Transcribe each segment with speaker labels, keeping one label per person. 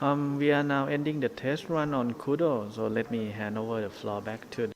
Speaker 1: We are now ending the test run on Kudo, so let me hand over the floor back to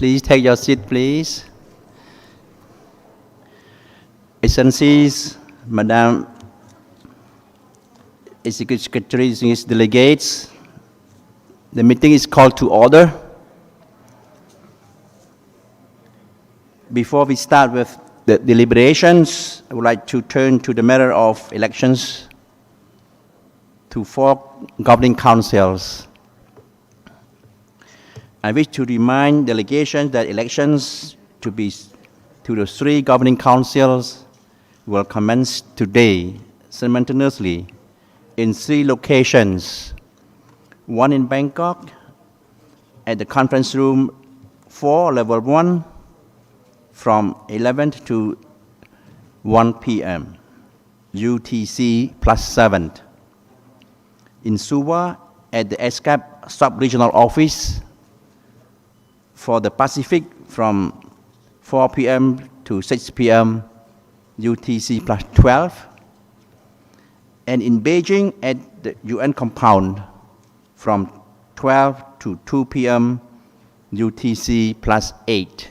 Speaker 2: Please take your seat, please. Excellencies, Madam Executive Secretary, delegates, the meeting is called to order. Before we start with the deliberations, I would like to turn to the matter of elections to 4 governing councils. I wish to remind delegations that elections to the 3 governing councils will commence today simultaneously in 3 locations, one in Bangkok at the conference room 4, level 1, from 11 to 1 p.m. UTC +7. In Suva at the ESCAP sub-regional office for the Pacific from 4 p.m. to 6 p.m. UTC +12. And in Beijing at the UN compound from 12 to 2 p.m. UTC +8.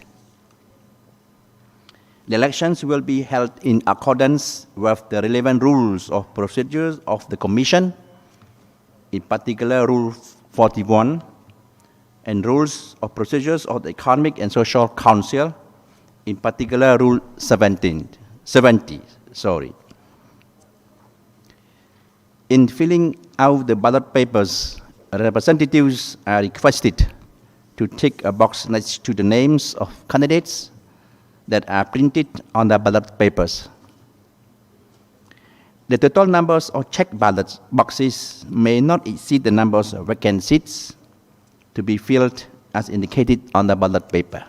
Speaker 2: The elections will be held in accordance with the relevant rules of procedures of the Commission, in particular Rule 41, and rules of procedures of the Economic and Social Council, in particular Rule 70. In filling out the ballot papers, representatives are requested to tick a box next to the names of candidates that are printed on the ballot papers. The total numbers of checked ballot boxes may not exceed the numbers of vacant seats to be filled as indicated on the ballot paper.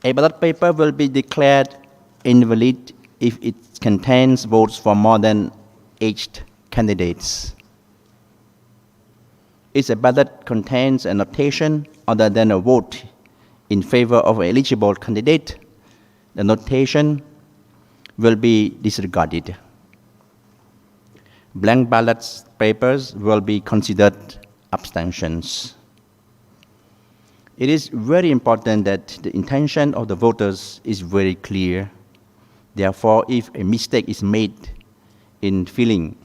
Speaker 2: A ballot paper will be declared invalid if it contains votes for more than 8 candidates. If a ballot contains a notation other than a vote in favor of an eligible candidate, the notation will be disregarded. Blank ballot papers will be considered abstentions. It is very important that the intention of the voters is very clear. Therefore, if a mistake is made in filling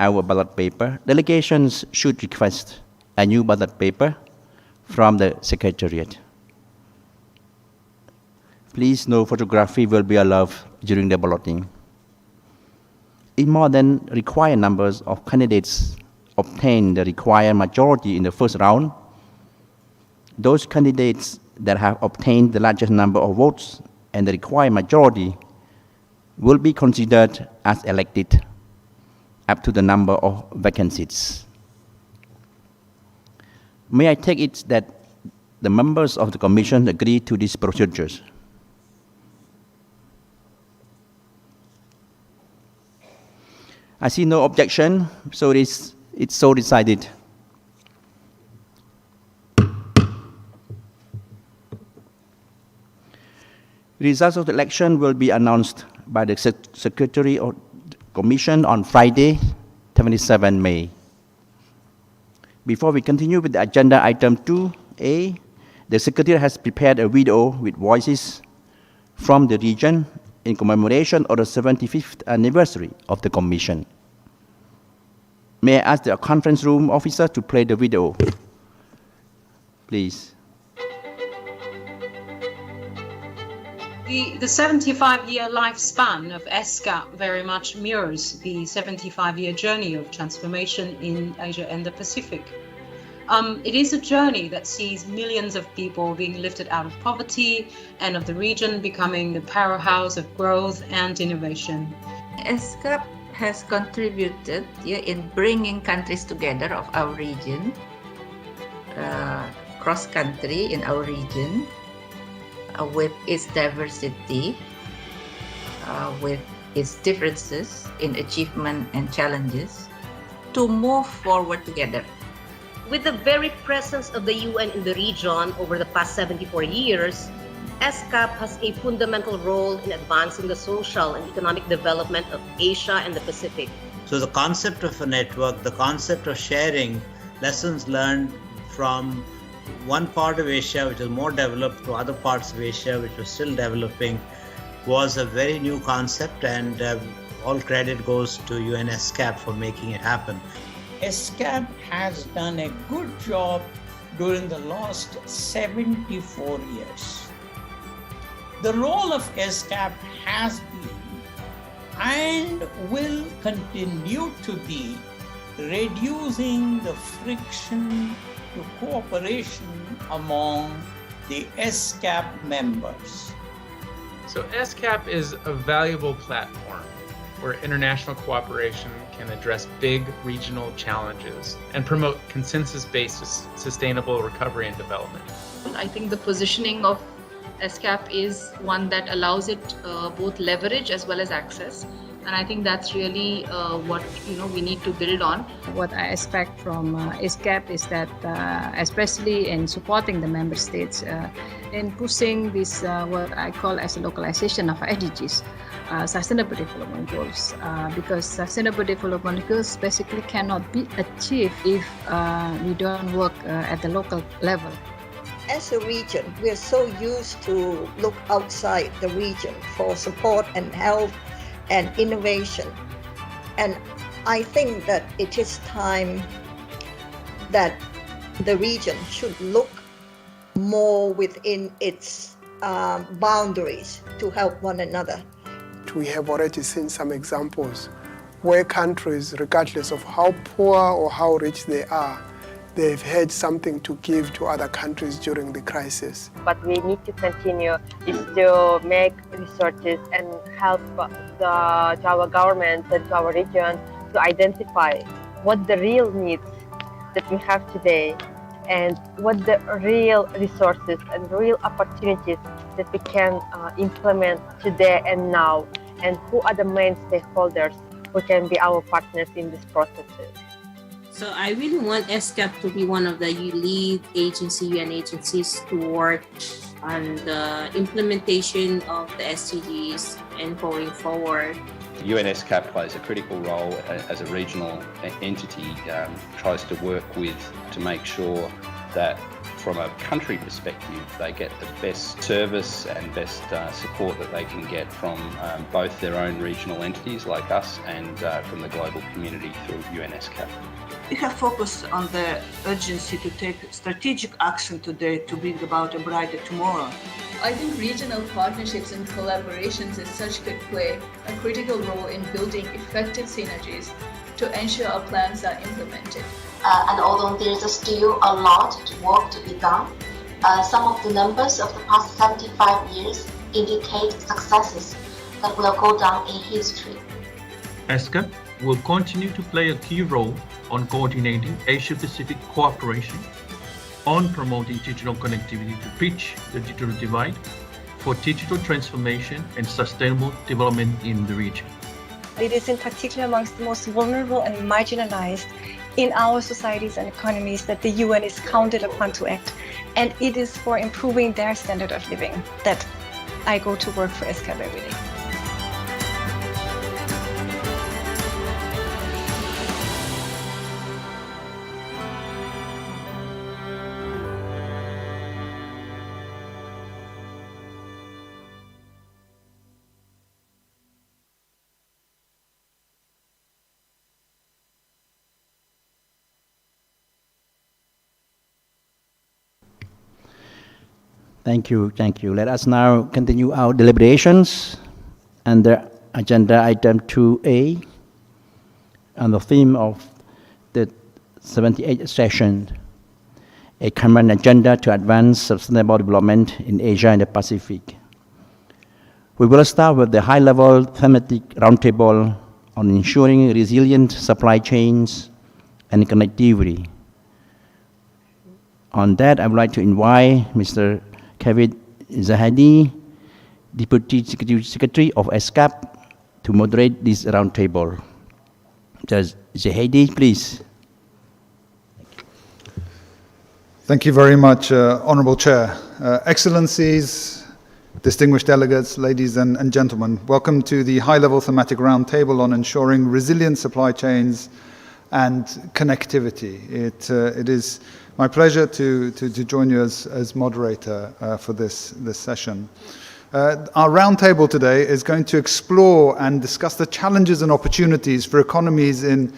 Speaker 2: our ballot paper, delegations should request a new ballot paper from the Secretariat. Please, no photography will be allowed during the balloting. If more than required numbers of candidates obtain the required majority in the first round, those candidates that have obtained the largest number of votes and the required majority will be considered as elected up to the number of vacant seats. May I take it that the members of the Commission agree to these procedures? I see no objection, so it's so decided. Results of the election will be announced by the Secretary of the Commission on Friday, 27 May. Before we continue with the agenda item 2A, the Secretary has prepared a video with voices from the region in commemoration of the 75th anniversary of the Commission. May I ask the conference room officer to play the video, please.
Speaker 3: The 75-year lifespan of ESCAP very much mirrors the 75-year journey of transformation in Asia and the Pacific. It is a journey that sees millions of people being lifted out of poverty and of the region becoming the powerhouse of growth and innovation.
Speaker 4: ESCAP has contributed in bringing countries together of our region, cross-country in our region, with its diversity, with its differences in achievement and challenges, to move forward together.
Speaker 5: With the very presence of the UN in the region over the past 74 years, ESCAP has a fundamental role in advancing the social and economic development of Asia and the Pacific.
Speaker 6: So the concept of a network, the concept of sharing lessons learned from one part of Asia which was more developed to other parts of Asia which was still developing was a very new concept, and all credit goes to UN ESCAP for making it happen.
Speaker 7: ESCAP has done a good job during the last 74 years. The role of ESCAP has been and will continue to be reducing the friction to cooperation among the ESCAP members.
Speaker 8: So ESCAP is a valuable platform where international cooperation can address big regional challenges and promote consensus-based sustainable recovery and development.
Speaker 9: I think the positioning of ESCAP is one that allows it both leverage as well as access. And I think that's really what we need to build on.
Speaker 10: What I expect from ESCAP is that, especially in supporting the member states in pushing this what I call as a localization of SDGs, Sustainable Development Goals, because Sustainable Development Goals basically cannot be achieved if we don't work at the local level.
Speaker 11: As a region, we are so used to look outside the region for support and help and innovation. And I think that it is time that the region should look more within its boundaries to help one another.
Speaker 12: We have already seen some examples where countries, regardless of how poor or how rich they are, they've had something to give to other countries during the crisis.
Speaker 13: What we need to continue is to make resources and help to our governments and to our region to identify what the real needs that we have today and what the real resources and real opportunities that we can implement today and now, and who are the main stakeholders who can be our partners in these processes.
Speaker 14: So I really want ESCAP to be one of the lead UN agencies to work on the implementation of the SDGs and going forward.
Speaker 15: UN ESCAP plays a critical role as a regional entity, tries to work with to make sure that from a country perspective they get the best service and best support that they can get from both their own regional entities like us and from the global community through UN ESCAP.
Speaker 16: We have focused on the urgency to take strategic action today to bring about a brighter tomorrow.
Speaker 9: I think regional partnerships and collaborations as such could play a critical role in building effective synergies to ensure our plans are implemented.
Speaker 17: And although there is still a lot of work to be done, some of the numbers of the past 75 years indicate successes that will go down in history.
Speaker 18: ESCAP will continue to play a key role on coordinating Asia-Pacific cooperation, on promoting digital connectivity to bridge the digital divide, for digital transformation and sustainable development in the region.
Speaker 19: It is in particular amongst the most vulnerable and marginalized in our societies and economies that the UN is counted upon to act. And it is for improving their standard of living that I go to work for ESCAP every day.
Speaker 2: Thank you. Let us now continue our deliberations under agenda item 2A on the theme of the 78th session, a common agenda to advance sustainable development in Asia and the Pacific. We will start with the high-level thematic roundtable on ensuring resilient supply chains and connectivity. On that, I would like to invite Mr. Kevin Zahedi, Deputy Secretary of ESCAP, to moderate this roundtable. Mr. Zahedi, please.
Speaker 20: Thank you very much, Honourable Chair. Excellencies, distinguished delegates, ladies and gentlemen, welcome to the high-level thematic roundtable on ensuring resilient supply chains and connectivity. It is My pleasure to join you as moderator for this session. Our roundtable today is going to explore and discuss the challenges and opportunities for economies in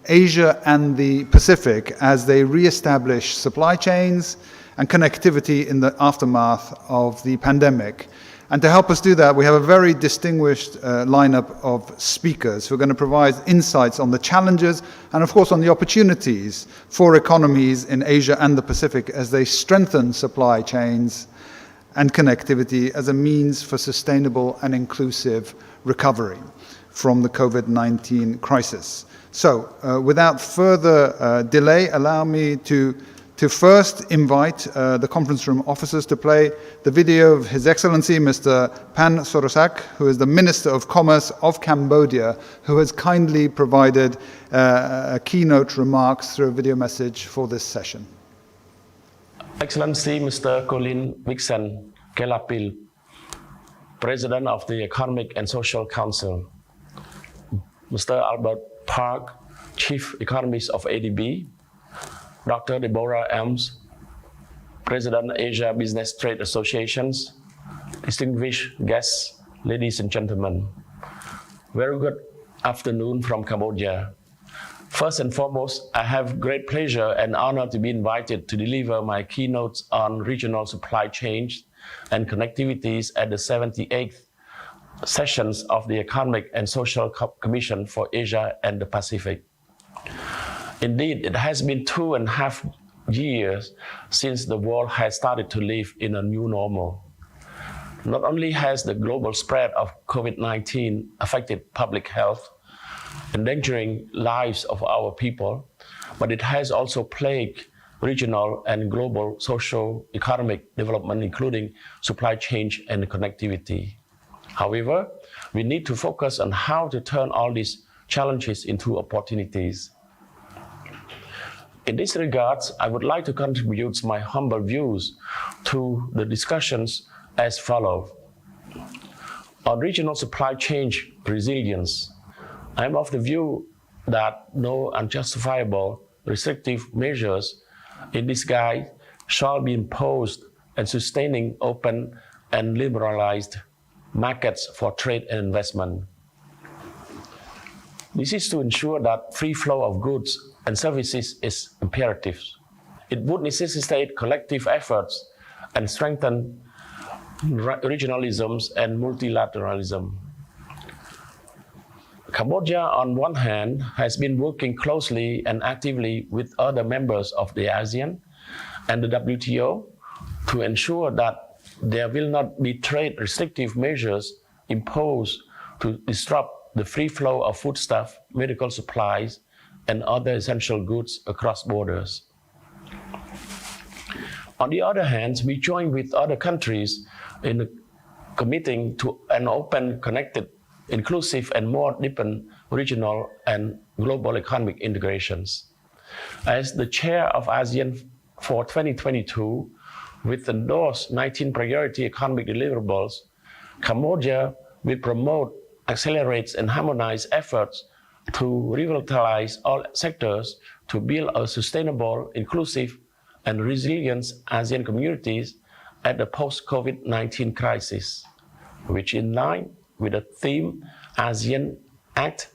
Speaker 20: Asia and the Pacific as they re-establish supply chains and connectivity in the aftermath of the pandemic. And to help us do that, we have a very distinguished lineup of speakers who are going to provide insights on the challenges and, of course, on the opportunities for economies in Asia and the Pacific as they strengthen supply chains and connectivity as a means for sustainable and inclusive recovery from the COVID-19 crisis. So, without further delay, allow me to first invite the conference room officers to play the video of His Excellency Mr. Pan Sorosak, who is the Minister of Commerce of Cambodia, who has kindly provided keynote remarks through a video message for this session.
Speaker 21: Excellency Mr. Colin Vixen Kelapil, President of the Economic and Social Council, Mr. Albert Park, Chief Economist of ADB, Dr. Deborah Elms, President Asia Business Trade Associations, distinguished guests, ladies and gentlemen. Very good afternoon from Cambodia. First and foremost, I have great pleasure and honor to be invited to deliver my keynotes on regional supply chains and connectivities at the 78th sessions of the Economic and Social Commission for Asia and the Pacific. Indeed, it has been 2.5 years since the world has started to live in a new normal. Not only has the global spread of COVID-19 affected public health, endangering lives of our people, but it has also plagued regional and global socio-economic development, including supply chain and connectivity. However, we need to focus on how to turn all these challenges into opportunities. In this regard, I would like to contribute my humble views to the discussions as follows. On regional supply chain resilience, I am of the view that no unjustifiable restrictive measures in this guide shall be imposed and sustaining open and liberalized markets for trade and investment. This is to ensure that free flow of goods and services is imperative. It would necessitate collective efforts and strengthen regionalisms and multilateralism. Cambodia, on one hand, has been working closely and actively with other members of the ASEAN and the WTO to ensure that there will not be trade restrictive measures imposed to disrupt the free flow of foodstuff, medical supplies, and other essential goods across borders. On the other hand, we join with other countries in committing to an open, connected, inclusive, and more deepened regional and global economic integrations. As the chair of ASEAN for 2022, with endorsed 19 priority economic deliverables, Cambodia will promote, accelerate, and harmonize efforts to revitalize all sectors to build a sustainable, inclusive, and resilient ASEAN communities at the post-COVID-19 crisis, which in line with the theme ASEAN Act,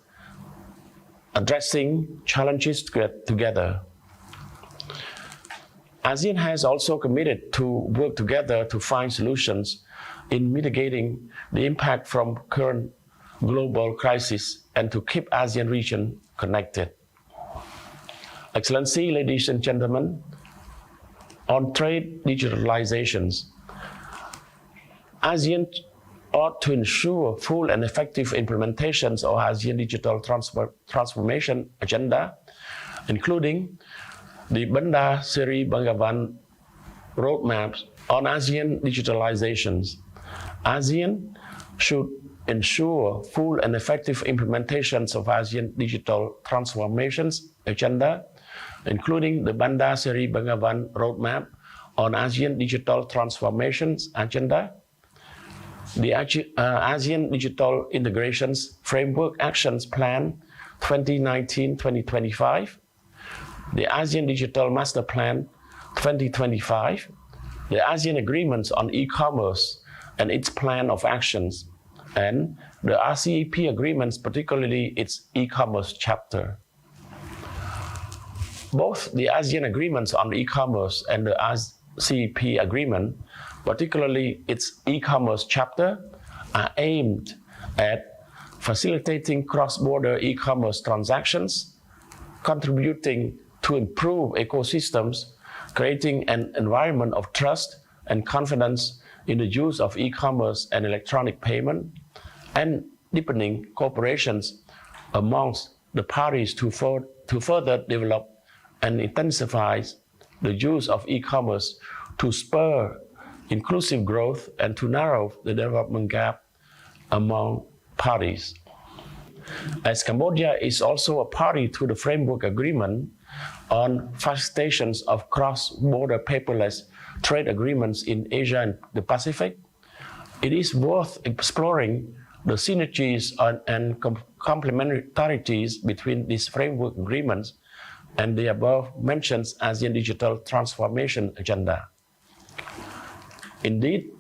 Speaker 21: addressing challenges together. ASEAN has also committed to work together to find solutions in mitigating the impact from current global crisis and to keep ASEAN region connected. Excellency, ladies and gentlemen, on trade digitalizations, ASEAN ought to ensure full and effective implementations of ASEAN digital transformation agenda, including the Bandar Seri Begawan roadmaps on ASEAN digitalizations. ASEAN should ensure full and effective implementations of ASEAN digital transformations agenda, including the Bandar Seri Begawan roadmap on ASEAN digital transformations agenda, the ASEAN Digital Integrations Framework Actions Plan 2019-2025, the ASEAN Digital Master Plan 2025, the ASEAN agreements on e-commerce and its plan of actions, and the RCEP agreements, particularly its e-commerce chapter. Both the ASEAN agreements on e-commerce and the RCEP agreement, particularly its e-commerce chapter, are aimed at facilitating cross-border e-commerce transactions, contributing to improve ecosystems, creating an environment of trust and confidence in the use of e-commerce and electronic payment, and deepening cooperations amongst the parties to further develop and intensify the use of e-commerce to spur inclusive growth and to narrow the development gap among parties. As Cambodia is also a party to the framework agreement on facilitations of cross-border paperless trade agreements in Asia and the Pacific, it is worth exploring the synergies and complementarities between these framework agreements and the above-mentioned ASEAN Digital Transformation Agenda. Indeed,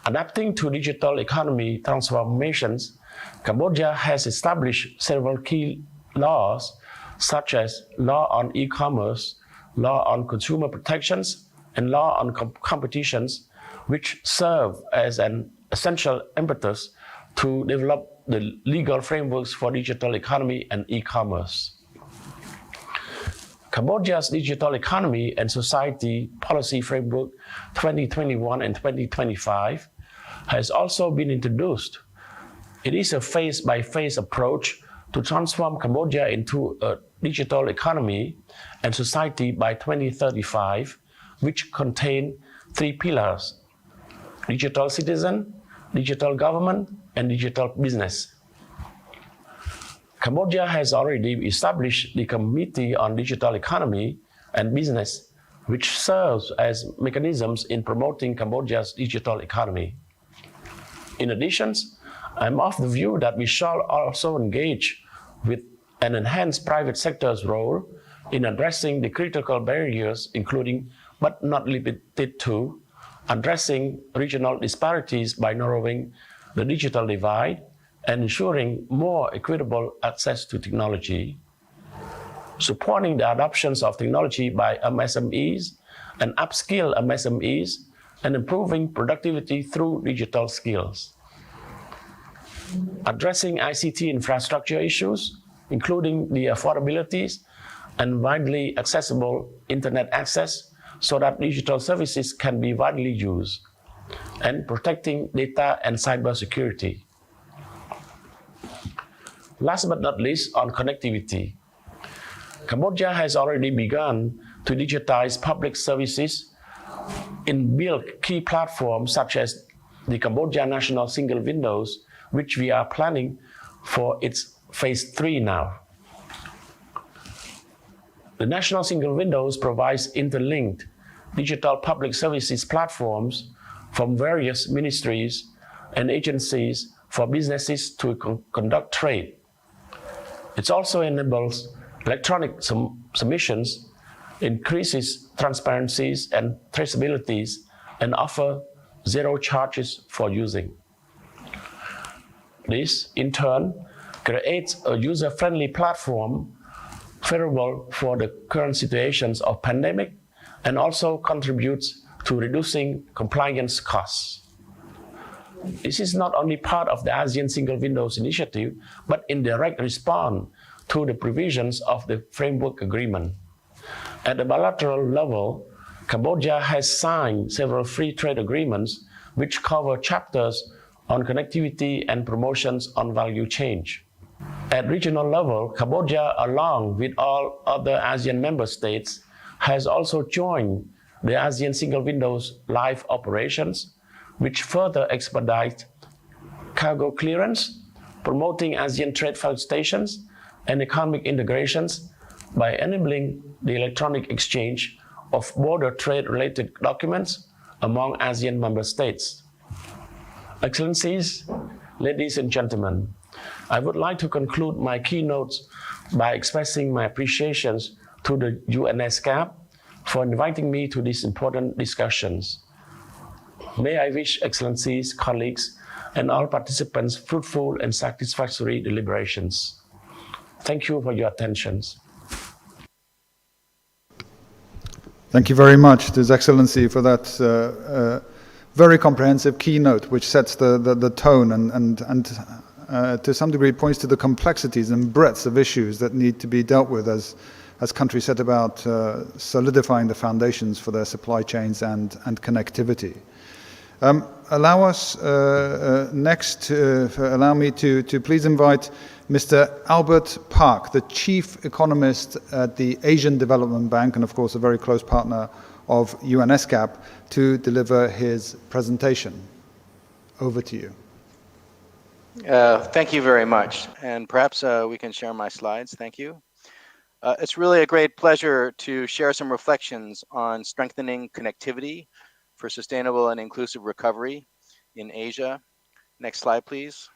Speaker 21: adapting to digital economy transformations, Cambodia has established several key laws, such as law on e-commerce, law on consumer protections, and law on competitions, which serve as an essential impetus to develop the legal frameworks for digital economy and e-commerce. Cambodia's Digital Economy and Society Policy Framework 2021 and 2025 has also been introduced. It is a phase-by-phase approach to transform Cambodia into a digital economy and society by 2035, which contain 3 pillars: digital citizen, digital government, and digital business. Cambodia has already established the Committee on Digital Economy and Business, which serves as mechanisms in promoting Cambodia's digital economy. In addition, I'm of the view that we shall also engage with an enhanced private sector's role in addressing the critical barriers, including, but not limited to, addressing regional disparities by narrowing the digital divide and ensuring more equitable access to technology, supporting the adoptions of technology by MSMEs and upskill MSMEs, and improving productivity through digital skills. Addressing ICT infrastructure issues, including the affordabilities and widely accessible internet access so that digital services can be widely used, and protecting data and cybersecurity. Last but not least, on connectivity. Cambodia has already begun to digitize public services and build key platforms such as the Cambodia National Single Windows, which we are planning for its phase 3 now. The National Single Windows provides interlinked digital public services platforms from various ministries and agencies for businesses to conduct trade. It also enables electronic submissions, increases transparencies and traceabilities, and offer zero charges for using. This, in turn, creates a user-friendly platform favorable for the current situations of pandemic and also contributes to reducing compliance costs. This is not only part of the ASEAN Single Windows initiative, but in direct response to the provisions of the framework agreement. At the bilateral level, Cambodia has signed several free trade agreements which cover chapters on connectivity and promotions on value chain. At regional level, Cambodia, along with all other ASEAN member states, has also joined the ASEAN Single Windows live operations, which further expedite cargo clearance, promoting ASEAN trade facilitations and economic integrations by enabling the electronic exchange of border trade-related documents among ASEAN member states. Excellencies, ladies and gentlemen, I would like to conclude my keynotes by expressing my appreciations to the ESCAP for inviting me to these important discussions. May I wish Excellencies, colleagues, and all participants fruitful and satisfactory deliberations. Thank you for your attention.
Speaker 20: Thank you very much to His Excellency for that very comprehensive keynote, which sets the tone and to some degree points to the complexities and breadths of issues that need to be dealt with as countries set about solidifying the foundations for their supply chains and connectivity. Allow me to please invite Mr. Albert Park, the Chief Economist at the Asian Development Bank, and of course a very close partner of UN ESCAP, to deliver his presentation. Over to you.
Speaker 1: Thank you very much. And perhaps we can share my slides. Thank you. It's really a great pleasure to share some reflections on strengthening connectivity for sustainable and inclusive recovery in Asia. Next slide, please.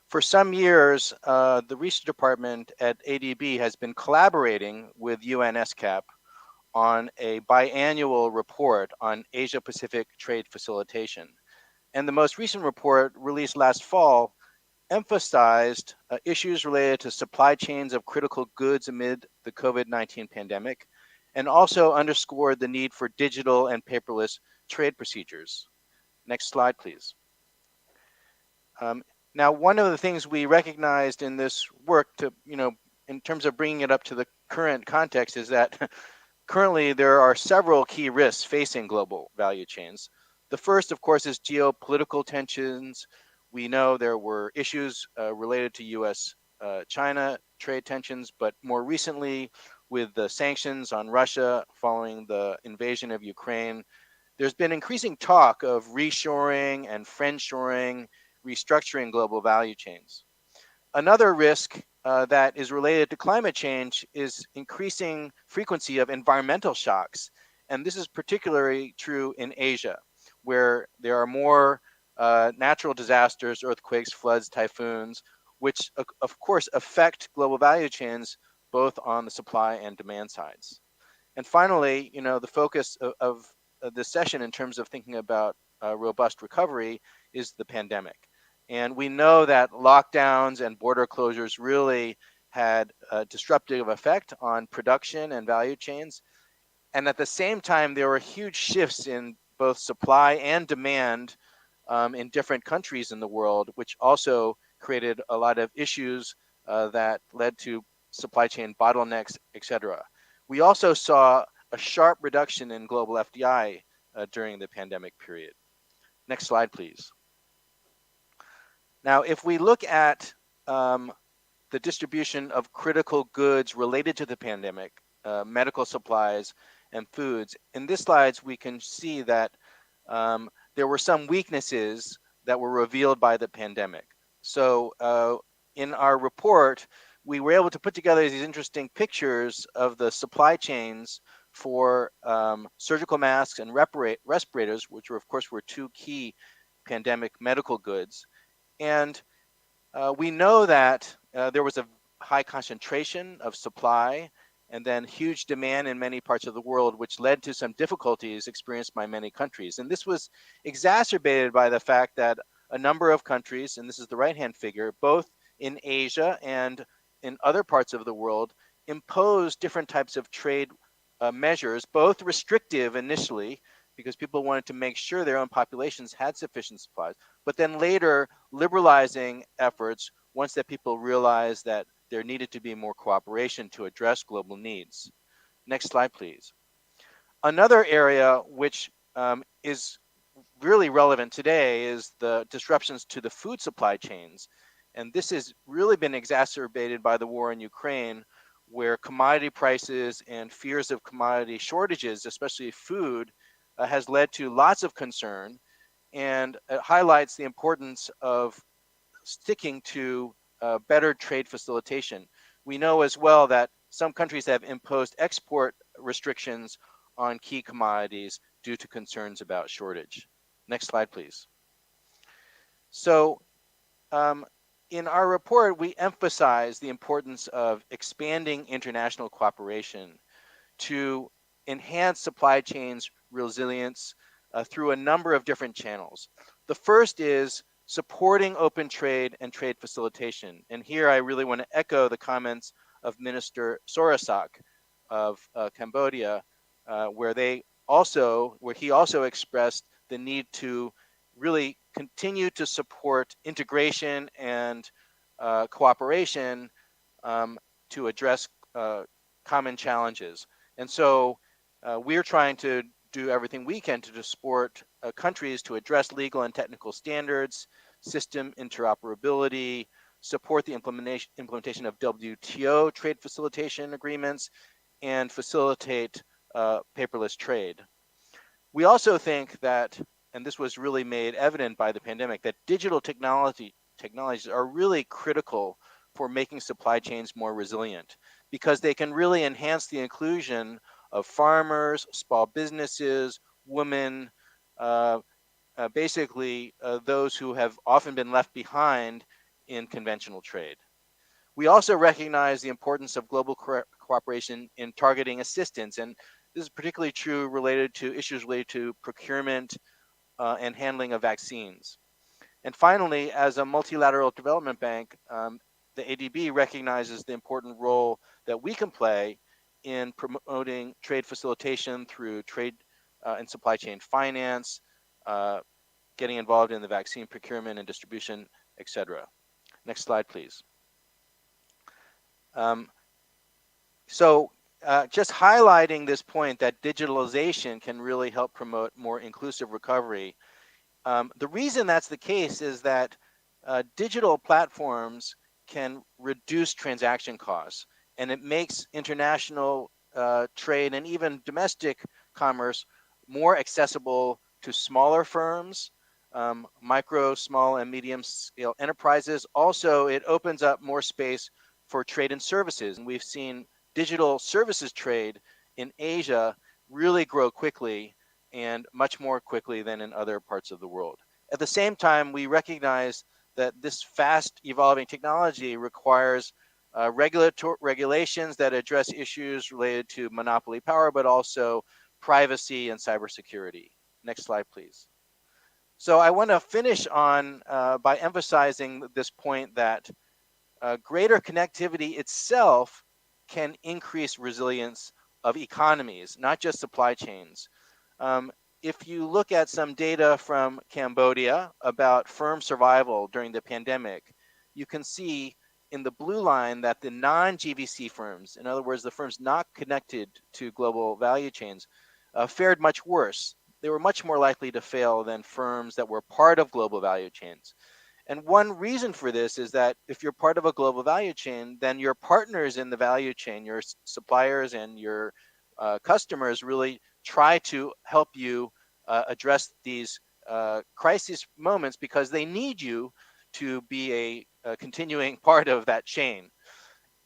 Speaker 1: For some years, the research department at ADB has been collaborating with UN ESCAP on a biannual report on Asia-Pacific trade facilitation. And the most recent report, released last fall, emphasized issues related to supply chains of critical goods amid the COVID-19 pandemic, and also underscored the need for digital and paperless trade procedures. Next slide, please. Now, one of the things we recognized in this work to, in terms of bringing it up to the current context is that currently there are several key risks facing global value chains. The first, of course, is geopolitical tensions. We know there were issues related to US-China trade tensions, but more recently with the sanctions on Russia following the invasion of Ukraine, there's been increasing talk of reshoring and friendshoring, restructuring global value chains. Another risk that is related to climate change is increasing frequency of environmental shocks. And this is particularly true in Asia, where there are more natural disasters, earthquakes, floods, typhoons, which of course affect global value chains, both on the supply and demand sides. And finally, the focus of this session in terms of thinking about robust recovery is the pandemic. And we know that lockdowns and border closures really had a disruptive effect on production and value chains. And at the same time, there were huge shifts in both supply and demand in different countries in the world, which also created a lot of issues that led to supply chain bottlenecks, et cetera. We also saw a sharp reduction in global FDI during the pandemic period. Next slide, please. Now, if we look at the distribution of critical goods related to the pandemic, medical supplies and foods, in this slides we can see that there were some weaknesses that were revealed by the pandemic. So in our report, we were able to put together these interesting pictures of the supply chains for surgical masks and respirators, which were, of course, were two key pandemic medical goods. And we know that there was a high concentration of supply and then huge demand in many parts of the world, which led to some difficulties experienced by many countries. And this was exacerbated by the fact that a number of countries, and this is the right-hand figure, both in Asia and in other parts of the world, imposed different types of trade measures, both restrictive initially, because people wanted to make sure their own populations had sufficient supplies, but then later liberalizing efforts once that people realized that there needed to be more cooperation to address global needs. Next slide, please. Another area which is really relevant today is the disruptions to the food supply chains. And this has really been exacerbated by the war in Ukraine, where commodity prices and fears of commodity shortages, especially food, has led to lots of concern, and it highlights the importance of sticking to better trade facilitation. We know as well that some countries have imposed export restrictions on key commodities due to concerns about shortage. Next slide, please. So in our report, we emphasize the importance of expanding international cooperation to enhance supply chains resilience through a number of different channels. The first is supporting open trade and trade facilitation. And here I really want to echo the comments of Minister Sorasak of Cambodia, where he also expressed the need to really continue to support integration and cooperation to address common challenges. And so we're trying to do everything we can to support countries to address legal and technical standards, system interoperability, support the implementation of WTO trade facilitation agreements, and facilitate paperless trade. We also think that, and this was really made evident by the pandemic, that digital technologies are really critical for making supply chains more resilient, because they can really enhance the inclusion of farmers, small businesses, women, basically those who have often been left behind in conventional trade. We also recognize the importance of global cooperation in targeting assistance, and this is particularly true related to issues related to procurement and handling of vaccines. And finally, as a multilateral development bank, the ADB recognizes the important role that we can play in promoting trade facilitation through trade and supply chain finance, getting involved in the vaccine procurement and distribution, etc. Next slide, please. Just highlighting this point that digitalization can really help promote more inclusive recovery. The reason that's the case is that digital platforms can reduce transaction costs, and it makes international trade and even domestic commerce more accessible to smaller firms, micro, small, and medium scale enterprises. Also, it opens up more space for trade and services. And we've seen digital services trade in Asia really grow quickly, and much more quickly than in other parts of the world. At the same time, we recognize that this fast evolving technology requires regulations that address issues related to monopoly power, but also privacy and cybersecurity. Next slide, please. So I want to finish on by emphasizing this point that greater connectivity itself can increase resilience of economies, not just supply chains. If you look at some data from Cambodia about firm survival during the pandemic, you can see in the blue line that the non-GVC firms, in other words, the firms not connected to global value chains, fared much worse. They were much more likely to fail than firms that were part of global value chains. And one reason for this is that if you're part of a global value chain, then your partners in the value chain, your suppliers and your customers really try to help you address these crisis moments, because they need you to be a continuing part of that chain.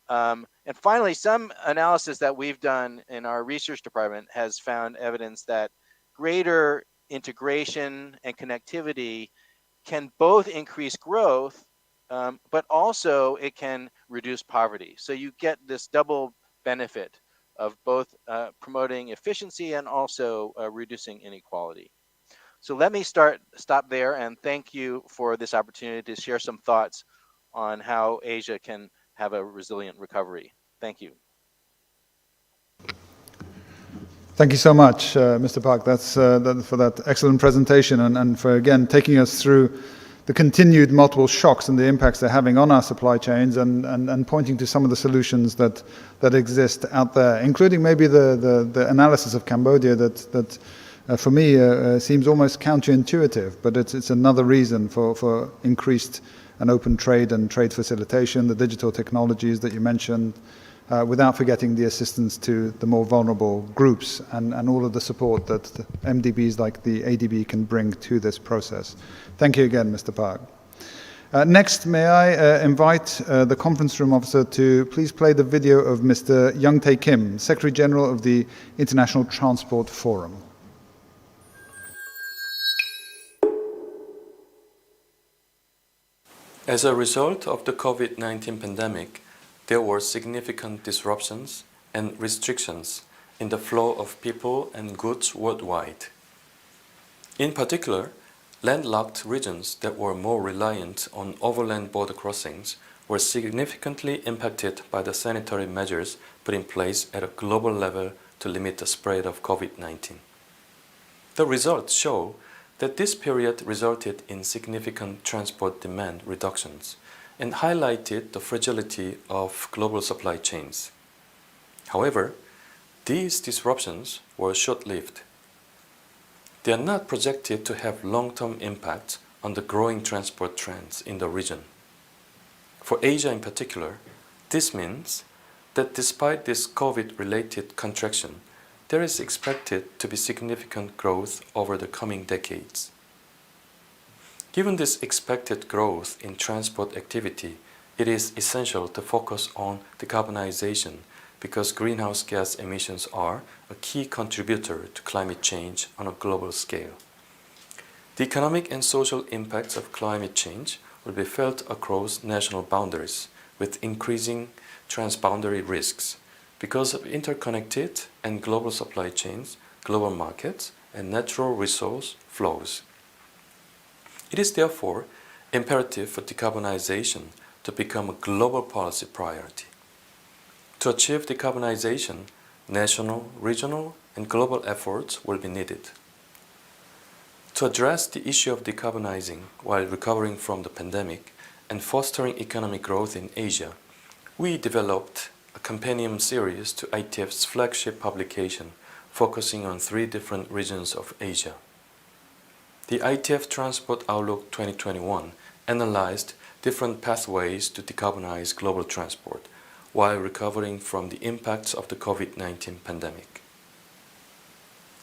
Speaker 1: And finally, some analysis that we've done in our research department has found evidence that greater integration and connectivity can both increase growth, but also it can reduce poverty. So you get this double benefit of both promoting efficiency and also reducing inequality. So let me stop there, and thank you for this opportunity to share some thoughts on how Asia can have a resilient recovery. Thank you.
Speaker 20: Thank you so much, Mr. Park. That's for that excellent presentation, and for again taking us through the continued multiple shocks and the impacts they're having on our supply chains, and pointing to some of the solutions that exist out there, including maybe the analysis of Cambodia that for me seems almost counterintuitive, but it's another reason for increased and open trade and trade facilitation, the digital technologies that you mentioned, without forgetting the assistance to the more vulnerable groups and all of the support that the MDBs like the ADB can bring to this process. Thank you again, Mr. Park. Next, may I invite the conference room officer to please play the video of Mr. Young Tae Kim, Secretary General of the International Transport Forum.
Speaker 3: As a result of the COVID-19 pandemic, there were significant disruptions and restrictions in the flow of people and goods worldwide. In particular, landlocked regions that were more reliant on overland border crossings were significantly impacted by the sanitary measures put in place at a global level to limit the spread of COVID-19. The results show that this period resulted in significant transport demand reductions and highlighted the fragility of global supply chains. However, these disruptions were short-lived. They are not projected to have long-term impacts on the growing transport trends in the region. For Asia in particular, this means that despite this COVID-related contraction, there is expected to be significant growth over the coming decades. Given this expected growth in transport activity, it is essential to focus on decarbonization because greenhouse gas emissions are a key contributor to climate change on a global scale. The economic and social impacts of climate change will be felt across national boundaries with increasing transboundary risks because of interconnected and global supply chains, global markets, and natural resource flows. It is therefore imperative for decarbonization to become a global policy priority. To achieve decarbonization, national, regional, and global efforts will be needed. To address the issue of decarbonizing while recovering from the pandemic and fostering economic growth in Asia, we developed a companion series to ITF's flagship publication focusing on 3 different regions of Asia. The ITF Transport Outlook 2021 analyzed different pathways to decarbonize global transport while recovering from the impacts of the COVID-19 pandemic.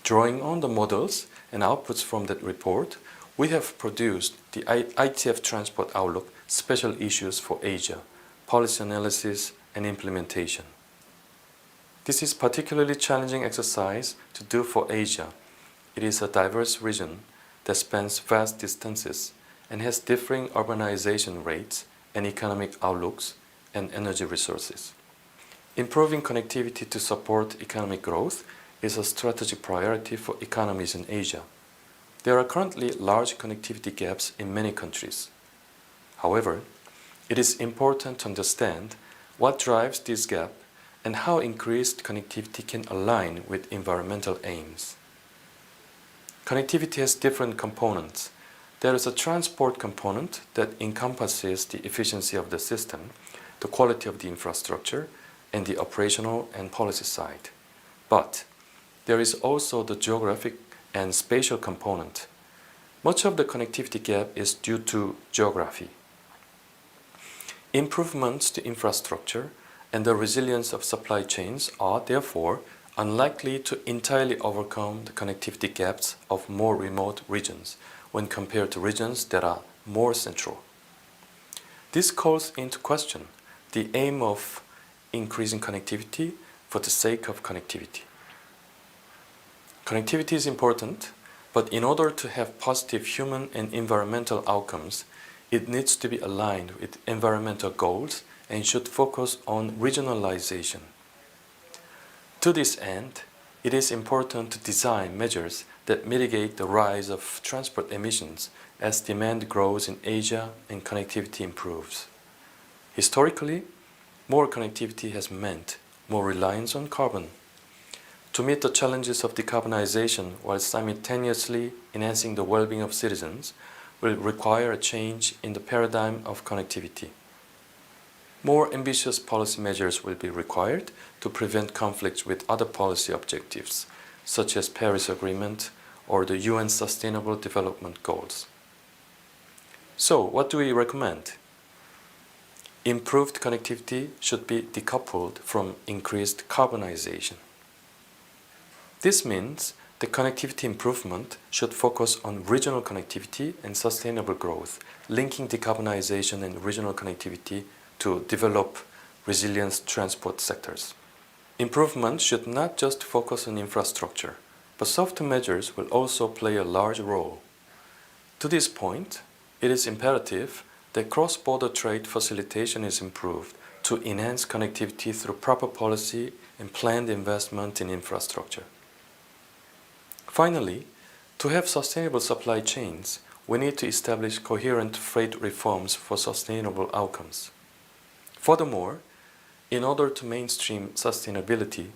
Speaker 3: Drawing on the models and outputs from that report, we have produced the ITF Transport Outlook Special Issues for Asia, Policy Analysis and Implementation. This is a particularly challenging exercise to do for Asia. It is a diverse region that spans vast distances and has differing urbanization rates and economic outlooks and energy resources. Improving connectivity to support economic growth is a strategic priority for economies in Asia. There are currently large connectivity gaps in many countries. However, it is important to understand what drives this gap and how increased connectivity can align with environmental aims. Connectivity has different components. There is a transport component that encompasses the efficiency of the system, the quality of the infrastructure, and the operational and policy side. But there is also the geographic and spatial component. Much of the connectivity gap is due to geography. Improvements to infrastructure and the resilience of supply chains are therefore unlikely to entirely overcome the connectivity gaps of more remote regions when compared to regions that are more central. This calls into question the aim of increasing connectivity for the sake of connectivity. Connectivity is important, but in order to have positive human and environmental outcomes, it needs to be aligned with environmental goals and should focus on regionalization. To this end, it is important to design measures that mitigate the rise of transport emissions as demand grows in Asia and connectivity improves. Historically, more connectivity has meant more reliance on carbon. To meet the challenges of decarbonization while simultaneously enhancing the well-being of citizens will require a change in the paradigm of connectivity. More ambitious policy measures will be required to prevent conflicts with other policy objectives, such as Paris Agreement or the UN Sustainable Development Goals. So, what do we recommend? Improved connectivity should be decoupled from increased carbonization. This means the connectivity improvement should focus on regional connectivity and sustainable growth, linking decarbonization and regional connectivity to develop resilient transport sectors. Improvement should not just focus on infrastructure, but soft measures will also play a large role. To this point, it is imperative that cross-border trade facilitation is improved to enhance connectivity through proper policy and planned investment in infrastructure. Finally, to have sustainable supply chains, we need to establish coherent freight reforms for sustainable outcomes. Furthermore, in order to mainstream sustainability,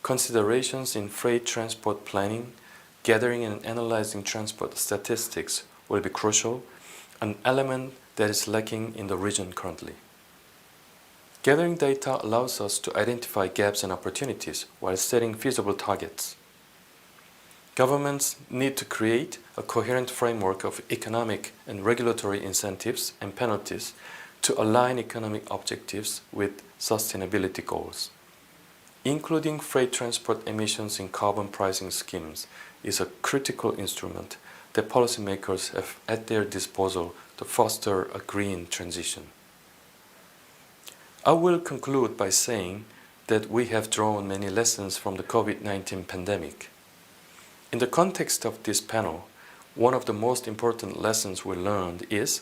Speaker 3: considerations in freight transport planning, gathering and analyzing transport statistics will be crucial, an element that is lacking in the region currently. Gathering data allows us to identify gaps and opportunities while setting feasible targets. Governments need to create a coherent framework of economic and regulatory incentives and penalties to align economic objectives with sustainability goals. Including freight transport emissions in carbon pricing schemes is a critical instrument that policymakers have at their disposal to foster a green transition. I will conclude by saying that we have drawn many lessons from the COVID-19 pandemic. In the context of this panel, one of the most important lessons we learned is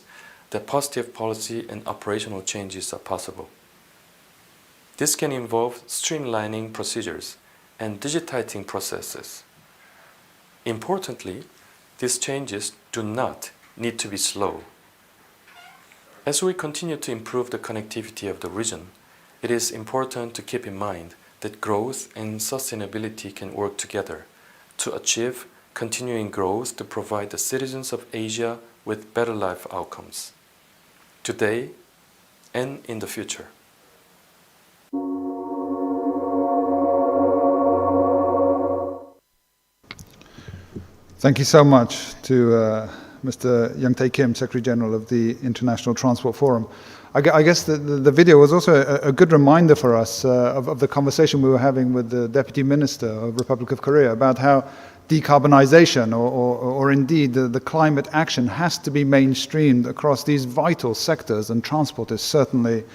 Speaker 3: that positive policy and operational changes are possible. This can involve streamlining procedures and digitizing processes. Importantly, these changes do not need to be slow. As we continue to improve the connectivity of the region, it is important to keep in mind that growth and sustainability can work together to achieve continuing growth to provide the citizens of Asia with better life outcomes, today and in the future.
Speaker 20: Thank you so much to Mr. Young Tae Kim, Secretary General of the International Transport Forum. I guess the video was also a good reminder for us of the conversation we were having with the Deputy Minister of Republic of Korea about how decarbonization or indeed the climate action has to be mainstreamed across these vital sectors, and transport is certainly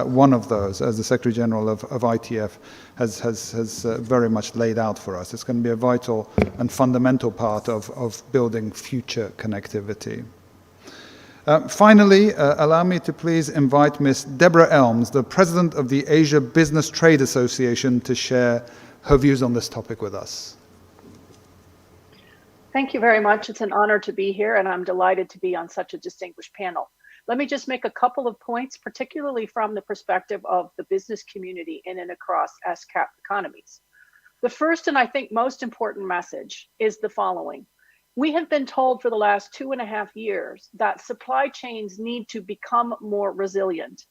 Speaker 20: one of those, as the Secretary General of ITF has very much laid out for us. It's going to be a vital and fundamental part of building future connectivity. Finally, allow me to please invite Ms. Deborah Elms, the President of the Asia Business Trade Association, to share her views on this topic with us.
Speaker 4: Thank you very much. It's an honor to be here, and I'm delighted to be on such a distinguished panel. Let me just make a couple of points, particularly from the perspective of the business community in and across ESCAP economies. The first and I think most important message is the following. We have been told for the last 2.5 years that supply chains need to become more resilient,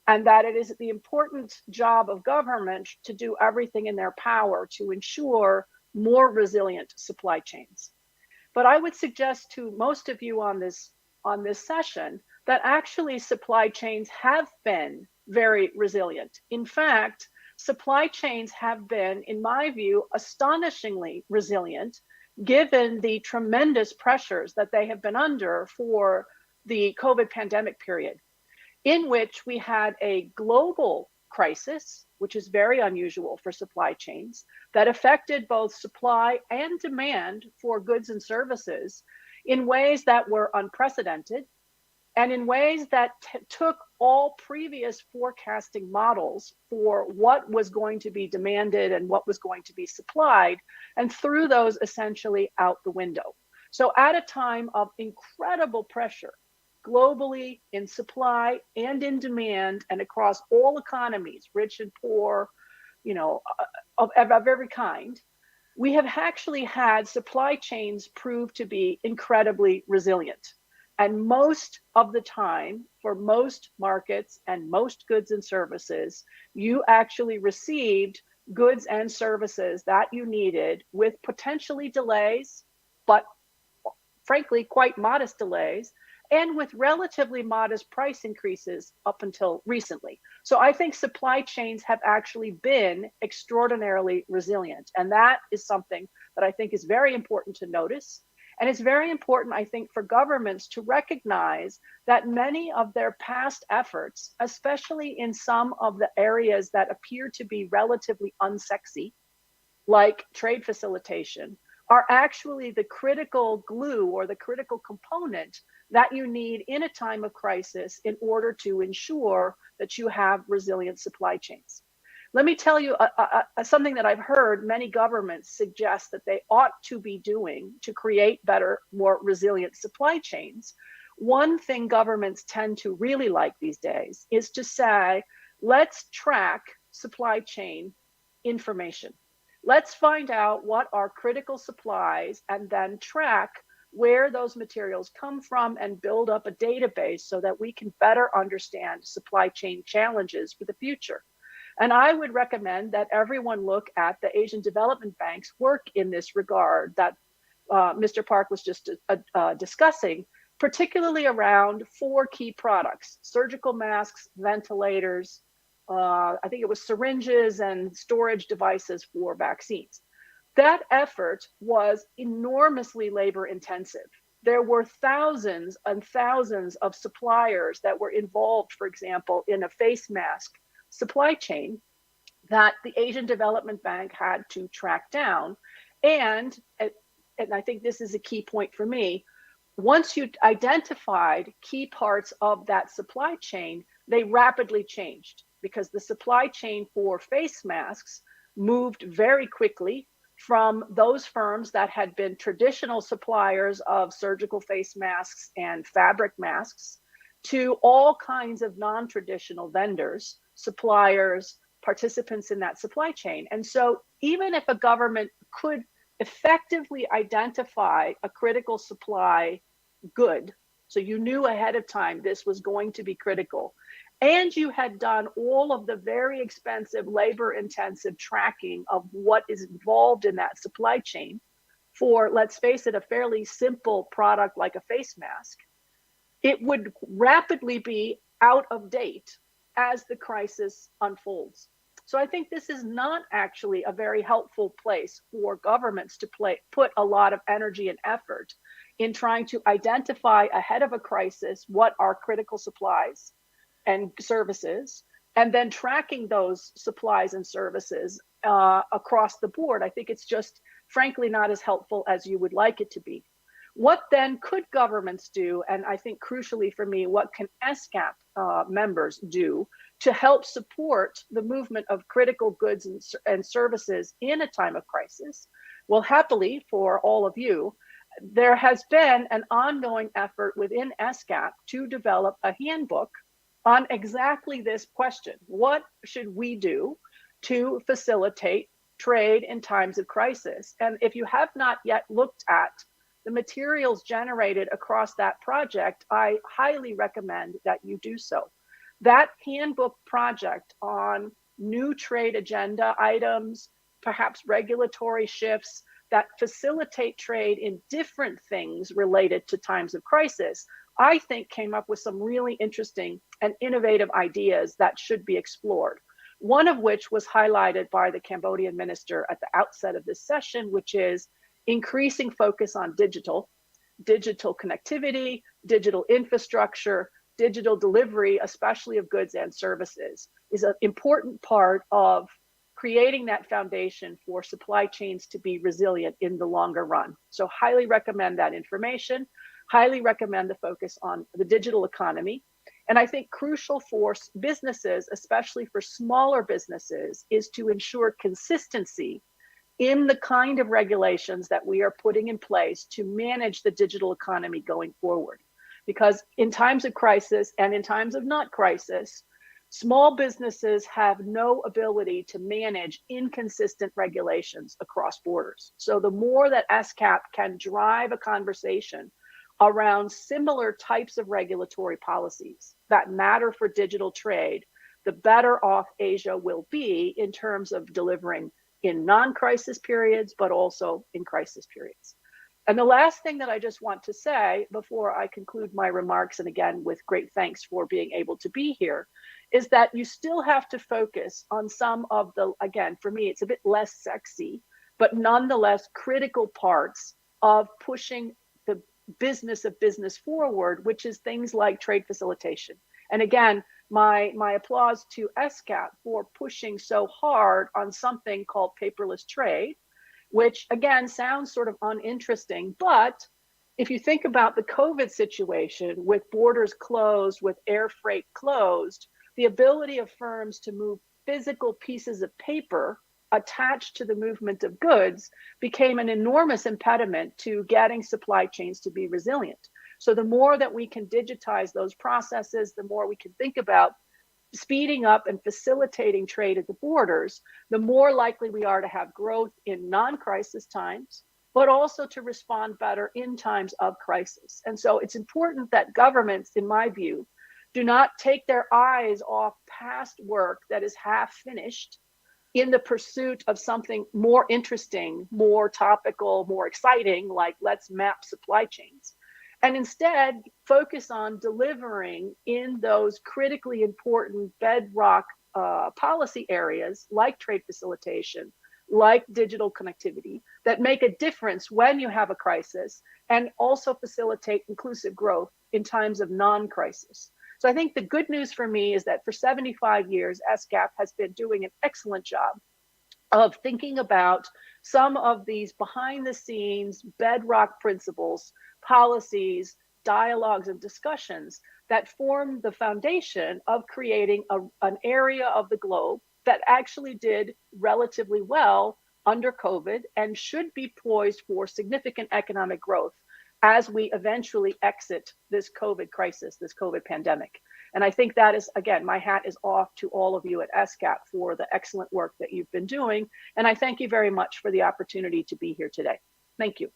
Speaker 4: and that it is the important job of government to do everything in their power to ensure more resilient supply chains. But I would suggest to most of you on this session that actually supply chains have been very resilient. In fact, supply chains have been, in my view, astonishingly resilient, given the tremendous pressures that they have been under for the COVID pandemic period, in which we had a global crisis, which is very unusual for supply chains, that affected both supply and demand for goods and services in ways that were unprecedented, and in ways that took all previous forecasting models for what was going to be demanded and what was going to be supplied, and threw those essentially out the window. So at a time of incredible pressure, globally in supply and in demand and across all economies, rich and poor, of every kind, we have actually had supply chains prove to be incredibly resilient. And most of the time, for most markets and most goods and services, you actually received goods and services that you needed with potentially delays, but frankly, quite modest delays, and with relatively modest price increases up until recently. So I think supply chains have actually been extraordinarily resilient. And that is something that I think is very important to notice. And it's very important, I think, for governments to recognize that many of their past efforts, especially in some of the areas that appear to be relatively unsexy, like trade facilitation, are actually the critical glue or the critical component that you need in a time of crisis in order to ensure that you have resilient supply chains. Let me tell you something that I've heard many governments suggest that they ought to be doing to create better, more resilient supply chains. One thing governments tend to really like these days is to say, let's track supply chain information. Let's find out what are critical supplies and then track where those materials come from and build up a database so that we can better understand supply chain challenges for the future. And I would recommend that everyone look at the Asian Development Bank's work in this regard that Mr. Park was just discussing, particularly around 4 key products: surgical masks, ventilators, I think it was syringes, and storage devices for vaccines. That effort was enormously labor intensive. There were thousands and thousands of suppliers that were involved, for example, in a face mask supply chain that the Asian Development Bank had to track down. And I think this is a key point for me, once you identified key parts of that supply chain, they rapidly changed because the supply chain for face masks moved very quickly from those firms that had been traditional suppliers of surgical face masks and fabric masks to all kinds of non-traditional vendors, suppliers, participants in that supply chain. And so even if a government could effectively identify a critical supply good, so you knew ahead of time this was going to be critical, and you had done all of the very expensive labor intensive tracking of what is involved in that supply chain for, let's face it, a fairly simple product like a face mask, it would rapidly be out of date as the crisis unfolds. So I think this is not actually a very helpful place for governments to put a lot of energy and effort in trying to identify ahead of a crisis what are critical supplies and services, and then tracking those supplies and services across the board. I think it's just frankly not as helpful as you would like it to be. What then could governments do? And I think crucially for me, what can ESCAP members do to help support the movement of critical goods and services in a time of crisis? Well, happily for all of you, there has been an ongoing effort within ESCAP to develop a handbook on exactly this question. What should we do to facilitate trade in times of crisis? And if you have not yet looked at the materials generated across that project, I highly recommend that you do so. That handbook project on new trade agenda items, perhaps regulatory shifts that facilitate trade in different things related to times of crisis, I think came up with some really interesting and innovative ideas that should be explored. One of which was highlighted by the Cambodian minister at the outset of this session, which is increasing focus on digital connectivity, digital infrastructure, digital delivery, especially of goods and services, is an important part of creating that foundation for supply chains to be resilient in the longer run. So highly recommend that information, highly recommend the focus on the digital economy. And I think crucial for businesses, especially for smaller businesses, is to ensure consistency in the kind of regulations that we are putting in place to manage the digital economy going forward. Because in times of crisis and in times of not crisis, small businesses have no ability to manage inconsistent regulations across borders. So the more that ESCAP can drive a conversation around similar types of regulatory policies that matter for digital trade, the better off Asia will be in terms of delivering in non-crisis periods, but also in crisis periods. And the last thing that I just want to say before I conclude my remarks, and again, with great thanks for being able to be here, is that you still have to focus on some of the, again, for me, it's a bit less sexy, but nonetheless critical parts of pushing the business of business forward, which is things like trade facilitation. And again, my applause to ESCAP for pushing so hard on something called paperless trade, which again sounds sort of uninteresting, but if you think about the COVID situation with borders closed, with air freight closed, the ability of firms to move physical pieces of paper attached to the movement of goods became an enormous impediment to getting supply chains to be resilient. So the more that we can digitize those processes, the more we can think about speeding up and facilitating trade at the borders, the more likely we are to have growth in non-crisis times, but also to respond better in times of crisis. And so it's important that governments, in my view, do not take their eyes off past work that is half finished in the pursuit of something more interesting, more topical, more exciting, like let's map supply chains, and instead focus on delivering in those critically important bedrock policy areas like trade facilitation, like digital connectivity, that make a difference when you have a crisis and also facilitate inclusive growth in times of non-crisis. So I think the good news for me is that for 75 years, ESCAP has been doing an excellent job of thinking about some of these behind the scenes bedrock principles, policies, dialogues, and discussions that form the foundation of creating an area of the globe that actually did relatively well under COVID and should be poised for significant economic growth as we eventually exit this COVID crisis, this COVID pandemic. And I think that is, again, my hat is off to all of you at ESCAP for the excellent work that you've been doing. And I thank you very much for the opportunity to be here today. Thank you.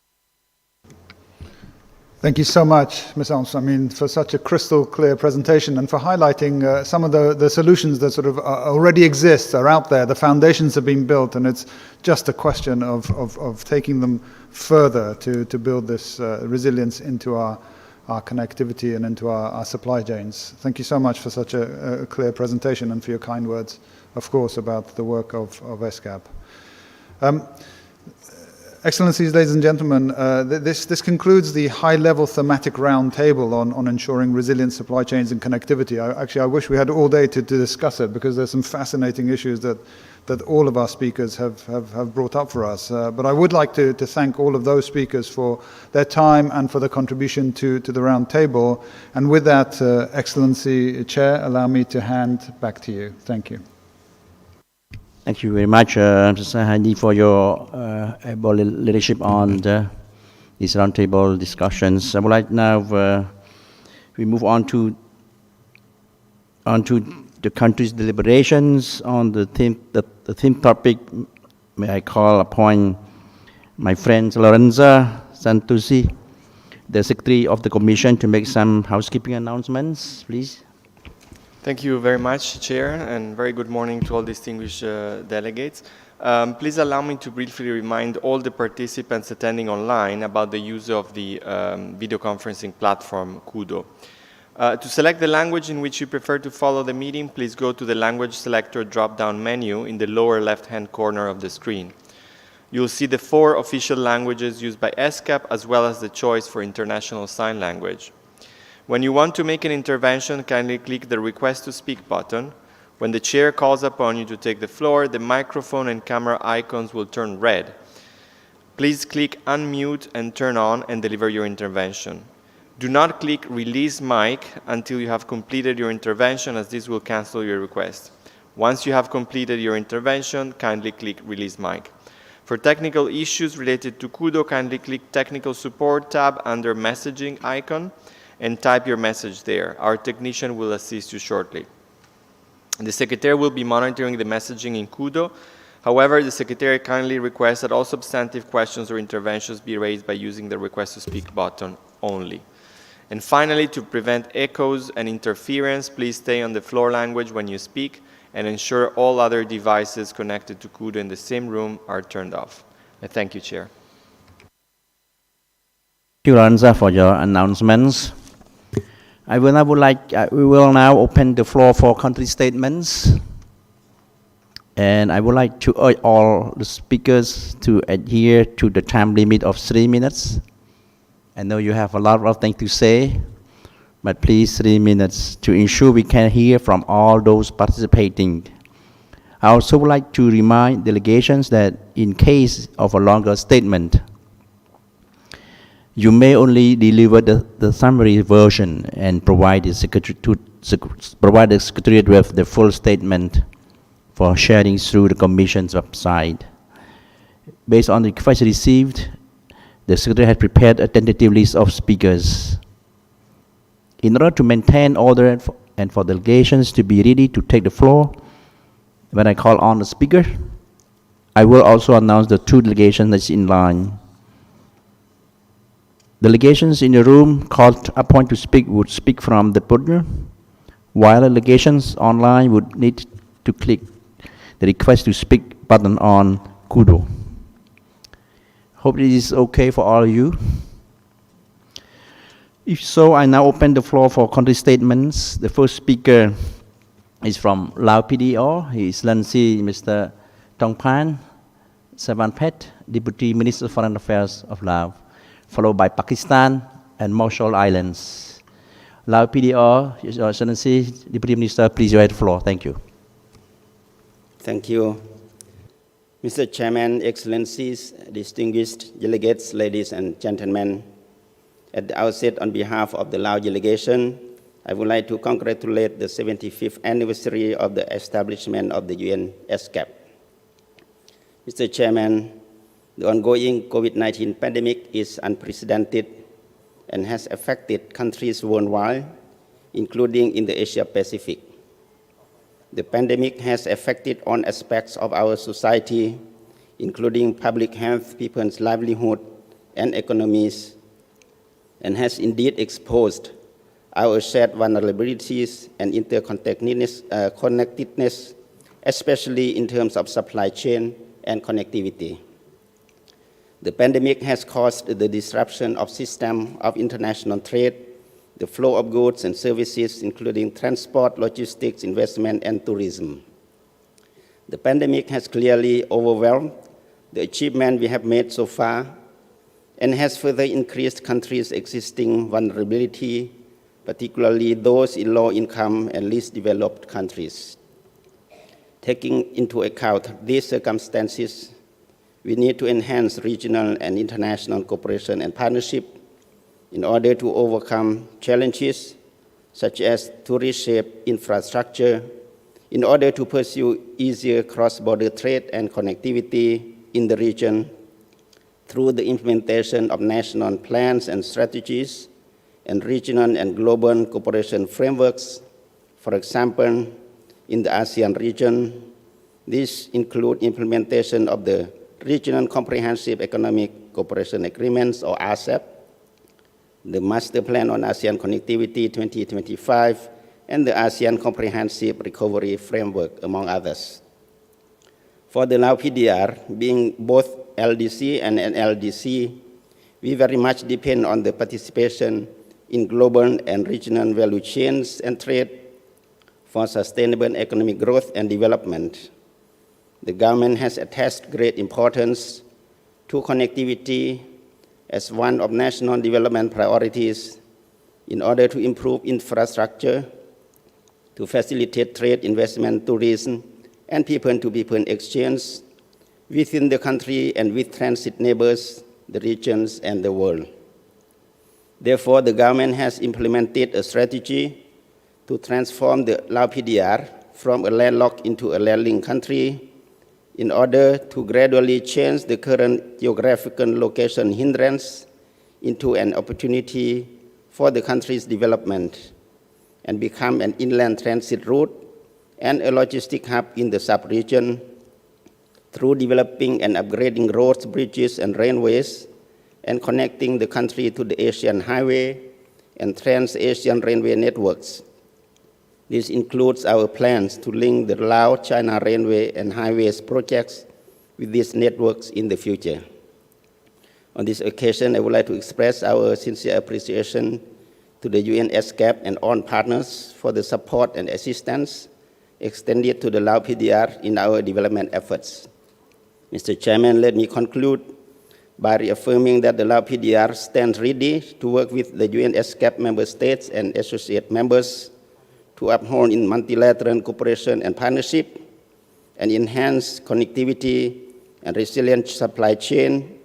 Speaker 20: Thank you so much, Ms. Alms, for such a crystal clear presentation and for highlighting some of the solutions that sort of already exist, are out there. The foundations have been built, and it's just a question of taking them further to build this resilience into our connectivity and into our supply chains. Thank you so much for such a clear presentation and for your kind words, of course, about the work of ESCAP. Excellencies, ladies and gentlemen, this concludes the high-level thematic roundtable on ensuring resilient supply chains and connectivity. I wish we had all day to discuss it, because there's some fascinating issues that all of our speakers have brought up for us. But I would like to thank all of those speakers for their time and for the contribution to the roundtable. And with that, Excellency Chair, allow me to hand back to you. Thank you.
Speaker 2: Thank you very much, Mr. Sahadi, for your able leadership on these roundtable discussions. I would like now we move on to the country's deliberations on the theme topic. May I call upon my friend Lorenza Santusi, the Secretary of the Commission, to make some housekeeping announcements, please.
Speaker 5: Thank you very much, Chair, and very good morning to all distinguished delegates. Please allow me to briefly remind all the participants attending online about the use of the video conferencing platform Kudo. To select the language in which you prefer to follow the meeting, please go to the language selector drop-down menu in the lower left-hand corner of the screen. You'll see the 4 official languages used by ESCAP, as well as the choice for International Sign Language. When you want to make an intervention, kindly click the Request to Speak button. When the chair calls upon you to take the floor, the microphone and camera icons will turn red. Please click Unmute and turn on and deliver your intervention. Do not click Release Mic until you have completed your intervention, as this will cancel your request. Once you have completed your intervention, kindly click Release Mic. For technical issues related to Kudo, kindly click Technical Support tab under Messaging icon and type your message there. Our technician will assist you shortly. The Secretary will be monitoring the messaging in Kudo. However, the Secretary kindly requests that all substantive questions or interventions be raised by using the Request to Speak button only. And finally, to prevent echoes and interference, please stay on the floor language when you speak and ensure all other devices connected to Kudo in the same room are turned off. And thank you, Chair.
Speaker 2: Thank you, Lorenza, for your announcements. We will now open the floor for country statements. And I would like to urge all the speakers to adhere to the time limit of 3 minutes. I know you have a lot of things to say, but please 3 minutes to ensure we can hear from all those participating. I also would like to remind delegations that in case of a longer statement, You may only deliver the summary version and provide the Secretariat with the full statement for sharing through the Commission's website. Based on the request received, the Secretary has prepared a tentative list of speakers. In order to maintain order and for delegations to be ready to take the floor, when I call on the speaker, I will also announce the 2 delegations that's in line. Delegations in the room called upon to speak would speak from the podium, while delegations online would need to click the request to speak button on Kudo. Hope this is okay for all of you. If so, I now open the floor for country statements. The first speaker is from Lao PDR. He is Excellency Mr. Tongpan Savanphet, Deputy Minister of Foreign Affairs of Laos, followed by Pakistan and Marshall Islands. Lao PDR, Your Excellency, Deputy Minister, please you have the floor. Thank you.
Speaker 6: Thank you. Mr. Chairman, Excellencies, distinguished delegates, ladies and gentlemen, at the outset, on behalf of the Lao delegation, I would like to congratulate the 75th anniversary of the establishment of the UN ESCAP. Mr. Chairman, the ongoing COVID-19 pandemic is unprecedented and has affected countries worldwide, including in the Asia-Pacific. The pandemic has affected all aspects of our society, including public health, people's livelihood, and economies, and has indeed exposed our shared vulnerabilities and interconnectedness, especially in terms of supply chain and connectivity. The pandemic has caused the disruption of systems of international trade, the flow of goods and services, including transport, logistics, investment, and tourism. The pandemic has clearly overwhelmed the achievement we have made so far and has further increased countries' existing vulnerability, particularly those in low-income and least developed countries. Taking into account these circumstances, we need to enhance regional and international cooperation and partnership in order to overcome challenges such as to reshape infrastructure, in order to pursue easier cross-border trade and connectivity in the region through the implementation of national plans and strategies and regional and global cooperation frameworks. For example, in the ASEAN region, these include implementation of the Regional Comprehensive Economic Cooperation Agreements, or RCEP, the Master Plan on ASEAN Connectivity 2025, and the ASEAN Comprehensive Recovery Framework, among others. For the Lao PDR, being both LDC and NLDC, we very much depend on the participation in global and regional value chains and trade for sustainable economic growth and development. The government has attached great importance to connectivity as one of national development priorities in order to improve infrastructure, to facilitate trade, investment, tourism, and people-to-people exchange within the country and with transit neighbors, the regions, and the world. Therefore, the government has implemented a strategy to transform the Lao PDR from a landlocked into a landlinked country in order to gradually change the current geographical location hindrance into an opportunity for the country's development and become an inland transit route and a logistic hub in the sub-region through developing and upgrading roads, bridges, and railways, and connecting the country to the Asian Highway and Trans-Asian Railway networks. This includes our plans to link the Lao-China Railway and Highways projects with these networks in the future. On this occasion, I would like to express our sincere appreciation to the UN ESCAP and all partners for the support and assistance extended to the Lao PDR in our development efforts. Mr. Chairman, let me conclude by reaffirming that the Lao PDR stands ready to work with the UN ESCAP member states and associate members to uphold in multilateral cooperation and partnership and enhance connectivity and resilient supply chain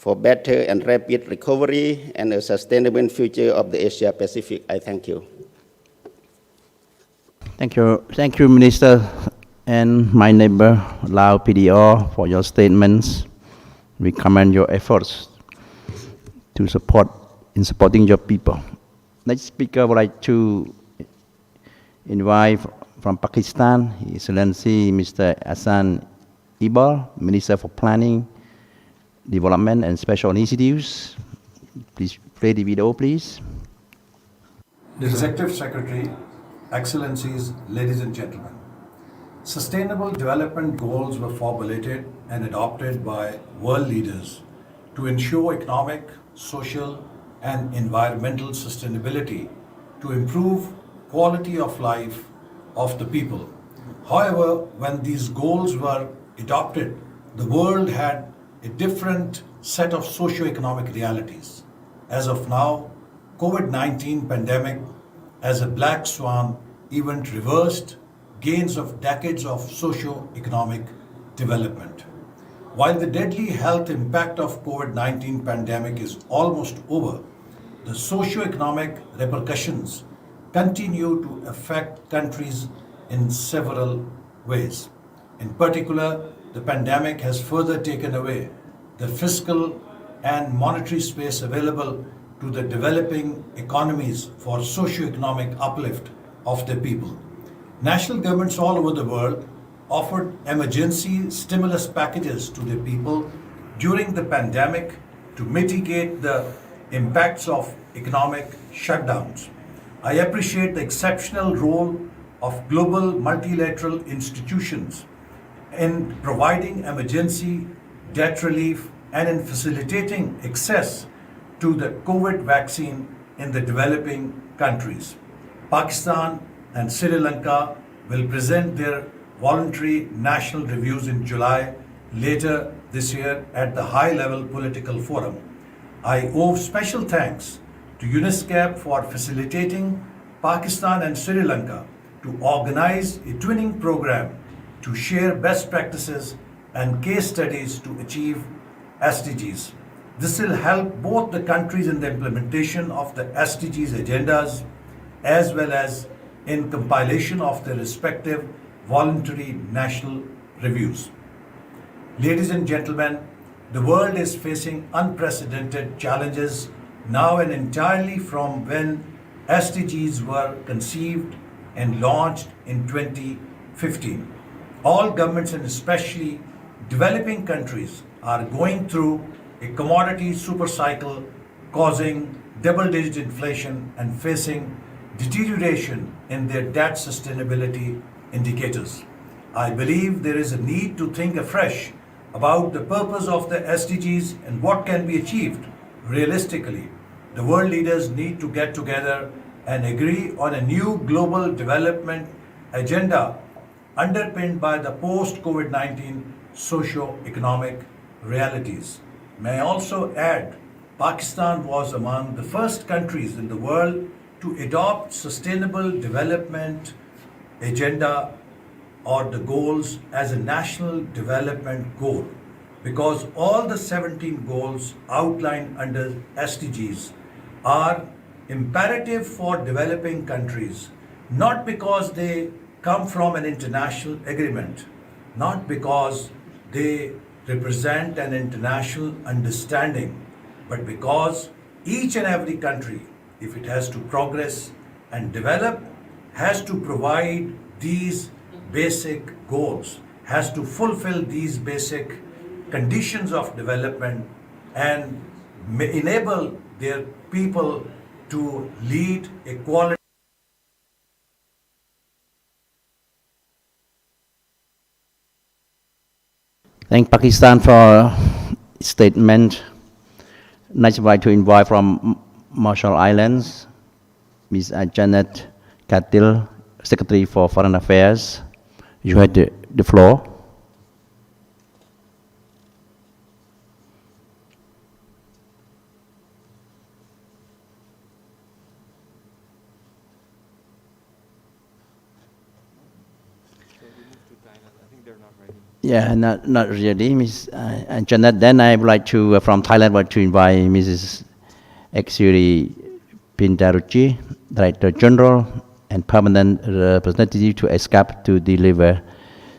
Speaker 6: for better and rapid recovery and a sustainable future of the Asia Pacific. I thank you.
Speaker 2: Thank you, Minister, and my neighbor, Lao PDO, for your statements. We commend your efforts to supporting your people. Next speaker would like to invite from Pakistan, His Excellency Mr. Hassan Iqbal, Minister for Planning, Development and Special Initiatives. Please play the video, please.
Speaker 7: The Executive Secretary, Excellencies, ladies and gentlemen. Sustainable Development Goals were formulated and adopted by world leaders to ensure economic, social, and environmental sustainability to improve quality of life of the people. However, when these goals were adopted, the world had a different set of socio-economic realities. As of now, COVID-19 pandemic as a black swan event reversed gains of decades of socio-economic development. While the deadly health impact of COVID-19 pandemic is almost over, the socio-economic repercussions continue to affect countries in several ways. In particular, the pandemic has further taken away the fiscal and monetary space available to the developing economies for socio-economic uplift of their people. National governments all over the world offered emergency stimulus packages to their people during the pandemic to mitigate the impacts of economic shutdowns. I appreciate the exceptional role of global multilateral institutions in providing emergency debt relief and in facilitating access to the COVID vaccine in the developing countries. Pakistan and Sri Lanka will present their voluntary national reviews in July later this year at the high-level political forum. I owe special thanks to ESCAP for facilitating Pakistan and Sri Lanka to organize a twinning program to share best practices and case studies to achieve SDGs. This will help both the countries in the implementation of the SDGs agendas as well as in compilation of their respective voluntary national reviews. Ladies and gentlemen, the world is facing unprecedented challenges now and entirely from when SDGs were conceived and launched in 2015. All governments and especially developing countries are going through a commodity super cycle causing double-digit inflation and facing deterioration in their debt sustainability indicators. I believe there is a need to think afresh about the purpose of the SDGs and what can be achieved realistically. The world leaders need to get together and agree on a new global development agenda underpinned by the post-COVID-19 socio-economic realities. May I also add, Pakistan was among the first countries in the world to adopt sustainable development agenda or the goals as a national development goal, because all the 17 goals outlined under SDGs are imperative for developing countries, not because they come from an international agreement, not because they represent an international understanding, but because each and every country, if it has to progress and develop, has to provide these basic goals, has to fulfill these basic conditions of development and enable their people to lead a quality.
Speaker 2: Thank Pakistan for statement. Next, I'd like to invite from Marshall Islands, Ms. Janet Katil, Secretary for Foreign Affairs. You had the floor.
Speaker 5: So we move to Thailand. I think they're not ready.
Speaker 2: Yeah, not really, Ms. Janet. Then I would like to, from Thailand, would to invite Mrs. Exuri Pindaruchi, Director General and Permanent Representative to ESCAP, to deliver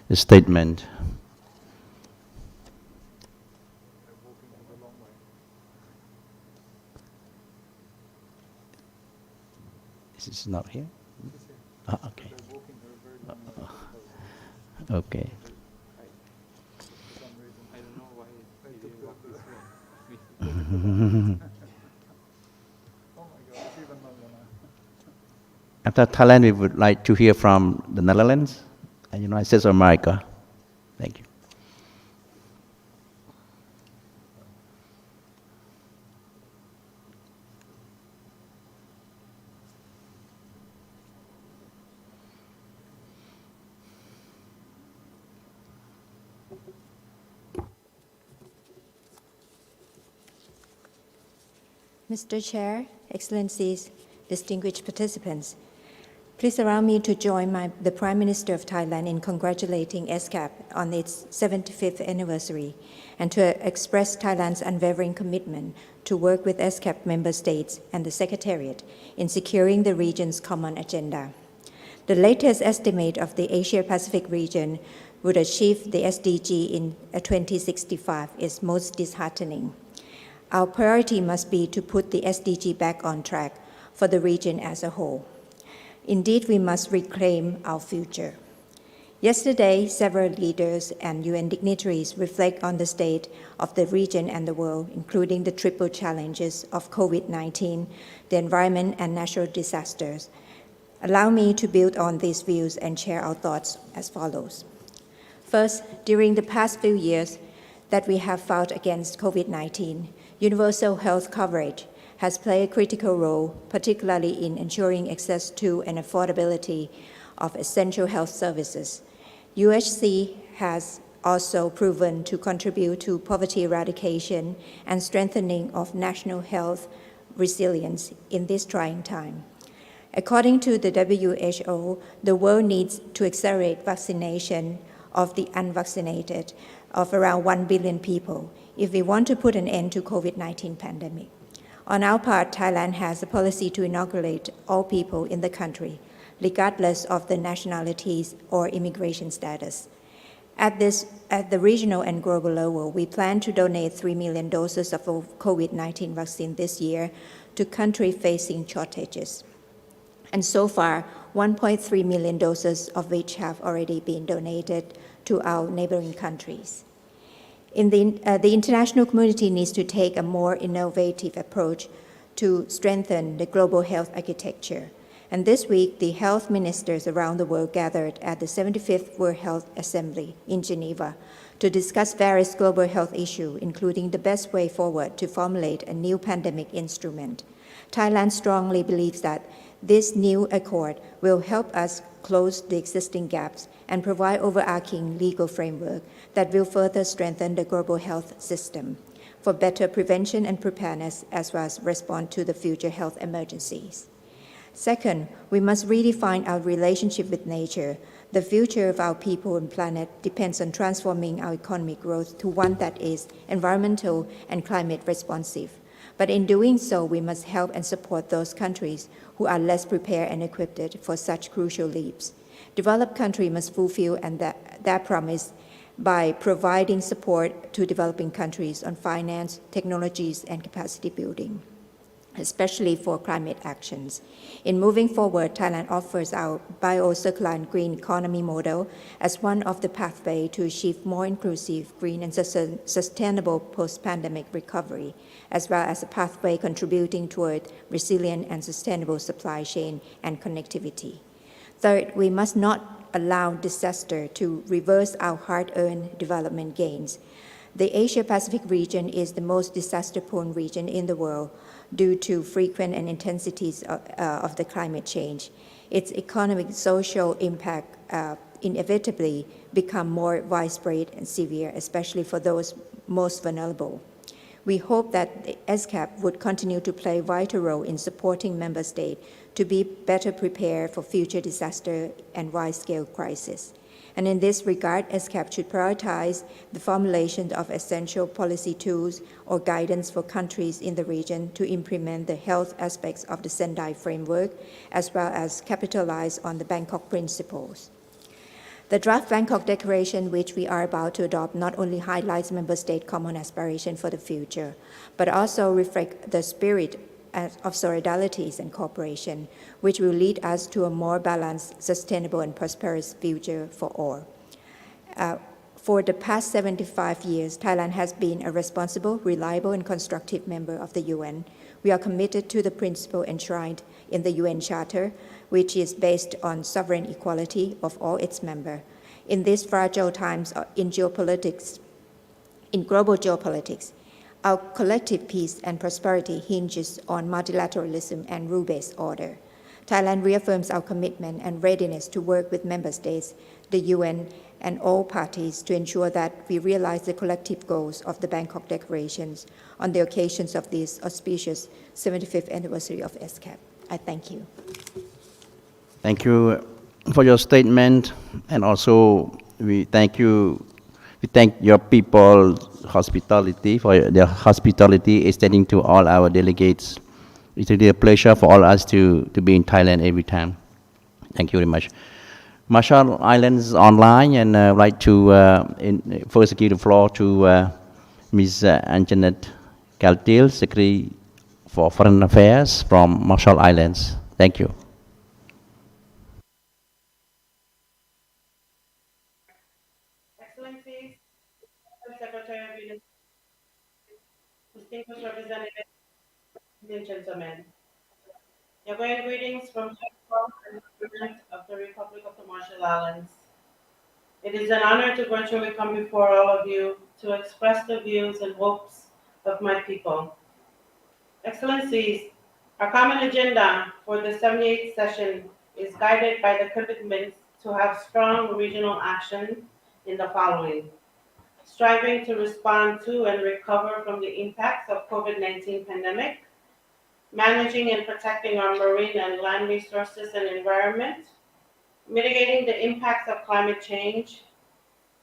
Speaker 2: the statement. This is not here? Oh, okay. Okay. After Thailand, we would like to hear from the Netherlands and United States of America. Thank you.
Speaker 8: Mr. Chair, Excellencies, distinguished participants, please allow me to join the Prime Minister of Thailand in congratulating ESCAP on its 75th anniversary and to express Thailand's unwavering commitment to work with ESCAP member states and the Secretariat in securing the region's common agenda. The latest estimate of the Asia-Pacific region would achieve the SDG in 2065 is most disheartening. Our priority must be to put the SDG back on track for the region as a whole. Indeed, we must reclaim our future. Yesterday, several leaders and UN dignitaries reflect on the state of the region and the world, including the triple challenges of COVID-19, the environment, and natural disasters. Allow me to build on these views and share our thoughts as follows. First, during the past few years that we have fought against COVID-19, universal health coverage has played a critical role, particularly in ensuring access to and affordability of essential health services. UHC has also proven to contribute to poverty eradication and strengthening of national health resilience in this trying time. According to the WHO, the world needs to accelerate vaccination of the unvaccinated of around 1 billion people if we want to put an end to COVID-19 pandemic. On our part, Thailand has a policy to inoculate all people in the country, regardless of the nationalities or immigration status. At the regional and global level, we plan to donate 3 million doses of COVID-19 vaccine this year to countries facing shortages. And so far, 1.3 million doses of which have already been donated to our neighboring countries. The international community needs to take a more innovative approach to strengthen the global health architecture. And this week, the health ministers around the world gathered at the 75th World Health Assembly in Geneva to discuss various global health issues, including the best way forward to formulate a new pandemic instrument. Thailand strongly believes that this new accord will help us close the existing gaps and provide overarching legal framework that will further strengthen the global health system for better prevention and preparedness, as well as respond to the future health emergencies. Second, we must redefine our relationship with nature. The future of our people and planet depends on transforming our economic growth to one that is environmental and climate responsive. But in doing so, we must help and support those countries who are less prepared and equipped for such crucial leaps. Developed countries must fulfill that promise by providing support to developing countries on finance, technologies, and capacity building, especially for climate actions. In moving forward, Thailand offers our bio-circular and green economy model as one of the pathways to achieve more inclusive, green, and sustainable post-pandemic recovery, as well as a pathway contributing toward resilient and sustainable supply chain and connectivity. Third, we must not allow disaster to reverse our hard-earned development gains. The Asia-Pacific region is the most disaster-prone region in the world due to frequent and intensities of the climate change. Its economic and social impact inevitably become more widespread and severe, especially for those most vulnerable. We hope that the ESCAP would continue to play a vital role in supporting member states to be better prepared for future disaster and wide-scale crisis. And in this regard, ESCAP should prioritize the formulation of essential policy tools or guidance for countries in the region to implement the health aspects of the Sendai framework, as well as capitalize on the Bangkok principles. The draft Bangkok Declaration, which we are about to adopt, not only highlights member state common aspiration for the future, but also reflects the spirit of solidarity and cooperation, which will lead us to a more balanced, sustainable, and prosperous future for all. For the past 75 years, Thailand has been a responsible, reliable, and constructive member of the UN. We are committed to the principle enshrined in the UN Charter, which is based on sovereign equality of all its members. In these fragile times in global geopolitics, our collective peace and prosperity hinges on multilateralism and rule-based order. Thailand reaffirms our commitment and readiness to work with member states, the UN, and all parties to ensure that we realize the collective goals of the Bangkok Declarations on the occasions of this auspicious 75th anniversary of ESCAP. I thank you.
Speaker 2: Thank you for your statement, and also we thank your people's hospitality for their hospitality extending to all our delegates. It's really a pleasure for all us to be in Thailand every time. Thank you very much. Marshall Islands online, and I'd like to first give the floor to Ms. Anjanette Galtil, Secretary for Foreign Affairs from Marshall Islands. Thank you.
Speaker 10: Excellencies, Secretary of Unity, distinguished representatives, ladies and gentlemen. Your grand greetings from Hong and the President of the Republic of the Marshall Islands. It is an honor to virtually come before all of you to express the views and hopes of my people. Excellencies, our common agenda for the 78th session is guided by the commitment to have strong regional action in the following: striving to respond to and recover from the impacts of COVID-19 pandemic, managing and protecting our marine and land resources and environment, mitigating the impacts of climate change,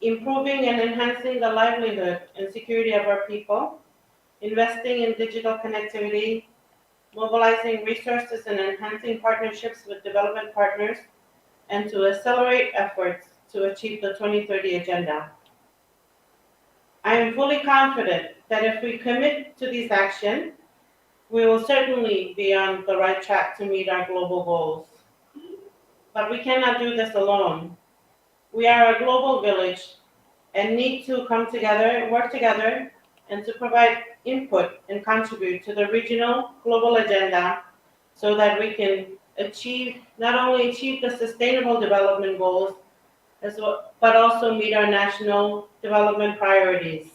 Speaker 10: improving and enhancing the livelihood and security of our people, investing in digital connectivity, mobilizing resources and enhancing partnerships with development partners, and to accelerate efforts to achieve the 2030 Agenda. I am fully confident that if we commit to these actions, we will certainly be on the right track to meet our global goals. But we cannot do this alone. We are a global village and need to come together, work together, and to provide input and contribute to the regional global agenda so that we can not only achieve the sustainable development goals, but also meet our national development priorities.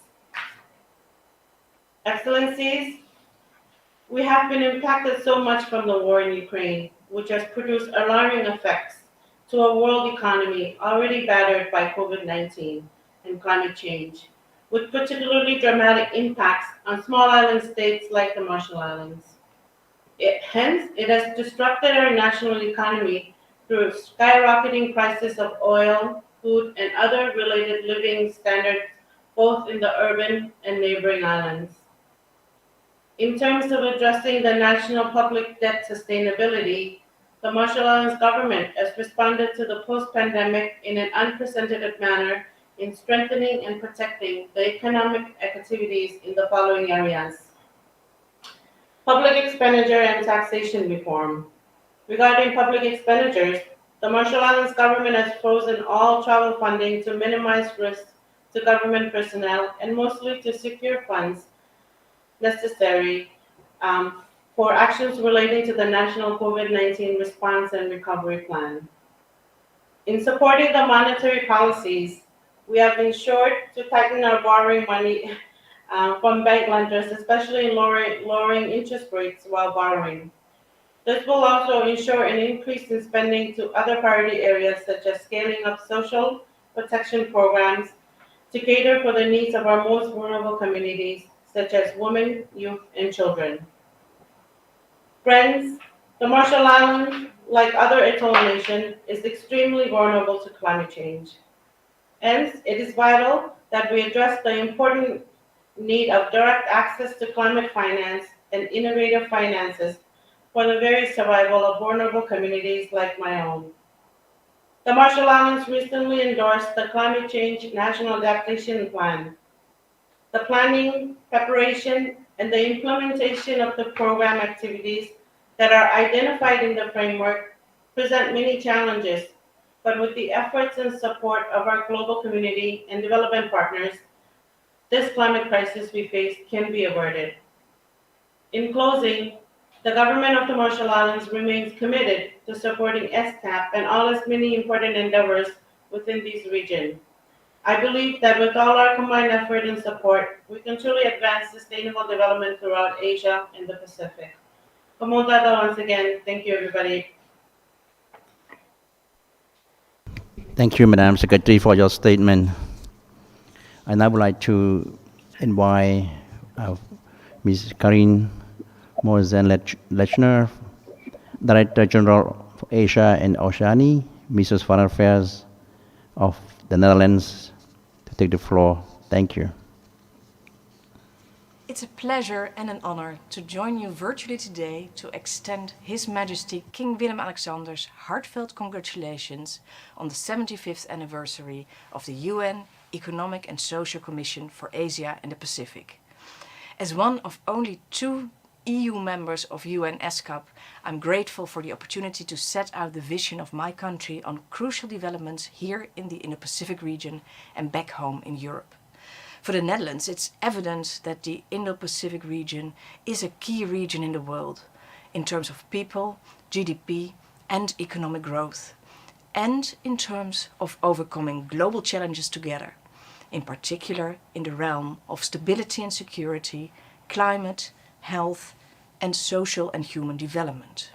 Speaker 10: Excellencies, we have been impacted so much from the war in Ukraine, which has produced alarming effects to a world economy already battered by COVID-19 and climate change, with particularly dramatic impacts on small island states like the Marshall Islands. Hence, it has disrupted our national economy through skyrocketing prices of oil, food, and other related living standards, both in the urban and neighboring islands. In terms of addressing the national public debt sustainability, the Marshall Islands government has responded to the post-pandemic in an unprecedented manner in strengthening and protecting the economic activities in the following areas: public expenditure and taxation reform. Regarding public expenditures, the Marshall Islands government has frozen all travel funding to minimize risks to government personnel and mostly to secure funds necessary for actions relating to the national COVID-19 response and recovery plan. In supporting the monetary policies, we have ensured to tighten our borrowing money from bank lenders, especially in lowering interest rates while borrowing. This will also ensure an increase in spending to other priority areas such as scaling up social protection programs to cater for the needs of our most vulnerable communities, such as women, youth, and children. Friends, the Marshall Islands, like other atoll nations, is extremely vulnerable to climate change. Hence, it is vital that we address the important need of direct access to climate finance and innovative finances for the very survival of vulnerable communities like my own. The Marshall Islands recently endorsed the Climate Change National Adaptation Plan. The planning, preparation, and the implementation of the program activities that are identified in the framework present many challenges, but with the efforts and support of our global community and development partners, this climate crisis we face can be averted. In closing, the government of the Marshall Islands remains committed to supporting ESCAP and all its many important endeavors within this region. I believe that with all our combined effort and support, we can truly advance sustainable development throughout Asia and the Pacific. Komodata once again, thank you everybody.
Speaker 2: Thank you, Madam Secretary, for your statement. And I would like to invite Ms. Karin Mozen-Lechner, Director General for Asia and Oceania, Mrs. Foreign Affairs of the Netherlands, to take the floor. Thank you.
Speaker 11: It's a pleasure and an honor to join you virtually today to extend His Majesty King Willem-Alexander's heartfelt congratulations on the 75th anniversary of the UN Economic and Social Commission for Asia and the Pacific. As one of only 2 EU members of UN ESCAP, I'm grateful for the opportunity to set out the vision of my country on crucial developments here in the Indo-Pacific region and back home in Europe. For the Netherlands, it's evident that the Indo-Pacific region is a key region in the world in terms of people, GDP and economic growth, and in terms of overcoming global challenges together, in particular in the realm of stability and security, climate, health, and social and human development.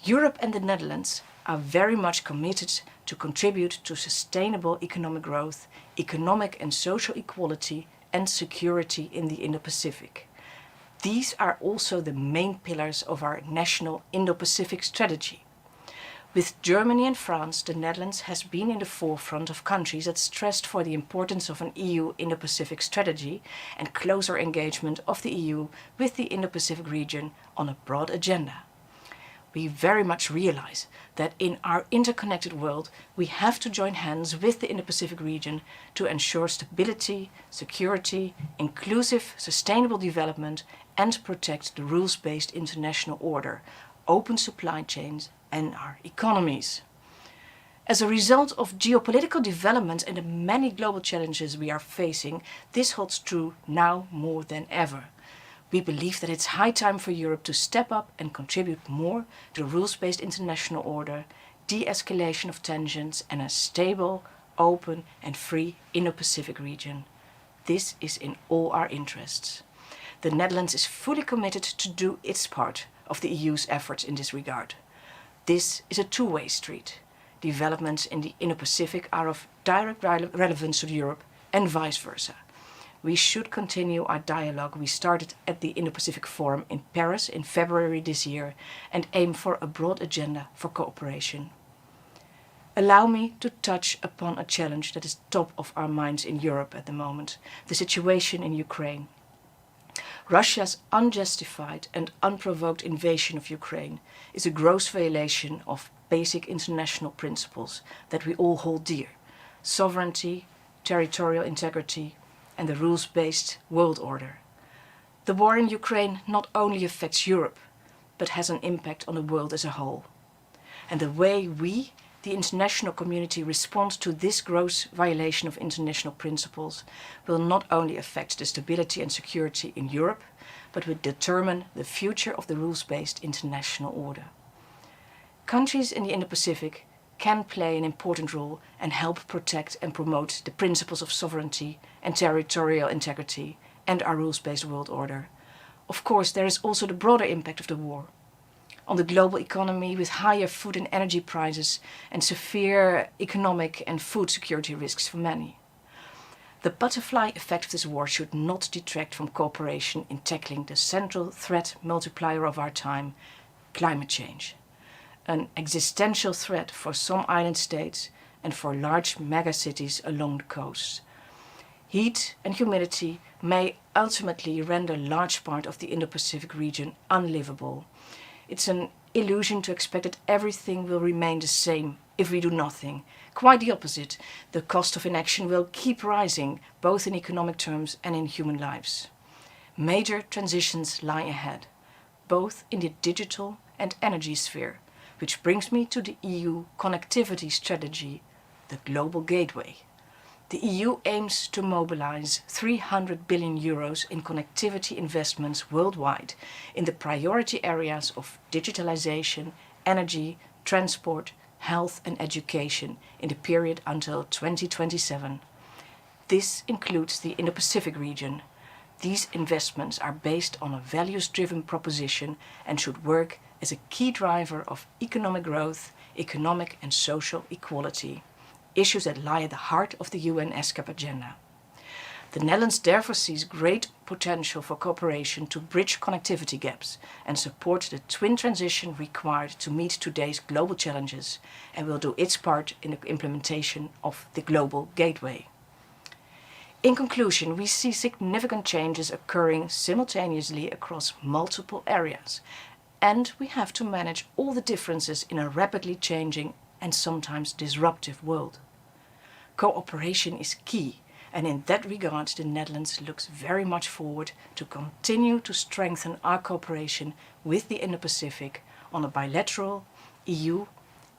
Speaker 11: Europe and the Netherlands are very much committed to contribute to sustainable economic growth, economic and social equality, and security in the Indo-Pacific. These are also the main pillars of our national Indo-Pacific strategy. With Germany and France, the Netherlands has been in the forefront of countries that stressed for the importance of an EU Indo-Pacific strategy and closer engagement of the EU with the Indo-Pacific region on a broad agenda. We very much realize that in our interconnected world, we have to join hands with the Indo-Pacific region to ensure stability, security, inclusive, sustainable development, and protect the rules-based international order, open supply chains, and our economies. As a result of geopolitical developments and the many global challenges we are facing, this holds true now more than ever. We believe that it's high time for Europe to step up and contribute more to the rules-based international order, de-escalation of tensions, and a stable, open, and free Indo-Pacific region. This is in all our interests. The Netherlands is fully committed to do its part of the EU's efforts in this regard. This is a two-way street. Developments in the Indo-Pacific are of direct relevance to Europe and vice versa. We should continue our dialogue we started at the Indo-Pacific Forum in Paris in February this year and aim for a broad agenda for cooperation. Allow me to touch upon a challenge that is top of our minds in Europe at the moment, the situation in Ukraine. Russia's unjustified and unprovoked invasion of Ukraine is a gross violation of basic international principles that we all hold dear: sovereignty, territorial integrity, and the rules-based world order. The war in Ukraine not only affects Europe, but has an impact on the world as a whole. And the way we, the international community, respond to this gross violation of international principles will not only affect the stability and security in Europe, but will determine the future of the rules-based international order. Countries in the Indo-Pacific can play an important role and help protect and promote the principles of sovereignty and territorial integrity and our rules-based world order. Of course, there is also the broader impact of the war on the global economy, with higher food and energy prices and severe economic and food security risks for many. The butterfly effect of this war should not detract from cooperation in tackling the central threat multiplier of our time, climate change. An existential threat for some island states and for large megacities along the coast. Heat and humidity may ultimately render a large part of the Indo-Pacific region unlivable. It's an illusion to expect that everything will remain the same if we do nothing. Quite the opposite. The cost of inaction will keep rising, both in economic terms and in human lives. Major transitions lie ahead, both in the digital and energy sphere, which brings me to the EU connectivity strategy, the global gateway. The EU aims to mobilize 300 billion euros in connectivity investments worldwide in the priority areas of digitalization, energy, transport, health and education in the period until 2027. This includes the Indo-Pacific region. These investments are based on a values-driven proposition and should work as a key driver of economic growth, economic and social equality, issues that lie at the heart of the UN ESCAP agenda. The Netherlands therefore sees great potential for cooperation to bridge connectivity gaps and support the twin transition required to meet today's global challenges, and will do its part in the implementation of the global gateway. In conclusion, we see significant changes occurring simultaneously across multiple areas, and we have to manage all the differences in a rapidly changing and sometimes disruptive world. Cooperation is key, and in that regard the Netherlands looks very much forward to continue to strengthen our cooperation with the Indo-Pacific on a bilateral, EU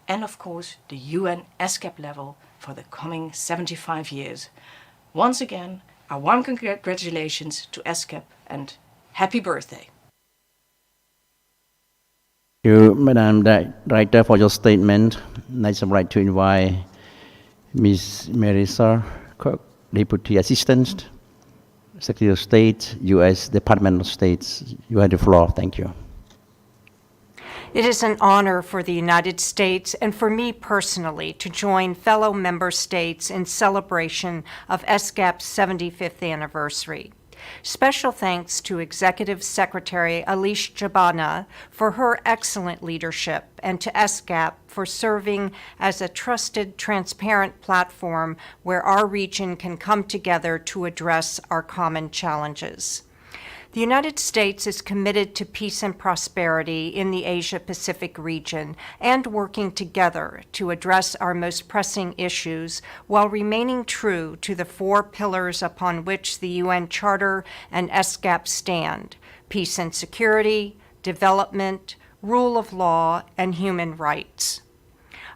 Speaker 11: and of course the UN ESCAP level for the coming 75 years. Once again, our warm congratulations to ESCAP and happy birthday.
Speaker 2: Thank you, Madam Director, for your statement. I'd like to invite Ms. Marisa Cook, Deputy Assistant Secretary of State, U.S. Department of State. You have the floor. Thank you.
Speaker 12: It is an honor for the United States and for me personally to join fellow member states in celebration of ESCAP's 75th anniversary. Special thanks to Executive Secretary Alish Jabana for her excellent leadership and to ESCAP for serving as a trusted, transparent platform where our region can come together to address our common challenges. The United States is committed to peace and prosperity in the Asia-Pacific region and working together to address our most pressing issues while remaining true to the 4 pillars upon which the UN Charter and ESCAP stand: peace and security, development, rule of law, and human rights.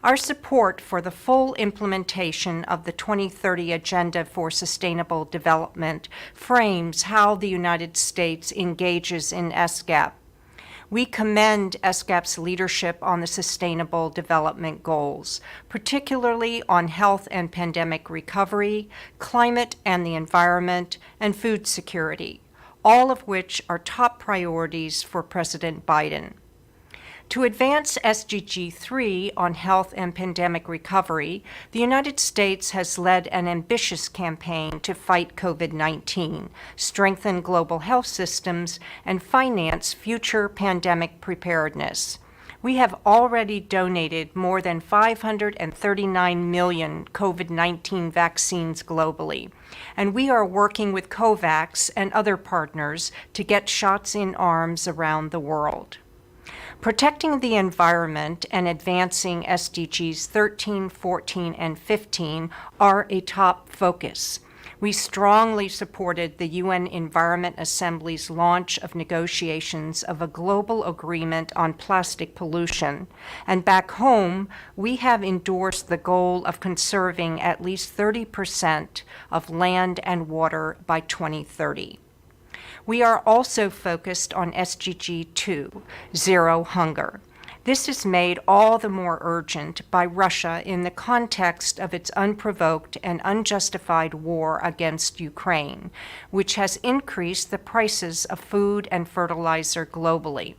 Speaker 12: Our support for the full implementation of the 2030 Agenda for Sustainable Development frames how the United States engages in ESCAP. We commend ESCAP's leadership on the Sustainable Development Goals, particularly on health and pandemic recovery, climate and the environment, and food security, all of which are top priorities for President Biden. To advance SDG 3 on health and pandemic recovery, the United States has led an ambitious campaign to fight COVID-19, strengthen global health systems, and finance future pandemic preparedness. We have already donated more than 539 million COVID-19 vaccines globally, and we are working with COVAX and other partners to get shots in arms around the world. Protecting the environment and advancing SDGs 13, 14, and 15 are a top focus. We strongly supported the UN Environment Assembly's launch of negotiations of a global agreement on plastic pollution, and back home, we have endorsed the goal of conserving at least 30% of land and water by 2030. We are also focused on SDG 2, Zero Hunger. This is made all the more urgent by Russia in the context of its unprovoked and unjustified war against Ukraine, which has increased the prices of food and fertilizer globally.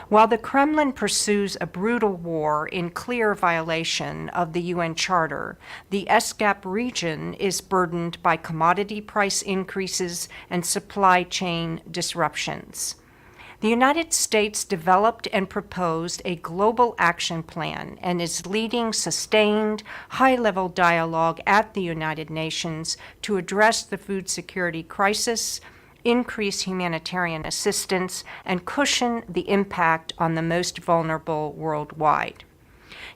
Speaker 12: While the Kremlin pursues a brutal war in clear violation of the UN Charter, the ESCAP region is burdened by commodity price increases and supply chain disruptions. The United States developed and proposed a global action plan and is leading sustained, high-level dialogue at the United Nations to address the food security crisis, increase humanitarian assistance, and cushion the impact on the most vulnerable worldwide.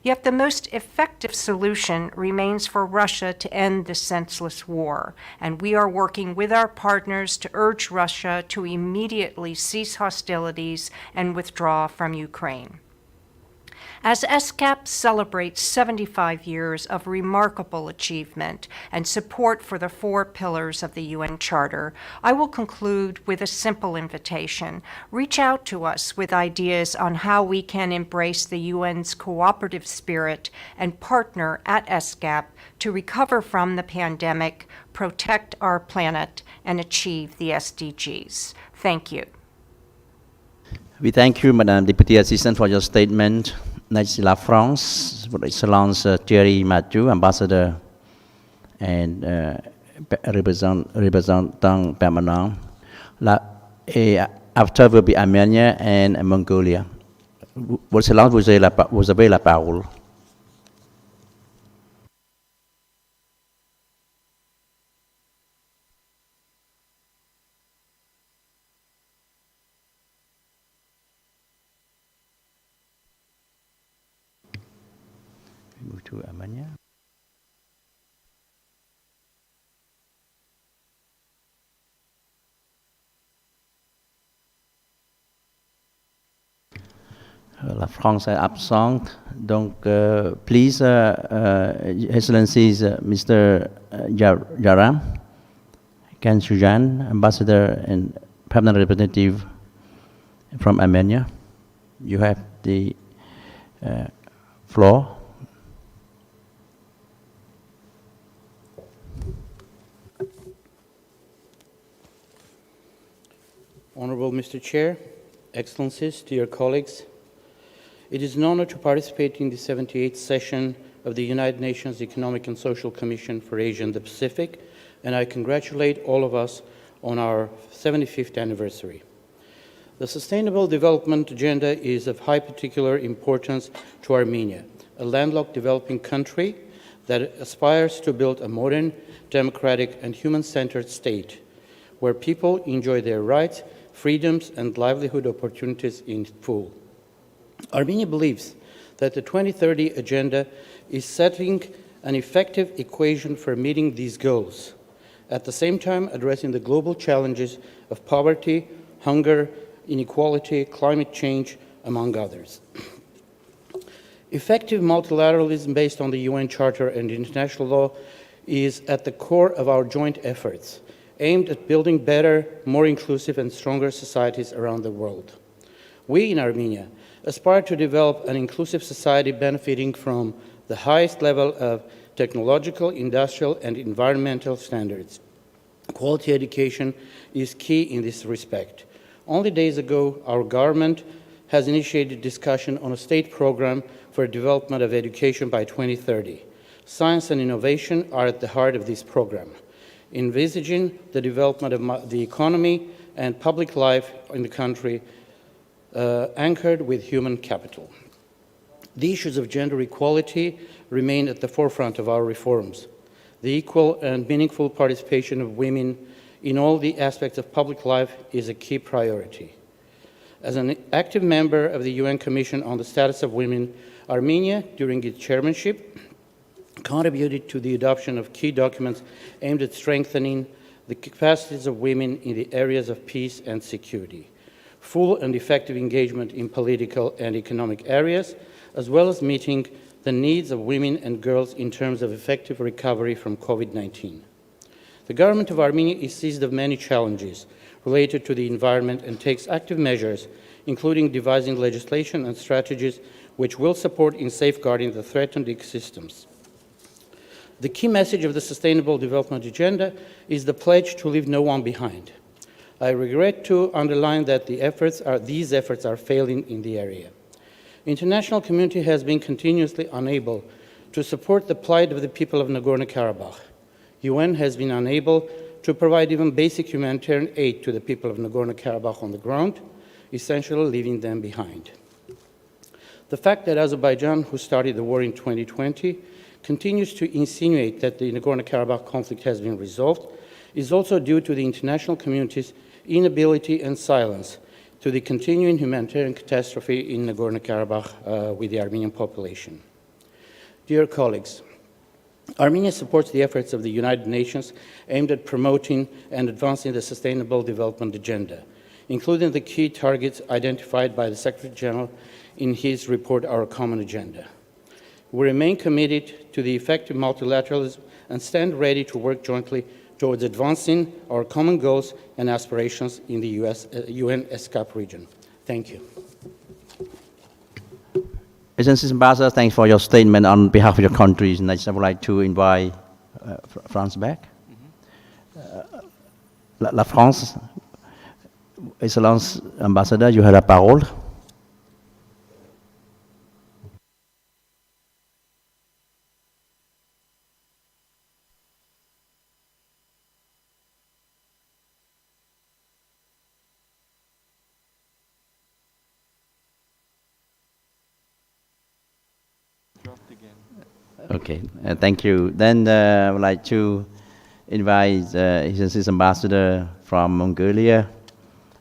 Speaker 12: Yet the most effective solution remains for Russia to end this senseless war, and we are working with our partners to urge Russia to immediately cease hostilities and withdraw from Ukraine. As ESCAP celebrates 75 years of remarkable achievement and support for the 4 pillars of the UN Charter, I will conclude with a simple invitation. Reach out to us with ideas on how we can embrace the UN's cooperative spirit and partner at ESCAP to recover from the pandemic, protect our planet, and achieve the SDGs. Thank you.
Speaker 2: We thank you, Madam Deputy Assistant, for your statement. Next, La France, Votre Excellence Thierry Mathieu, Ambassador and Representant Permanent. After will be Armenia and Mongolia. Votre Excellence, vous avez la parole. Move to Armenia. La France est absente, donc please, Excellencies, Mr. Jaram, Ken Sujan, Ambassador and Permanent Representative from Armenia, you have the floor.
Speaker 13: Honorable Mr. Chair, Excellencies, dear colleagues, it is an honor to participate in the 78th session of the United Nations Economic and Social Commission for Asia and the Pacific, and I congratulate all of us on our 75th anniversary. The Sustainable Development Agenda is of high particular importance to Armenia, a landlocked developing country that aspires to build a modern, democratic, and human-centered state where people enjoy their rights, freedoms, and livelihood opportunities in full. Armenia believes that the 2030 Agenda is setting an effective equation for meeting these goals, at the same time addressing the global challenges of poverty, hunger, inequality, climate change, among others. Effective multilateralism based on the UN Charter and international law is at the core of our joint efforts, aimed at building better, more inclusive and stronger societies around the world. We in Armenia aspire to develop an inclusive society benefiting from the highest level of technological, industrial and environmental standards. Quality education is key in this respect. Only days ago, our government has initiated discussion on a state program for development of education by 2030. Science and innovation are at the heart of this program, envisaging the development of the economy and public life in the country anchored with human capital. The issues of gender equality remain at the forefront of our reforms. The equal and meaningful participation of women in all the aspects of public life is a key priority. As an active member of the UN Commission on the Status of Women, Armenia, during its chairmanship, contributed to the adoption of key documents aimed at strengthening the capacities of women in the areas of peace and security, full and effective engagement in political and economic areas, as well as meeting the needs of women and girls in terms of effective recovery from COVID-19. The government of Armenia is seized of many challenges related to the environment and takes active measures, including devising legislation and strategies which will support in safeguarding the threatened ecosystems. The key message of the Sustainable Development Agenda is the pledge to leave no one behind. I regret to underline that these efforts are failing in the area. International community has been continuously unable to support the plight of the people of Nagorno-Karabakh. UN has been unable to provide even basic humanitarian aid to the people of Nagorno-Karabakh on the ground. essentially leaving them behind. The fact that Azerbaijan, who started the war in 2020, continues to insinuate that the Nagorno-Karabakh conflict has been resolved is also due to the international community's inability and silence to the continuing humanitarian catastrophe in Nagorno-Karabakh with the Armenian population. Dear colleagues, Armenia supports the efforts of the United Nations aimed at promoting and advancing the Sustainable Development Agenda, including the key targets identified by the Secretary General in his report, Our Common Agenda. We remain committed to the effective multilateralism and stand ready to work jointly towards advancing our common goals and aspirations in the UN ESCAP region. Thank you.
Speaker 2: Excellency Ambassador, thanks for your statement on behalf of your countries. Next, I would like to invite France back. La France, Excellence Ambassador, you have la parole. Okay, thank you. Then I would like to invite His Excellency Ambassador from Mongolia,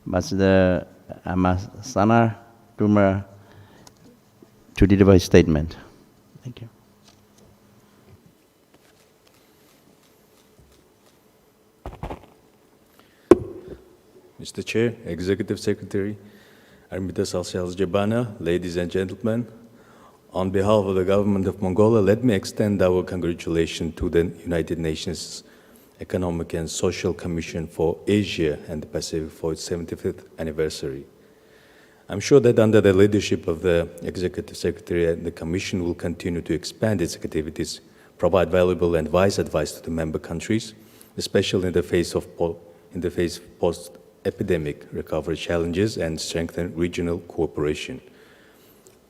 Speaker 2: Ambassador Amasana Dumar, to deliver his statement. Thank you.
Speaker 14: Mr. Chair, Executive Secretary, Armita Salsials-Jabana, ladies and gentlemen, on behalf of the government of Mongolia, let me extend our congratulations to the United Nations Economic and Social Commission for Asia and the Pacific for its 75th anniversary. I'm sure that under the leadership of the Executive Secretary, the Commission will continue to expand its activities, provide valuable and wise advice to the member countries, especially in the face of post-epidemic recovery challenges, and strengthen regional cooperation.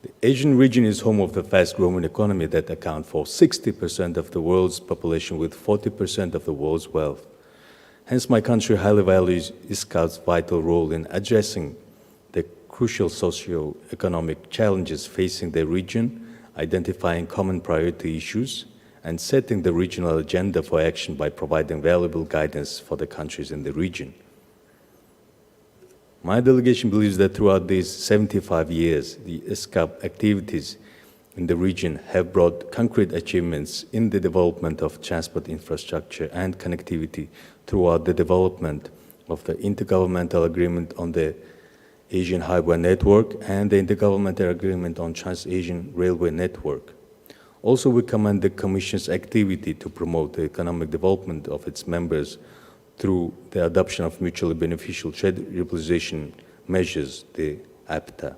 Speaker 14: The Asian region is home of the fast-growing economy that account for 60% of the world's population with 40% of the world's wealth. Hence, my country highly values ESCAP's vital role in addressing the crucial socio-economic challenges facing the region, identifying common priority issues, and setting the regional agenda for action by providing valuable guidance for the countries in the region. My delegation believes that throughout these 75 years, the ESCAP activities in the region have brought concrete achievements in the development of transport infrastructure and connectivity throughout the development of the Intergovernmental Agreement on the Asian Highway Network and the Intergovernmental Agreement on Trans-Asian Railway Network. Also, we commend the Commission's activity to promote the economic development of its members through the adoption of mutually beneficial trade liberalization measures, the APTA.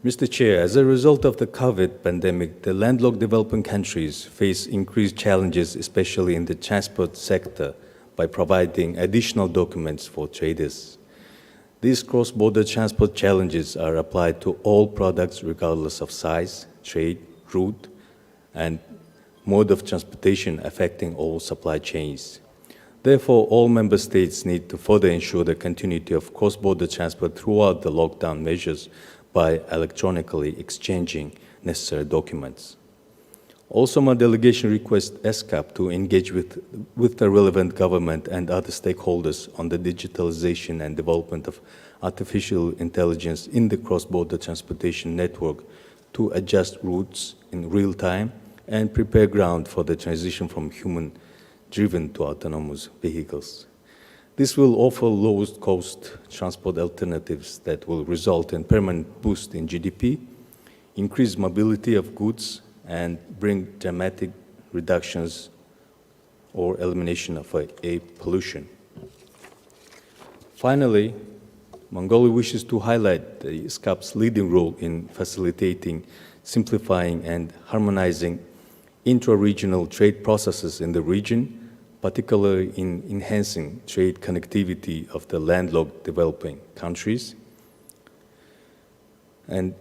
Speaker 14: Mr. Chair, as a result of the COVID pandemic, the landlocked developing countries face increased challenges, especially in the transport sector, by providing additional documents for traders. These cross-border transport challenges are applied to all products regardless of size, trade, route, and mode of transportation, affecting all supply chains. Therefore, all member states need to further ensure the continuity of cross-border transport throughout the lockdown measures by electronically exchanging necessary documents. Also, my delegation requests ESCAP to engage with the relevant government and other stakeholders on the digitalization and development of artificial intelligence in the cross-border transportation network to adjust routes in real time and prepare ground for the transition from human-driven to autonomous vehicles. This will offer lowest-cost transport alternatives that will result in permanent boost in GDP, increase mobility of goods, and bring dramatic reductions or elimination of air pollution. Finally, Mongolia wishes to highlight the ESCAP's leading role in facilitating, simplifying, and harmonizing intra-regional trade processes in the region, particularly in enhancing trade connectivity of the landlocked developing countries. And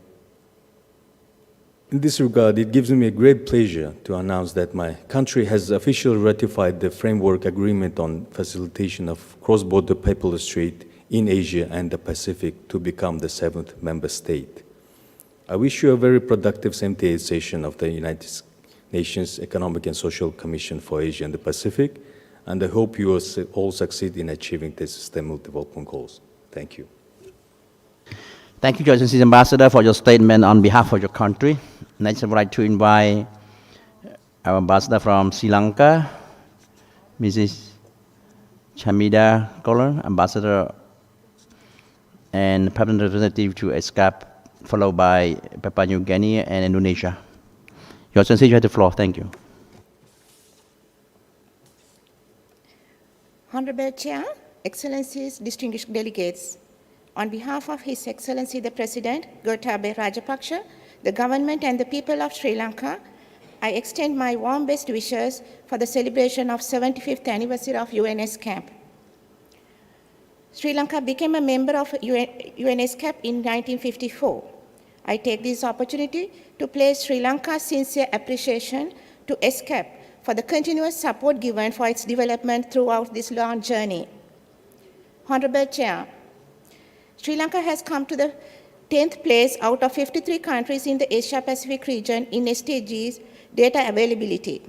Speaker 14: in this regard, it gives me a great pleasure to announce that my country has officially ratified the Framework Agreement on Facilitation of Cross-Border Paperless Trade in Asia and the Pacific to become the 7th member state. I wish you a very productive 78th session of the United Nations Economic and Social Commission for Asia and the Pacific, and I hope you will all succeed in achieving the Sustainable Development Goals. Thank you.
Speaker 2: Thank you, Your Excellency Ambassador, for your statement on behalf of your country. Next, I would like to invite our ambassador from Sri Lanka, Mrs. Chamida Kolar, ambassador and permanent representative to ESCAP, followed by Papua New Guinea and Indonesia. Your Excellency, you have the floor. Thank you.
Speaker 15: Honorable Chair, Excellencies, distinguished delegates, on behalf of His Excellency the President, Gotabaya Rajapaksa, the government and the people of Sri Lanka, I extend my warm best wishes for the celebration of 75th anniversary of ESCAP. Sri Lanka became a member of ESCAP in 1954. I take this opportunity to place Sri Lanka's sincere appreciation to ESCAP for the continuous support given for its development throughout this long journey. Honorable Chair, Sri Lanka has come to the 10th place out of 53 countries in the Asia-Pacific region in SDGs data availability.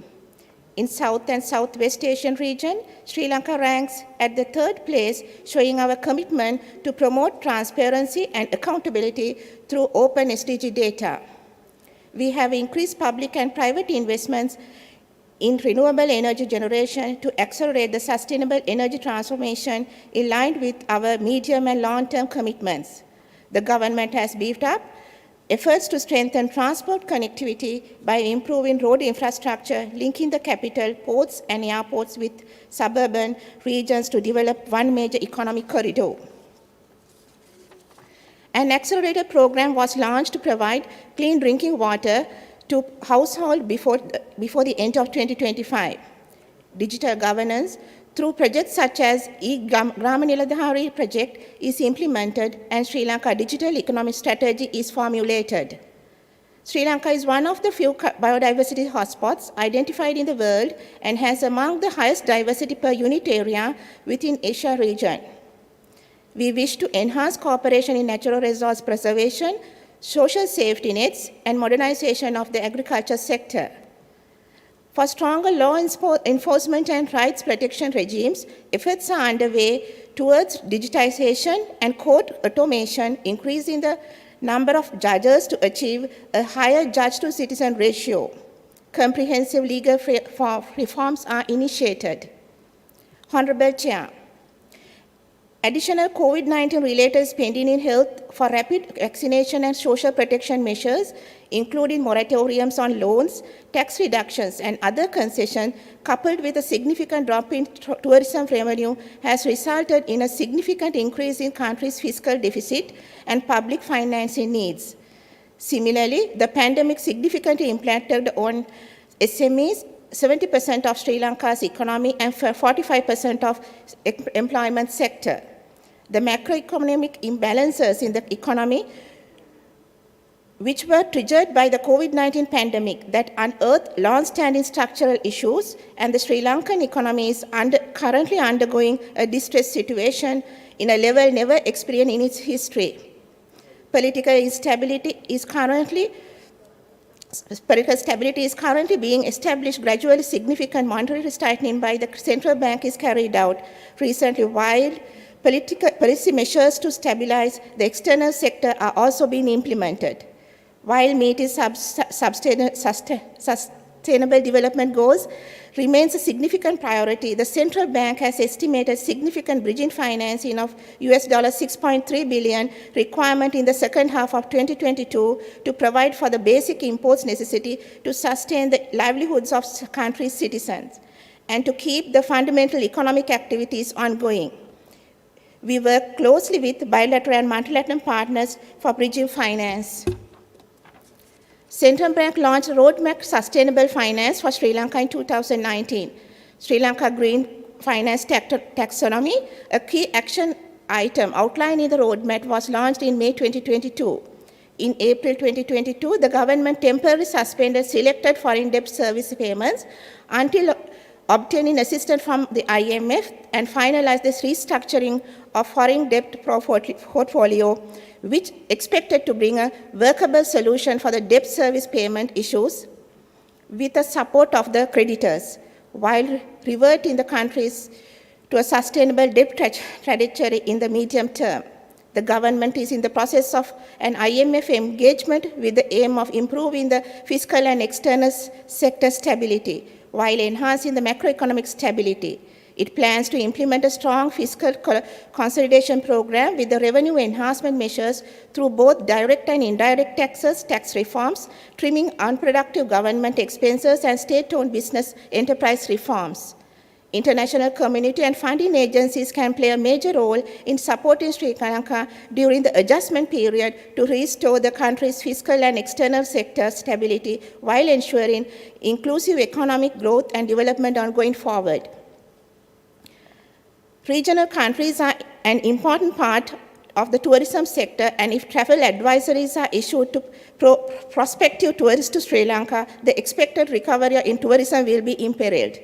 Speaker 15: In South and Southwest Asian region, Sri Lanka ranks at the 3rd place, showing our commitment to promote transparency and accountability through open SDG data. We have increased public and private investments in renewable energy generation to accelerate the sustainable energy transformation in line with our medium and long-term commitments. The government has beefed up efforts to strengthen transport connectivity by improving road infrastructure, linking the capital, ports, and airports with suburban regions to develop one major economic corridor. An accelerated program was launched to provide clean drinking water to households before the end of 2025. Digital governance through projects such as E-Gramaniladhari project is implemented and Sri Lanka digital economic strategy is formulated. Sri Lanka is one of the few biodiversity hotspots identified in the world and has among the highest diversity per unit area within Asia region. We wish to enhance cooperation in natural resource preservation, social safety nets, and modernization of the agriculture sector. For stronger law enforcement and rights protection regimes, efforts are underway towards digitization and court automation, increasing the number of judges to achieve a higher judge-to-citizen ratio. Comprehensive legal reforms are initiated. Honorable Chair, additional COVID-19 related spending in health for rapid vaccination and social protection measures, including moratoriums on loans, tax reductions, and other concessions, coupled with a significant drop in tourism revenue, has resulted in a significant increase in country's fiscal deficit and public financing needs. Similarly, the pandemic significantly impacted on SMEs, 70% of Sri Lanka's economy, and 45% of employment sector. The macroeconomic imbalances in the economy, which were triggered by the COVID-19 pandemic that unearthed long-standing structural issues, and the Sri Lankan economy is currently undergoing a distressed situation in a level never experienced in its history. Political stability is currently being established. Gradually, significant monetary tightening by the central bank is carried out recently, while policy measures to stabilize the external sector are also being implemented. While meeting sustainable development goals remains a significant priority, the central bank has estimated significant bridging financing of $6.3 billion requirement in the second half of 2022 to provide for the basic imports necessity to sustain the livelihoods of country's citizens and to keep the fundamental economic activities ongoing. We work closely with bilateral and multilateral partners for bridging finance. Central Bank launched Roadmap Sustainable Finance for Sri Lanka in 2019. Sri Lanka Green Finance Taxonomy, a key action item outlined in the roadmap, was launched in May 2022. In April 2022, the government temporarily suspended selected foreign debt service payments until obtaining assistance from the IMF, and finalize this restructuring of foreign debt portfolio, which expected to bring a workable solution for the debt service payment issues with the support of the creditors, while reverting the countries to a sustainable debt trajectory in the medium term. The government is in the process of an IMF engagement with the aim of improving the fiscal and external sector stability while enhancing the macroeconomic stability. It plans to implement a strong fiscal consolidation program with the revenue enhancement measures through both direct and indirect taxes, tax reforms, trimming unproductive government expenses, and state-owned business enterprise reforms. International community and funding agencies can play a major role in supporting Sri Lanka during the adjustment period to restore the country's fiscal and external sector stability while ensuring inclusive economic growth and development going forward. Regional countries are an important part of the tourism sector, and if travel advisories are issued to prospective tourists to Sri Lanka, the expected recovery in tourism will be imperiled.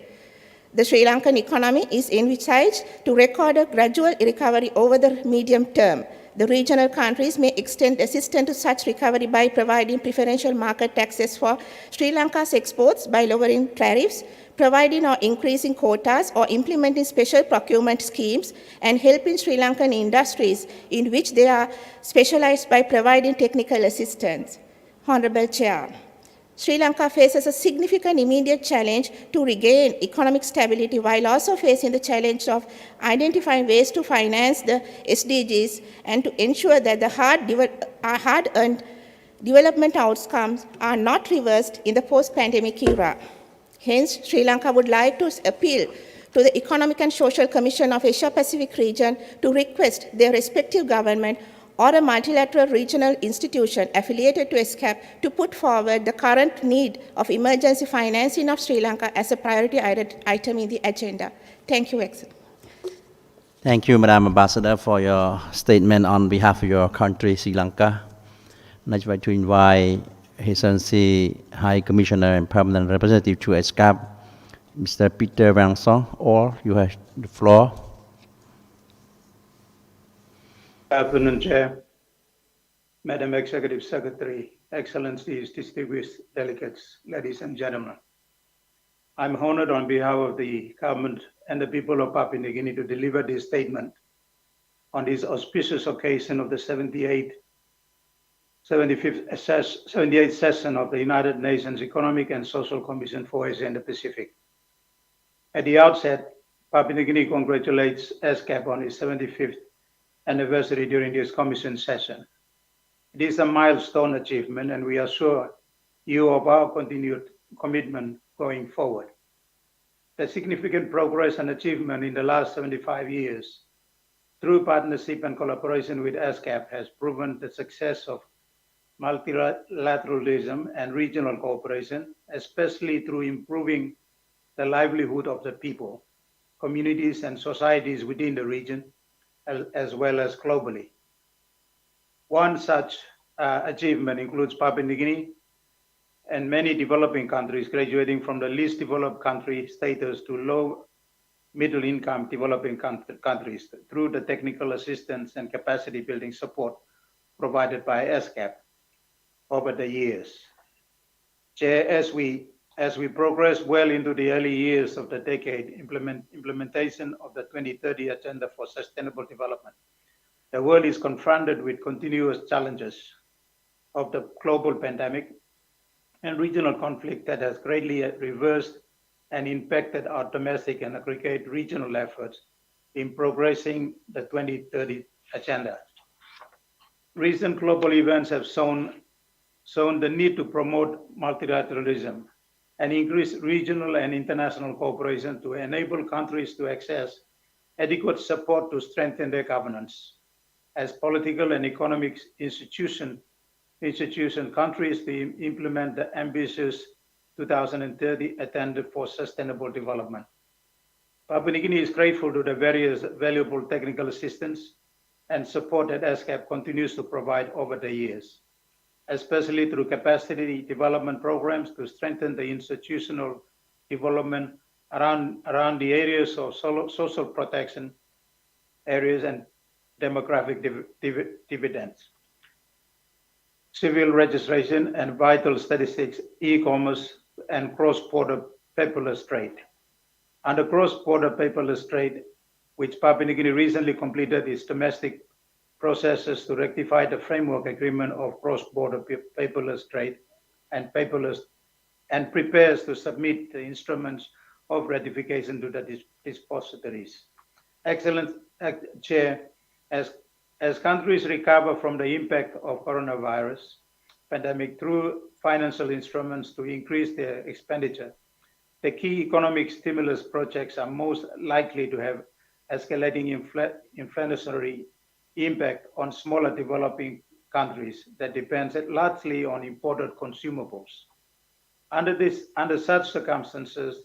Speaker 15: The Sri Lankan economy is envisaged to record a gradual recovery over the medium term. The regional countries may extend assistance to such recovery by providing preferential market access for Sri Lanka's exports by lowering tariffs, providing or increasing quotas, or implementing special procurement schemes, and helping Sri Lankan industries in which they are specialized by providing technical assistance. Honorable Chair, Sri Lanka faces a significant immediate challenge to regain economic stability while also facing the challenge of identifying ways to finance the SDGs and to ensure that the hard-earned development outcomes are not reversed in the post-pandemic era. Hence, Sri Lanka would like to appeal to the Economic and Social Commission of Asia-Pacific region to request their respective government or a multilateral regional institution affiliated to ESCAP to put forward the current need of emergency financing of Sri Lanka as a priority item in the agenda. Thank you, Excellency.
Speaker 2: Thank you, Madam Ambassador, for your statement on behalf of your country, Sri Lanka. I'd like to invite His Excellency High Commissioner and Permanent Representative to ESCAP, Mr. Peter Vangsong, or you have the floor.
Speaker 16: Good afternoon, Chair, Madam Executive Secretary, Excellencies, distinguished delegates, ladies and gentlemen. I'm honored on behalf of the government and the people of Papua New Guinea to deliver this statement on this auspicious occasion of the 78th session of the United Nations Economic and Social Commission for Asia and the Pacific. At the outset, Papua New Guinea congratulates ESCAP on its 75th anniversary during this commission session. It is a milestone achievement, and we assure you of our continued commitment going forward. The significant progress and achievement in the last 75 years through partnership and collaboration with ESCAP has proven the success of multilateralism and regional cooperation, especially through improving the livelihood of the people, communities, and societies within the region, as well as globally. One such achievement includes Papua New Guinea and many developing countries graduating from the least developed country status to low middle income developing countries through the technical assistance and capacity building support provided by ESCAP over the years. Chair, as we progress well into the early years of the decade, implementation of the 2030 Agenda for Sustainable Development, the world is confronted with continuous challenges of the global pandemic and regional conflict that has greatly reversed and impacted our domestic and aggregate regional efforts in progressing the 2030 Agenda. Recent global events have shown the need to promote multilateralism and increase regional and international cooperation to enable countries to access adequate support to strengthen their governance. As political and economic institution countries to implement the ambitious 2030 Agenda for Sustainable Development. Papua New Guinea is grateful to the various valuable technical assistance and support that ESCAP continues to provide over the years, especially through capacity development programs to strengthen the institutional development around the areas of social protection areas and demographic dividends, civil registration and vital statistics, e-commerce, and cross-border paperless trade. Under cross-border paperless trade, which Papua New Guinea recently completed its domestic processes to rectify the framework agreement of cross-border paperless trade and prepares to submit the instruments of ratification to the depositories. Excellent Chair, as countries recover from the impact of coronavirus pandemic through financial instruments to increase their expenditure, the key economic stimulus projects are most likely to have escalating inflationary impact on smaller developing countries that depends largely on imported consumables. Under such circumstances,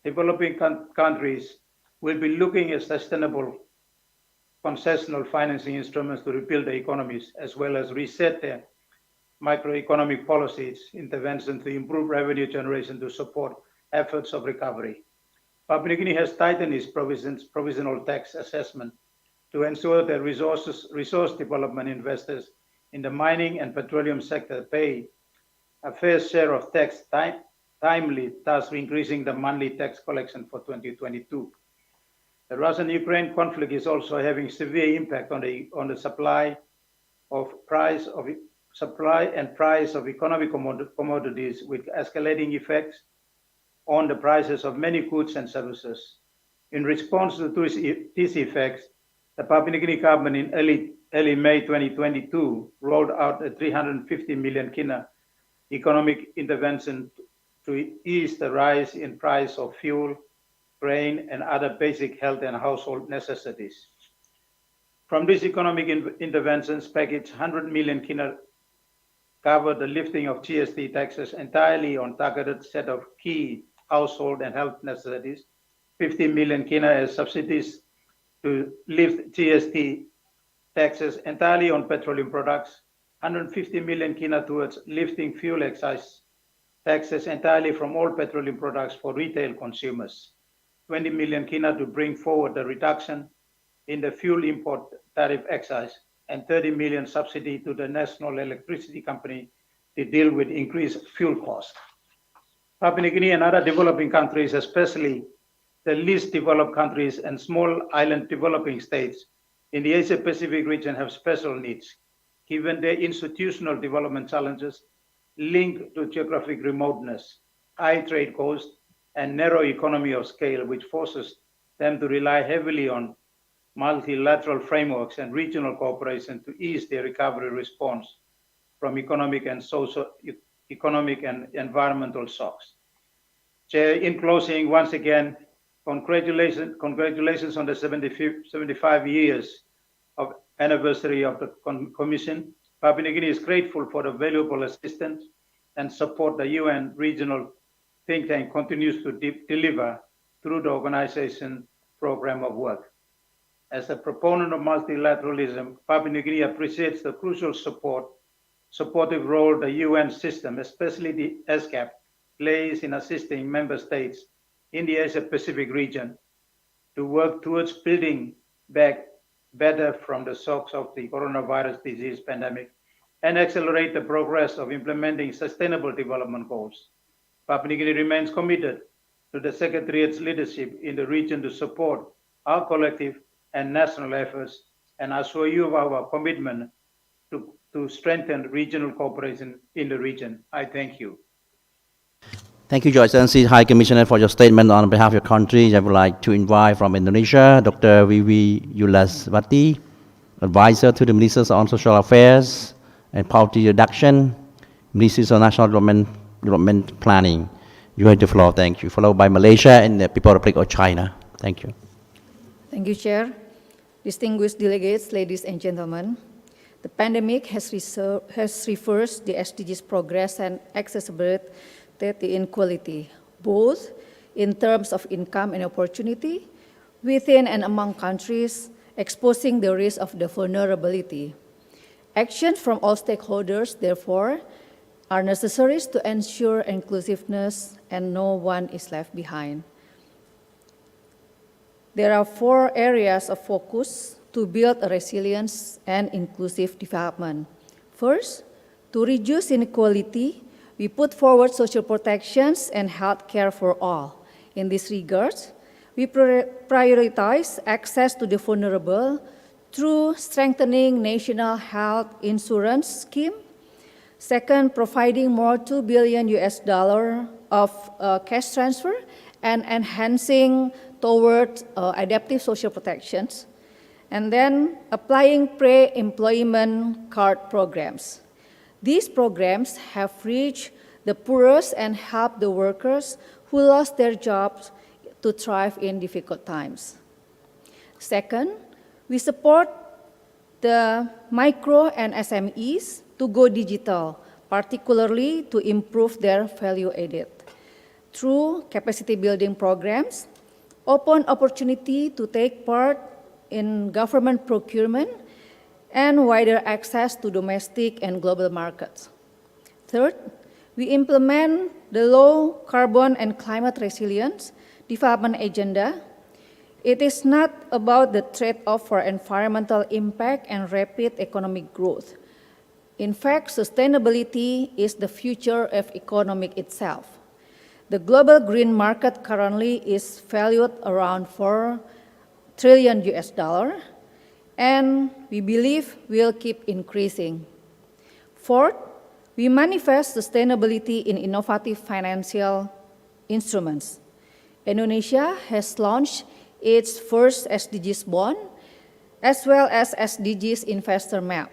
Speaker 16: developing countries will be looking at sustainable concessional financing instruments to rebuild the economies, as well as reset their microeconomic policies, intervention to improve revenue generation to support efforts of recovery. Papua New Guinea has tightened its provisional tax assessment to ensure that resource development investors in the mining and petroleum sector pay a fair share of tax timely, thus increasing the monthly tax collection for 2022. The Russian-Ukraine conflict is also having severe impact on the supply and price of economic commodities, with escalating effects on the prices of many goods and services. In response to these effects, the Papua New Guinea government in early May 2022 rolled out a 350 million kina economic intervention to ease the rise in price of fuel, grain, and other basic health and household necessities. From these economic interventions package, 100 million kina covered the lifting of GST taxes entirely on targeted set of key household and health necessities, 50 million kina as subsidies to lift GST taxes entirely on petroleum products, 150 million kina towards lifting fuel excise taxes entirely from all petroleum products for retail consumers, 20 million kina to bring forward the reduction in the fuel import tariff excise, and 30 million subsidy to the National Electricity Company to deal with increased fuel costs. Papua New Guinea and other developing countries, especially the least developed countries and small island developing states in the Asia-Pacific region, have special needs, given their institutional development challenges linked to geographic remoteness, high trade costs, and narrow economy of scale, which forces them to rely heavily on multilateral frameworks and regional cooperation to ease their recovery response from economic and environmental shocks. Chair, in closing, once again, congratulations on the 75 years of anniversary of the Commission. Papua New Guinea is grateful for the valuable assistance and support the UN regional think tank continues to deliver through the organization program of work. As a proponent of multilateralism, Papua New Guinea appreciates the crucial supportive role the UN system, especially the ESCAP, plays in assisting member states in the Asia-Pacific region to work towards building back better from the shocks of the coronavirus disease pandemic and accelerate the progress of implementing sustainable development goals. Papua New Guinea remains committed to the Secretariat's leadership in the region to support our collective and national efforts, and assure you of our commitment to strengthen regional cooperation in the region. I thank you.
Speaker 2: Thank you, Your Excellency, High Commissioner, for your statement on behalf of your country. I would like to invite from Indonesia, Dr. Vivi Yulaswati, Advisor to the Ministers on Social Affairs and Poverty Reduction, Ministers of National Development Planning. You have the floor. Thank you. Followed by Malaysia and the People's Republic of China. Thank you.
Speaker 9: Thank you, Chair. Distinguished delegates, ladies and gentlemen, the pandemic has reversed the SDGs progress and exacerbated the inequality, both in terms of income and opportunity, within and among countries, exposing the risk of the vulnerability. Action from all stakeholders, therefore, are necessary to ensure inclusiveness and no one is left behind. There are 4 areas of focus to build a resilient and inclusive development. First, to reduce inequality, we put forward social protections and health care for all. In this regard, we prioritize access to the vulnerable through strengthening national health insurance scheme. Second, providing more $2 billion of cash transfer and enhancing toward adaptive social protections. And then applying pre-employment card programs. These programs have reached the poorest and helped the workers who lost their jobs to thrive in difficult times. Second, we support the micro and SMEs to go digital, particularly to improve their value added. Through capacity building programs, open opportunity to take part in government procurement, and wider access to domestic and global markets. Third, we implement the low carbon and climate resilience development agenda. It is not about the trade-off for environmental impact and rapid economic growth. In fact, sustainability is the future of economic itself. The global green market currently is valued around $4 trillion, and we believe will keep increasing. Fourth, we manifest sustainability in innovative financial instruments. Indonesia has launched its first SDGs bond, as well as SDGs investor map.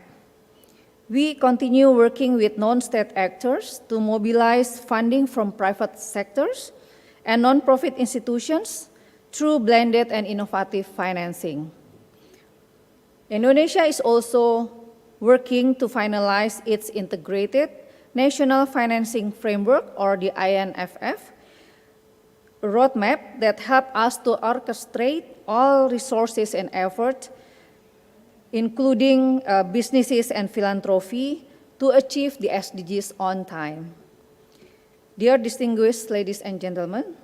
Speaker 9: We continue working with non-state actors to mobilize funding from private sectors and non-profit institutions through blended and innovative financing. Indonesia is also working to finalize its integrated national financing framework, or the INFF, roadmap that help us to orchestrate all resources and effort, including businesses and philanthropy, to achieve the SDGs on time. Dear distinguished ladies and gentlemen,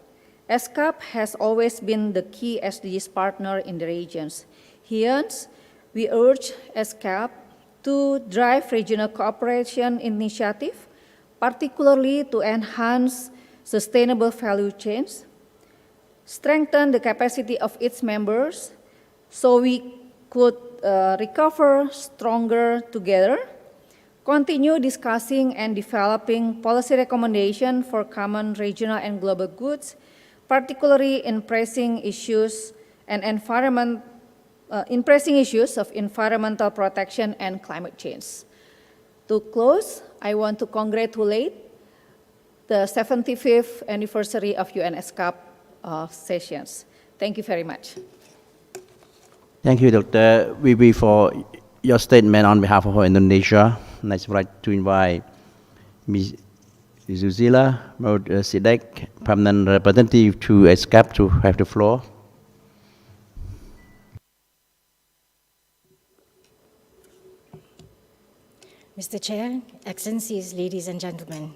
Speaker 9: ESCAP has always been the key SDGs partner in the regions. Hence, we urge ESCAP to drive regional cooperation initiative, particularly to enhance sustainable value chains, strengthen the capacity of its members so we could recover stronger together, continue discussing and developing policy recommendations for common regional and global goods, particularly in pressing issues and issues of environmental protection and climate change. To close, I want to congratulate the 75th anniversary of UN ESCAP sessions. Thank you very much.
Speaker 2: Thank you, Dr. Wiwi, for your statement on behalf of Indonesia. Next, I'd like to invite Ms. Zuzila Sidek, permanent representative to ESCAP, to have the floor.
Speaker 17: Mr. Chair, Excellencies, ladies and gentlemen,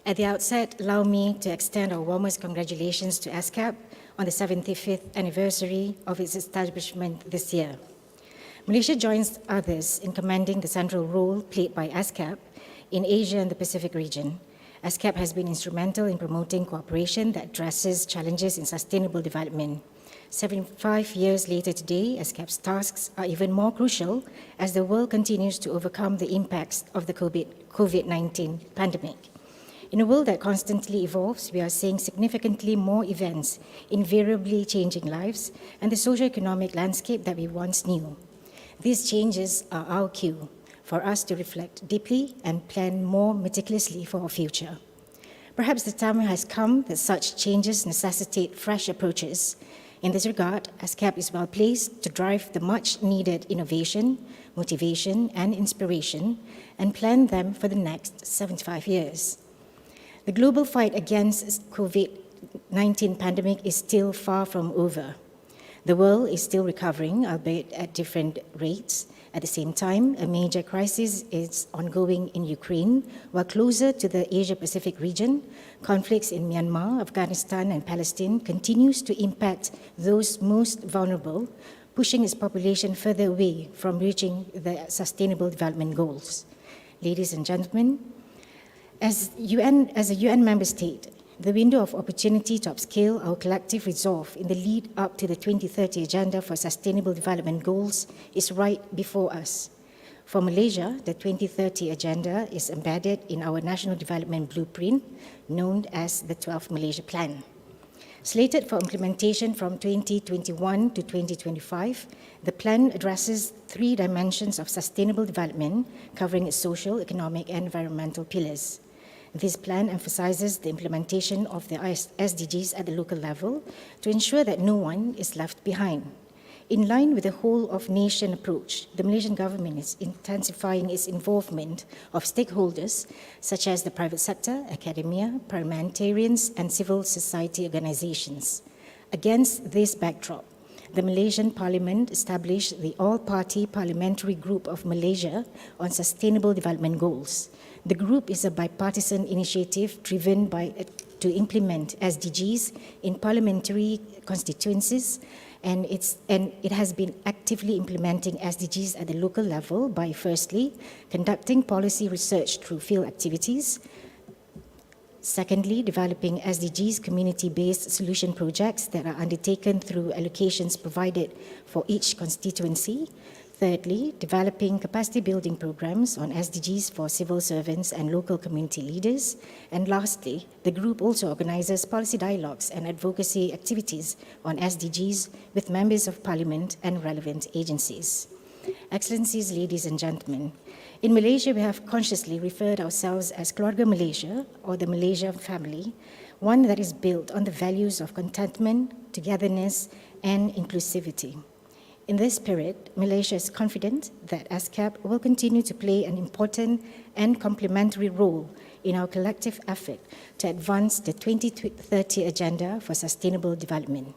Speaker 17: at the outset, allow me to extend our warmest congratulations to ESCAP on the 75th anniversary of its establishment this year. Malaysia joins others in commending the central role played by ESCAP in Asia and the Pacific region. ESCAP has been instrumental in promoting cooperation that addresses challenges in sustainable development. 75 years later today, ESCAP's tasks are even more crucial as the world continues to overcome the impacts of the COVID-19 pandemic. In a world that constantly evolves, we are seeing significantly more events, invariably changing lives, and the socio-economic landscape that we once knew. These changes are our cue for us to reflect deeply and plan more meticulously for our future. Perhaps the time has come that such changes necessitate fresh approaches. In this regard, ESCAP is well placed to drive the much-needed innovation, motivation, and inspiration, and plan them for the next 75 years. The global fight against COVID-19 pandemic is still far from over. The world is still recovering, albeit at different rates, At the same time, a major crisis is ongoing in Ukraine, while closer to the Asia-Pacific region, conflicts in Myanmar, Afghanistan, and Palestine continues to impact those most vulnerable, pushing its population further away from reaching the Sustainable Development Goals. Ladies and gentlemen, as a UN member state, the window of opportunity to upscale our collective resolve in the lead up to the 2030 Agenda for Sustainable Development Goals is right before us. For Malaysia, the 2030 Agenda is embedded in our National Development Blueprint, known as the 12th Malaysia Plan. Slated for implementation from 2021 to 2025, the plan addresses 3 dimensions of sustainable development, covering its social, economic, and environmental pillars. This plan emphasizes the implementation of the SDGs at the local level to ensure that no one is left behind. In line with the whole-of-nation approach, the Malaysian government is intensifying its involvement of stakeholders such as the private sector, academia, parliamentarians, and civil society organizations. Against this backdrop, the Malaysian Parliament established the All-Party Parliamentary Group of Malaysia on Sustainable Development Goals. The group is a bipartisan initiative driven to implement SDGs in parliamentary constituencies, and it has been actively implementing SDGs at the local level by, firstly, conducting policy research through field activities, secondly, developing SDGs community-based solution projects that are undertaken through allocations provided for each constituency, thirdly, developing capacity-building programs on SDGs for civil servants and local community leaders. And lastly, the group also organizes policy dialogues and advocacy activities on SDGs with members of parliament and relevant agencies. Excellencies, ladies and gentlemen, in Malaysia, we have consciously referred ourselves as Keluarga Malaysia, or the Malaysia family, one that is built on the values of contentment, togetherness, and inclusivity. In this spirit, Malaysia is confident that ESCAP will continue to play an important and complementary role in our collective effort to advance the 2030 Agenda for Sustainable Development.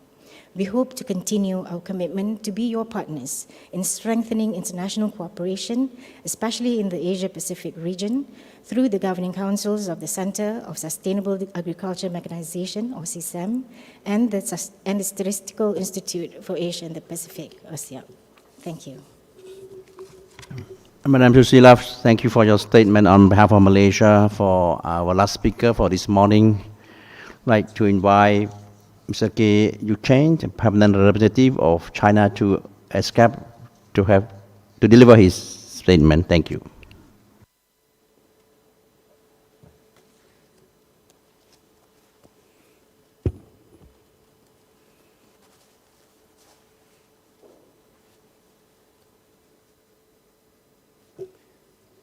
Speaker 17: We hope to continue our commitment to be your partners in strengthening international cooperation, especially in the Asia-Pacific region, through the governing councils of the Center of Sustainable Agriculture Mechanization, or CSAM, and the Statistical Institute for Asia and the Pacific, ESCAP. Thank you.
Speaker 2: Madam Susila, thank you for your statement on behalf of Malaysia. For our last speaker for this morning, I'd like to invite Mr. K. Yuchen, the permanent representative of China to ESCAP, to deliver his statement. Thank you.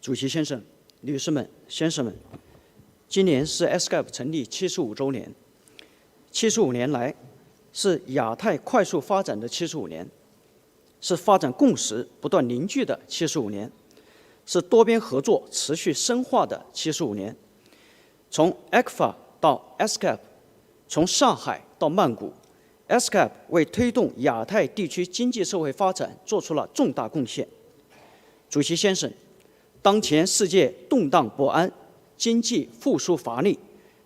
Speaker 18: Chủ席先生、女士们、先生们，今年是 ESCAP 成立75周年。75年来，是亚太快速发展的75年，是发展共识不断凝聚的75年，是多边合作持续深化的75年。从 ECFA 到 ESCAP， 从上海到曼谷 ，ESCAP 为推动亚太地区经济社会发展做出了重大贡献。主席先生，当前世界动荡不安，经济复苏乏力，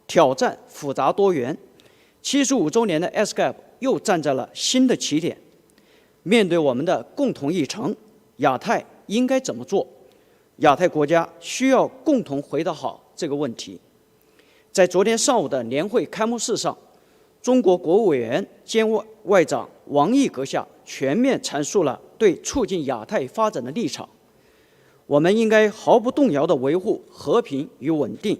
Speaker 18: 挑战复杂多元。75周年的 ESCAP 又站在了新的起点。面对我们的共同议程，亚太应该怎么做？亚太国家需要共同回答好这个问题。在昨天上午的年会开幕式上，中国国务委员兼外长王毅阁下全面阐述了对促进亚太发展的立场。我们应该毫不动摇地维护和平与稳定，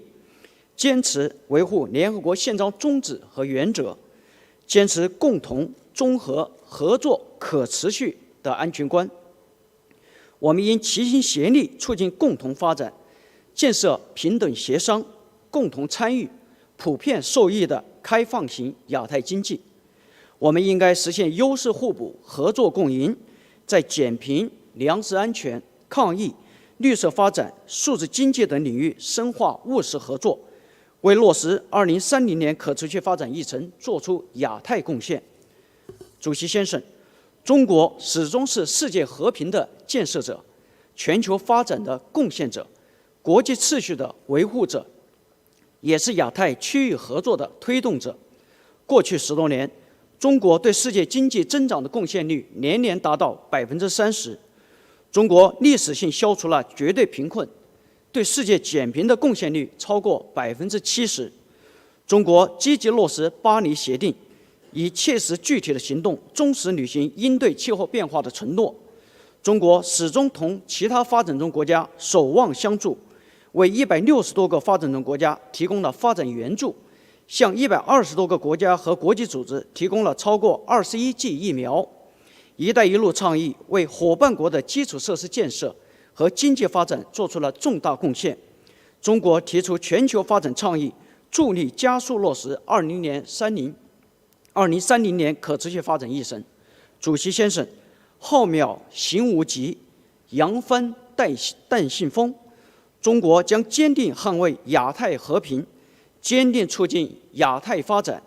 Speaker 18: 坚持维护联合国宪章宗旨和原则，坚持共同、综合、合作、可持续的安全观。我们应齐心协力促进共同发展，建设平等协商、共同参与、普遍受益的开放型亚太经济。我们应该实现优势互补、合作共赢，在减贫、粮食安全、抗疫、绿色发展、数字经济等领域深化务实合作，为落实2030年可持续发展议程做出亚太贡献。主席先生，中国始终是世界和平的建设者，全球发展的贡献者，国际秩序的维护者，也是亚太区域合作的推动者。过去10多年，中国对世界经济增长的贡献率年年达到30%。中国历史性消除了绝对贫困，对世界减贫的贡献率超过70%。中国积极落实巴黎协定，以切实具体的行动忠实履行应对气候变化的承诺。中国始终同其他发展中国家守望相助，为160多个发展中国家提供了发展援助，向120多个国家和国际组织提供了超过21剂疫苗。一带一路倡议为伙伴国的基础设施建设和经济发展做出了重大贡献。中国提出全球发展倡议，助力加速落实2030年可持续发展议程。主席先生，浩渺行无极，扬帆淡信风。中国将坚定捍卫亚太和平，坚定促进亚太发展，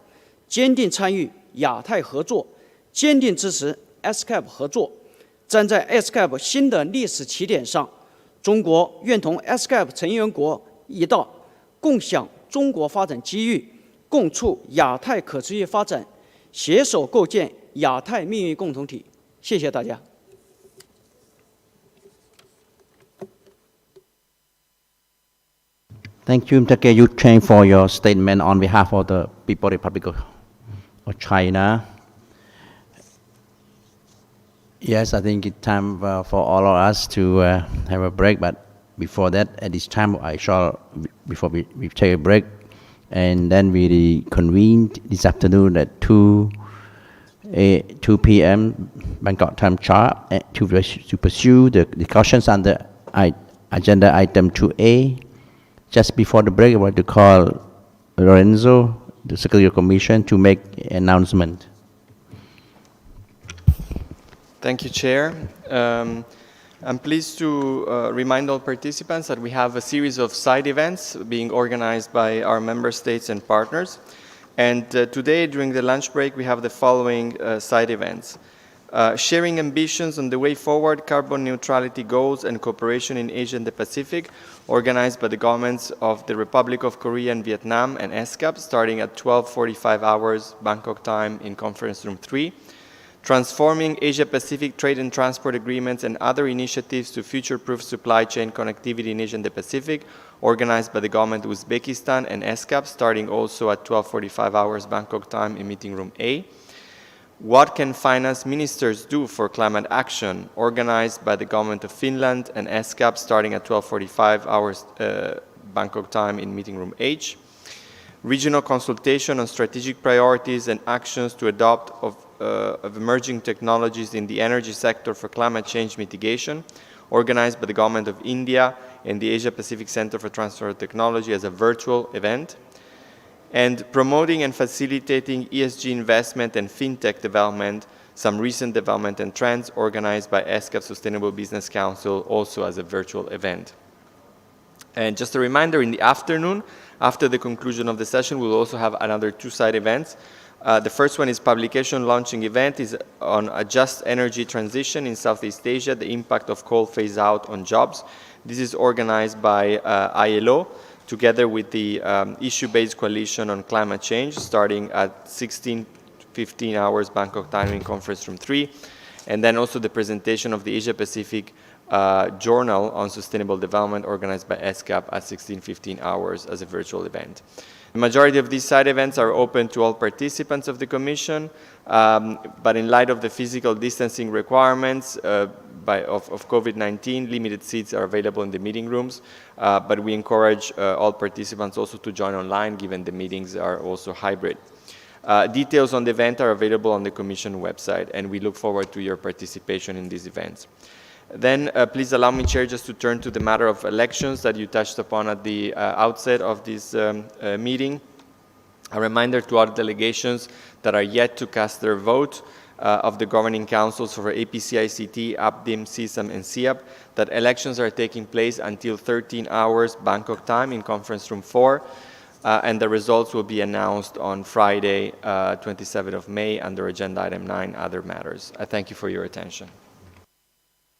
Speaker 18: 坚定参与亚太合作，坚定支持 ESCAP 合作。站在 ESCAP 新的历史起点上，中国愿同 ESCAP 成员国一道，共享中国发展机遇，共促亚太可持续发展，携手构建亚太命运共同体。谢谢大家。
Speaker 2: Thank you, Mr. Yu Cheng, for your statement on behalf of the People's Republic of China. Yes, I think it's time for all of us to have a break, but before that, at this time, before we take a break, and then we reconvene this afternoon at 2 p.m. Bangkok time sharp to pursue the discussions under agenda item 2A. Just before the break, I want to call Lorenzo, the Secretary of Commission, to make an announcement.
Speaker 5: Thank you, Chair. I'm pleased to remind all participants that we have a series of side events being organized by our member states and partners. And today, during the lunch break, we have the following side events. Sharing ambitions on the way forward, carbon neutrality goals and cooperation in Asia and the Pacific, organized by the governments of the Republic of Korea and Vietnam and ESCAP, starting at 12:45 hours Bangkok time in Conference Room 3. Transforming Asia-Pacific trade and transport agreements and other initiatives to future-proof supply chain connectivity in Asia and the Pacific, organized by the government of Uzbekistan and ESCAP, starting also at 12:45 hours Bangkok time in Meeting Room A. What can finance ministers do for climate action, organized by the government of Finland and ESCAP, starting at 12:45 hours Bangkok time in Meeting Room H. Regional consultation on strategic priorities and actions to adopt of emerging technologies in the energy sector for climate change mitigation, organized by the government of India and the Asia-Pacific Center for Transfer of Technology as a virtual event. And promoting and facilitating ESG investment and fintech development, some recent development and trends, organized by ESCAP Sustainable Business Council, also as a virtual event. And just a reminder, in the afternoon, after the conclusion of the session, we'll also have another 2 side events. The first one is publication launching event is on a just energy transition in Southeast Asia, the impact of coal phase out on jobs. This is organized by ILO, together with the issue-based coalition on climate change, starting at 16:15 hours Bangkok time in Conference Room 3, and then also the presentation of the Asia-Pacific Journal on Sustainable Development, organized by ESCAP at 16:15 hours as a virtual event. The majority of these side events are open to all participants of the Commission, but in light of the physical distancing requirements of COVID-19, limited seats are available in the meeting rooms, but we encourage all participants also to join online, given the meetings are also hybrid. Details on the event are available on the Commission website, and we look forward to your participation in these events. Then please allow me, Chair, just to turn to the matter of elections that you touched upon at the outset of this meeting. A reminder to all delegations that are yet to cast their vote of the governing councils for APCICT, APDIM, CSAM, and SIAP, that elections are taking place until 13 hours Bangkok time in Conference Room 4, and the results will be announced on Friday, 27th of May, under Agenda Item 9, Other Matters. I thank you for your attention.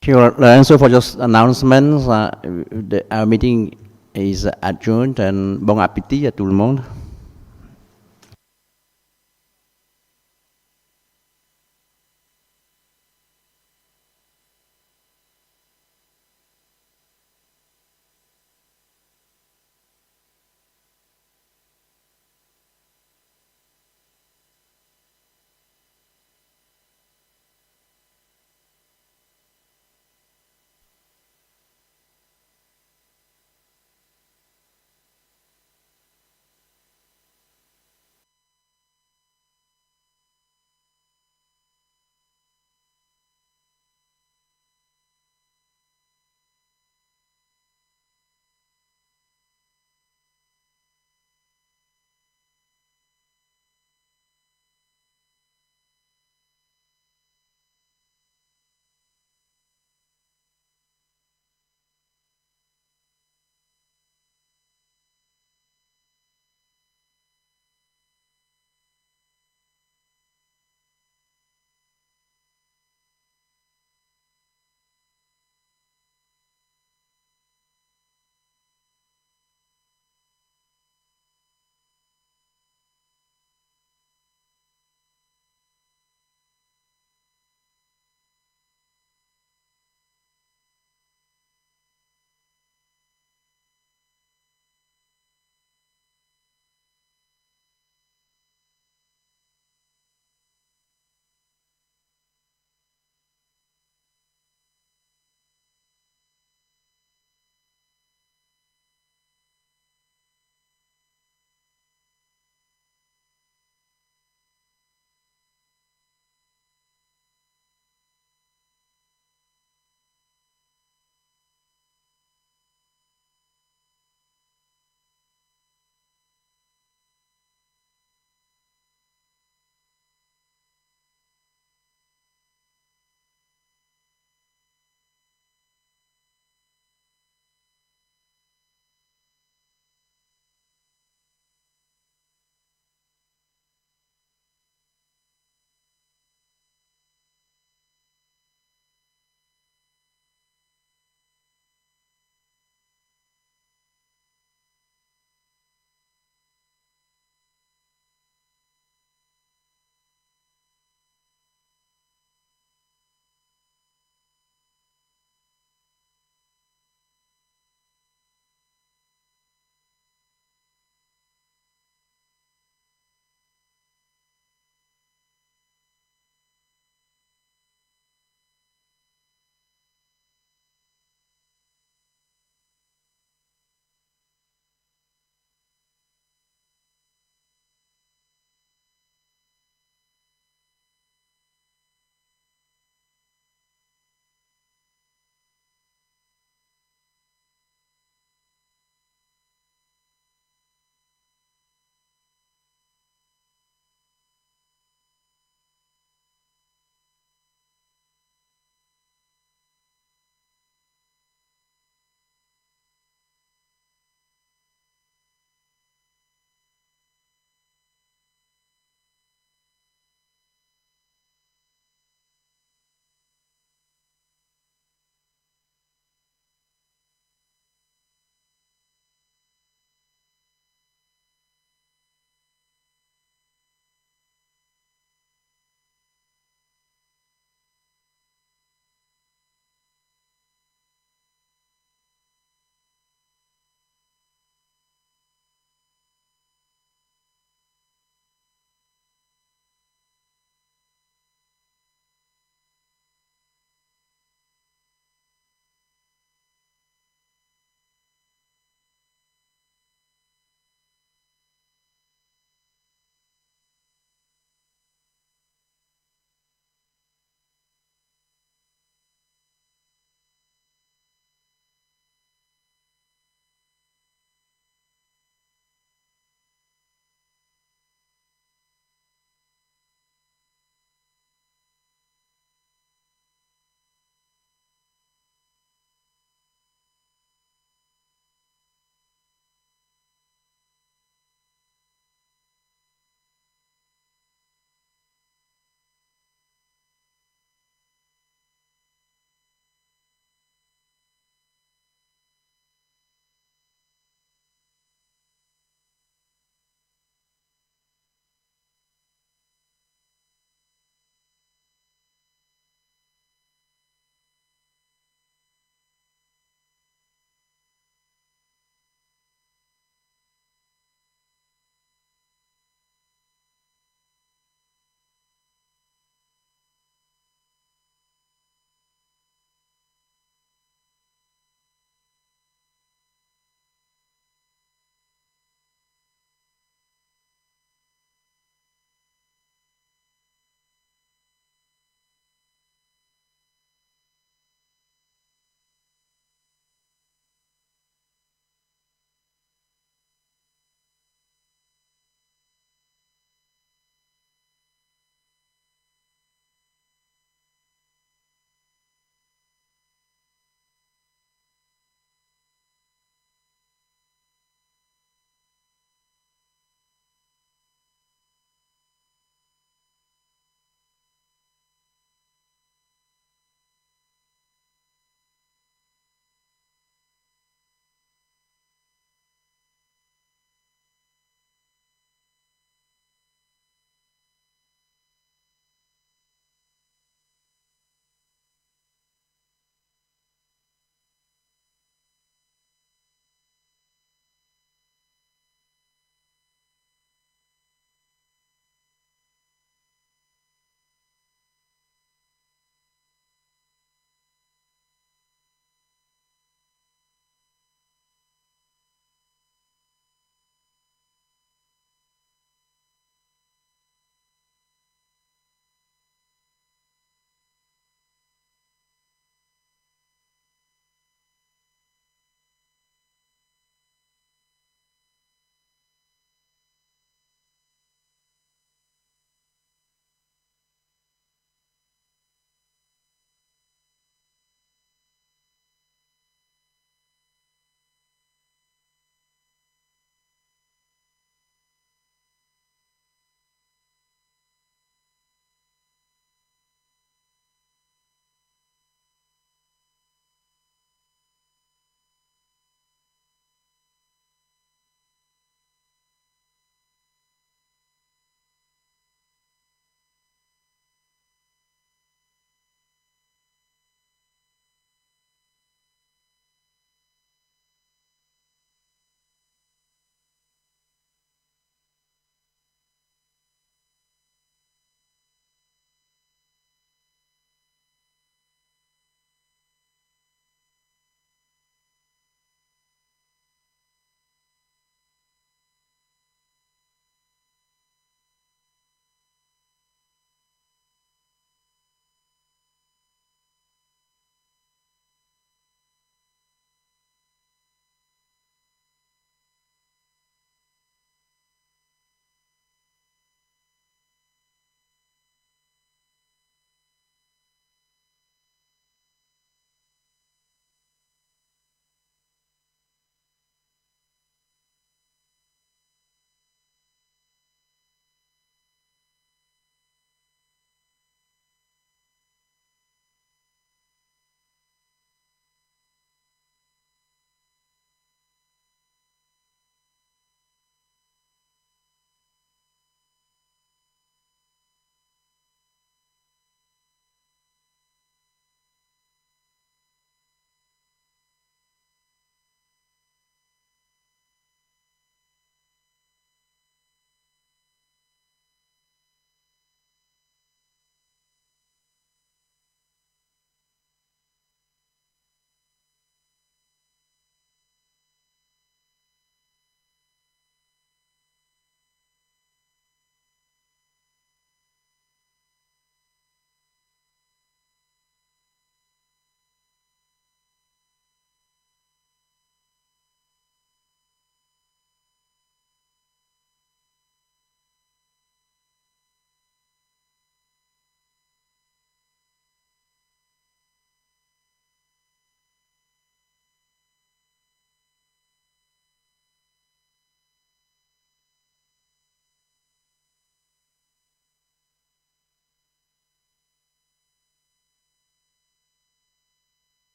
Speaker 2: Thank Thank you, Lorenzo, for just announcements. Our meeting is adjourned, and bon appétit à tout le monde.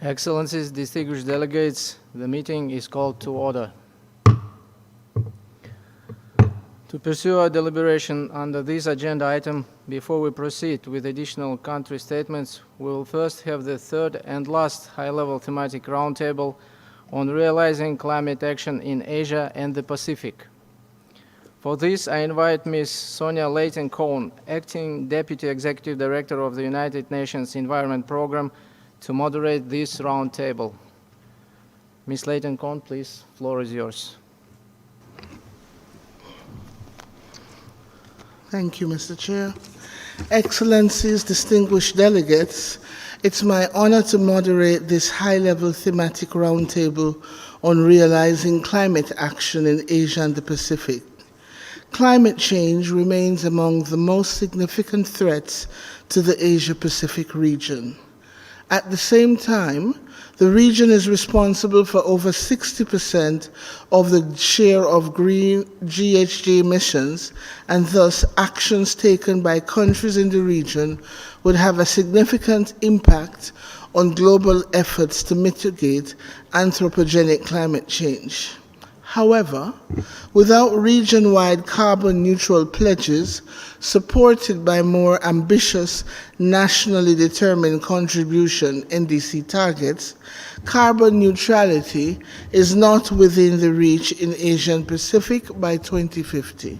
Speaker 19: Excellencies, distinguished delegates, the meeting is called to order. To pursue our deliberation under this agenda item, before we proceed with additional country statements, we will first have the third and last high-level thematic roundtable on realizing climate action in Asia and the Pacific. For this, I invite Ms. Sonia Layton-Cohn, Acting Deputy Executive Director of the United Nations Environment Programme, to moderate this roundtable. Ms. Layton-Cohn, please, floor is yours.
Speaker 22: Thank you, Mr. Chair. Excellencies, distinguished delegates, it's my honor to moderate this high-level thematic roundtable on realizing climate action in Asia and the Pacific. Climate change remains among the most significant threats to the Asia-Pacific region. At the same time, the region is responsible for over 60% of the share of green GHG emissions, and thus actions taken by countries in the region would have a significant impact on global efforts to mitigate anthropogenic climate change. However, without region-wide carbon-neutral pledges supported by more ambitious nationally determined contribution NDC targets, carbon neutrality is not within the reach in Asia and Pacific by 2050.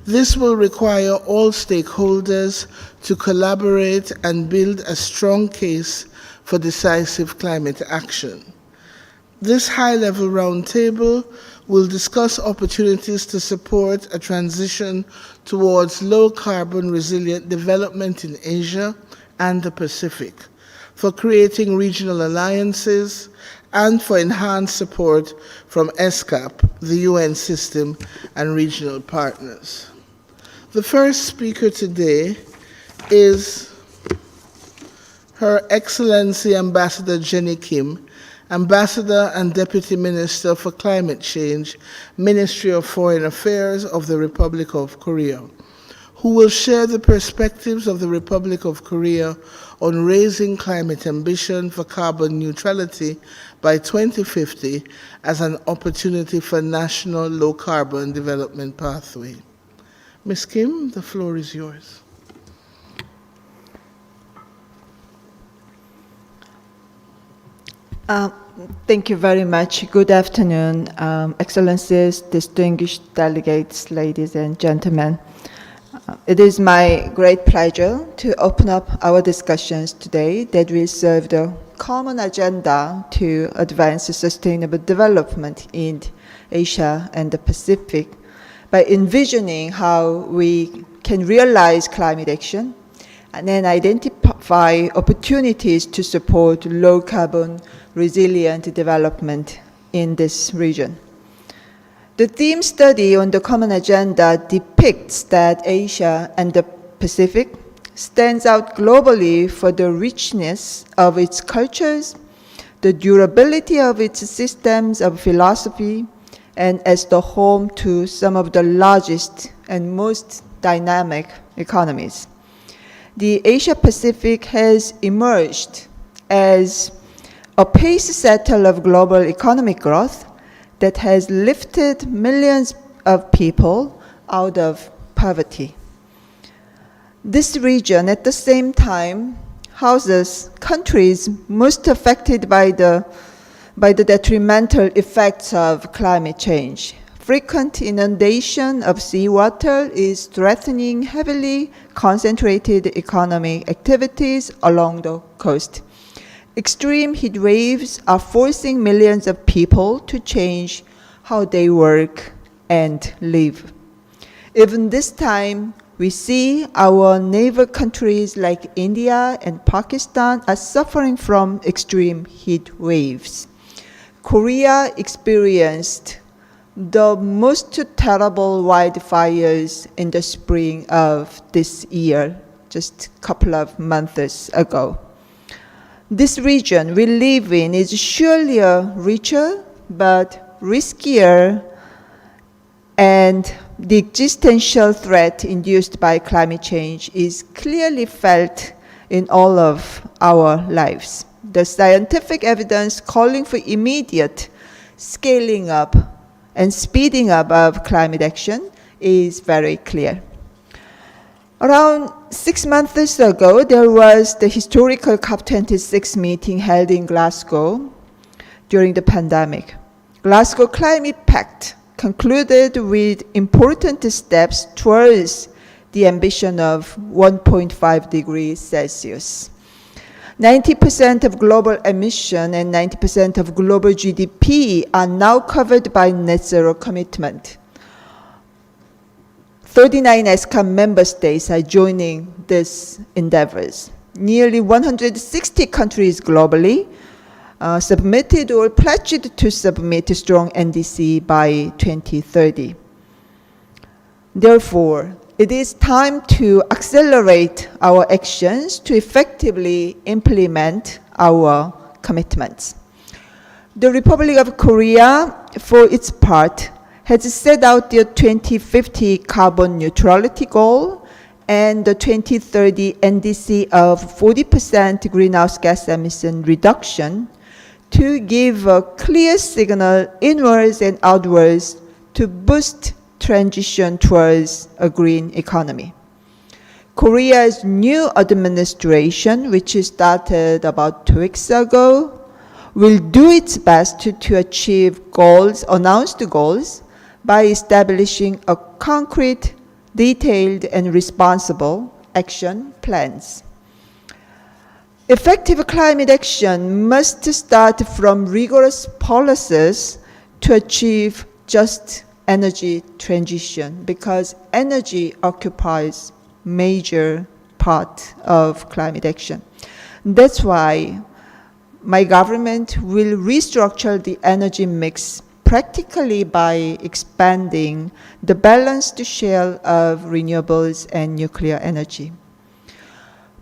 Speaker 22: This will require all stakeholders to collaborate and build a strong case for decisive climate action. This high-level roundtable will discuss opportunities to support a transition towards low-carbon resilient development in Asia and the Pacific, for creating regional alliances, and for enhanced support from ESCAP, the UN system, and regional partners. The first speaker today is Her Excellency Ambassador Jenny Kim, Ambassador and Deputy Minister for Climate Change, Ministry of Foreign Affairs of the Republic of Korea, who will share the perspectives of the Republic of Korea on raising climate ambition for carbon neutrality by 2050 as an opportunity for national low-carbon development pathway. Ms. Kim, the floor is yours.
Speaker 23: Thank you very much. Good afternoon, Excellencies, distinguished delegates, ladies and gentlemen. It is my great pleasure to open up our discussions today that will serve the common agenda to advance sustainable development in Asia and the Pacific by envisioning how we can realize climate action and then identify opportunities to support low-carbon resilient development in this region. The theme study on the common agenda depicts that Asia and the Pacific stands out globally for the richness of its cultures, the durability of its systems of philosophy, and as the home to some of the largest and most dynamic economies. The Asia-Pacific has emerged as a pace setter of global economic growth that has lifted millions of people out of poverty. This region, at the same time, houses countries most affected by the detrimental effects of climate change. Frequent inundation of seawater is threatening heavily concentrated economic activities along the coast. Extreme heat waves are forcing millions of people to change how they work and live. Even this time, we see our neighbor countries like India and Pakistan are suffering from extreme heat waves. Korea experienced the most terrible wildfires in the spring of this year, just a couple of months ago. This region we live in is surely a richer but riskier, and the existential threat induced by climate change is clearly felt in all of our lives. the scientific evidence calling for immediate scaling up and speeding up of climate action is very clear. Around 6 months ago, there was the historical COP26 meeting held in Glasgow during the pandemic. Glasgow Climate Pact concluded with important steps towards the ambition of 1.5 degrees Celsius. 90% of global emission and 90% of global GDP are now covered by net zero commitment. 39 ESCAP member states are joining these endeavors. Nearly 160 countries globally submitted or pledged to submit a strong NDC by 2030. Therefore, it is time to accelerate our actions to effectively implement our commitments. The Republic of Korea, for its part, has set out the 2050 carbon neutrality goal and the 2030 NDC of 40% greenhouse gas emission reduction to give a clear signal inwards and outwards to boost transition towards a green economy. Korea's new administration, which started about 2 weeks ago, will do its best to achieve goals, announced goals, by establishing a concrete, detailed, and responsible action plans. Effective climate action must start from rigorous policies to achieve just energy transition, because energy occupies major part of climate action. That's why my government will restructure the energy mix practically by expanding the balanced share of renewables and nuclear energy.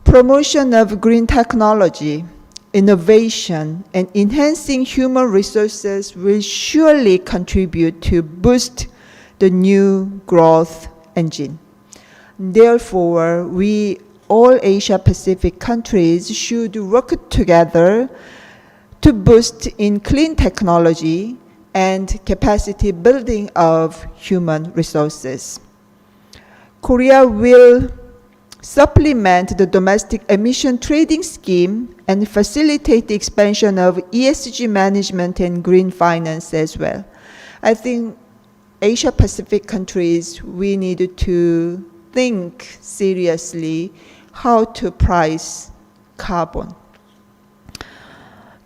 Speaker 23: Promotion of green technology, innovation, and enhancing human resources will surely contribute to boost the new growth engine. Therefore, we all Asia-Pacific countries should work together to boost in clean technology and capacity building of human resources. Korea will supplement the domestic emission trading scheme and facilitate the expansion of ESG management and green finance as well. I think Asia-Pacific countries, we need to think seriously how to price carbon.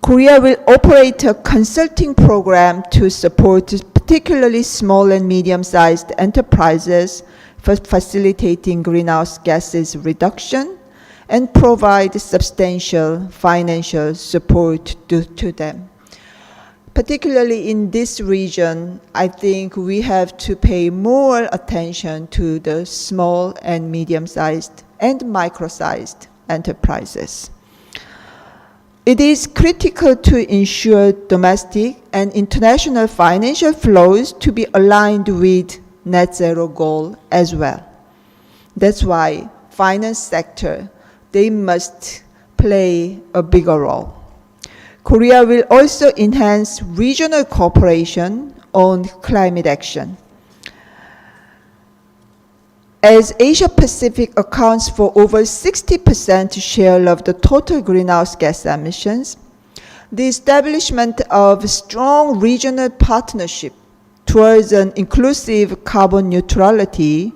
Speaker 23: Korea will operate a consulting program to support particularly small and medium-sized enterprises for facilitating greenhouse gases reduction and provide substantial financial support to them. Particularly in this region, I think we have to pay more attention to the small and medium-sized and micro-sized enterprises. It is critical to ensure domestic and international financial flows to be aligned with net zero goal as well. That's why finance sector, they must play a bigger role. Korea will also enhance regional cooperation on climate action. As Asia-Pacific accounts for over 60% share of the total greenhouse gas emissions, the establishment of strong regional partnership towards an inclusive carbon neutrality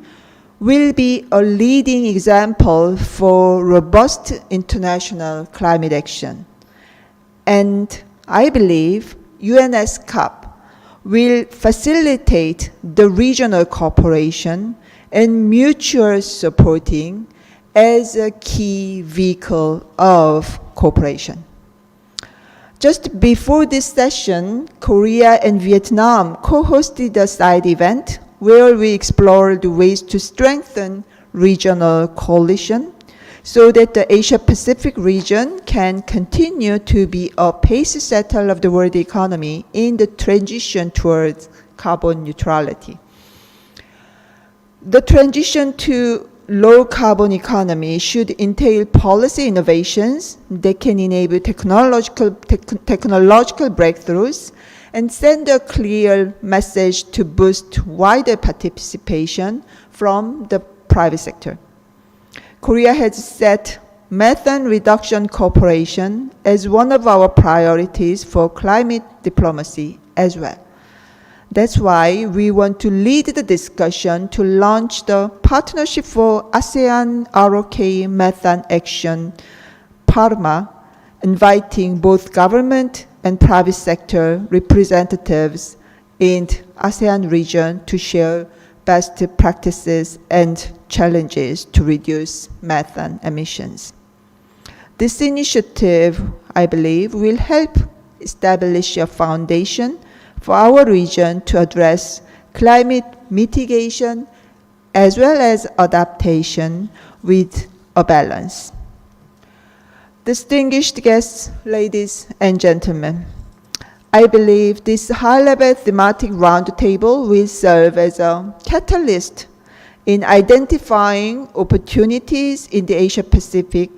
Speaker 23: will be a leading example for robust international climate action. And I believe ESCAP will facilitate the regional cooperation and mutual supporting as a key vehicle of cooperation. Just before this session, Korea and Vietnam co-hosted a side event where we explored ways to strengthen regional coalition so that the Asia-Pacific region can continue to be a pace setter of the world economy in the transition towards carbon neutrality. The transition to low carbon economy should entail policy innovations that can enable technological breakthroughs and send a clear message to boost wider participation from the private sector. Korea has set methane reduction cooperation as one of our priorities for climate diplomacy as well. That's why we want to lead the discussion to launch the Partnership for ASEAN ROK Methane Action, PARMA, inviting both government and private sector representatives in the ASEAN region to share best practices and challenges to reduce methane emissions. This initiative, I believe, will help establish a foundation for our region to address climate mitigation as well as adaptation with a balance. Distinguished guests, ladies and gentlemen, I believe this high-level thematic roundtable will serve as a catalyst in identifying opportunities in the Asia-Pacific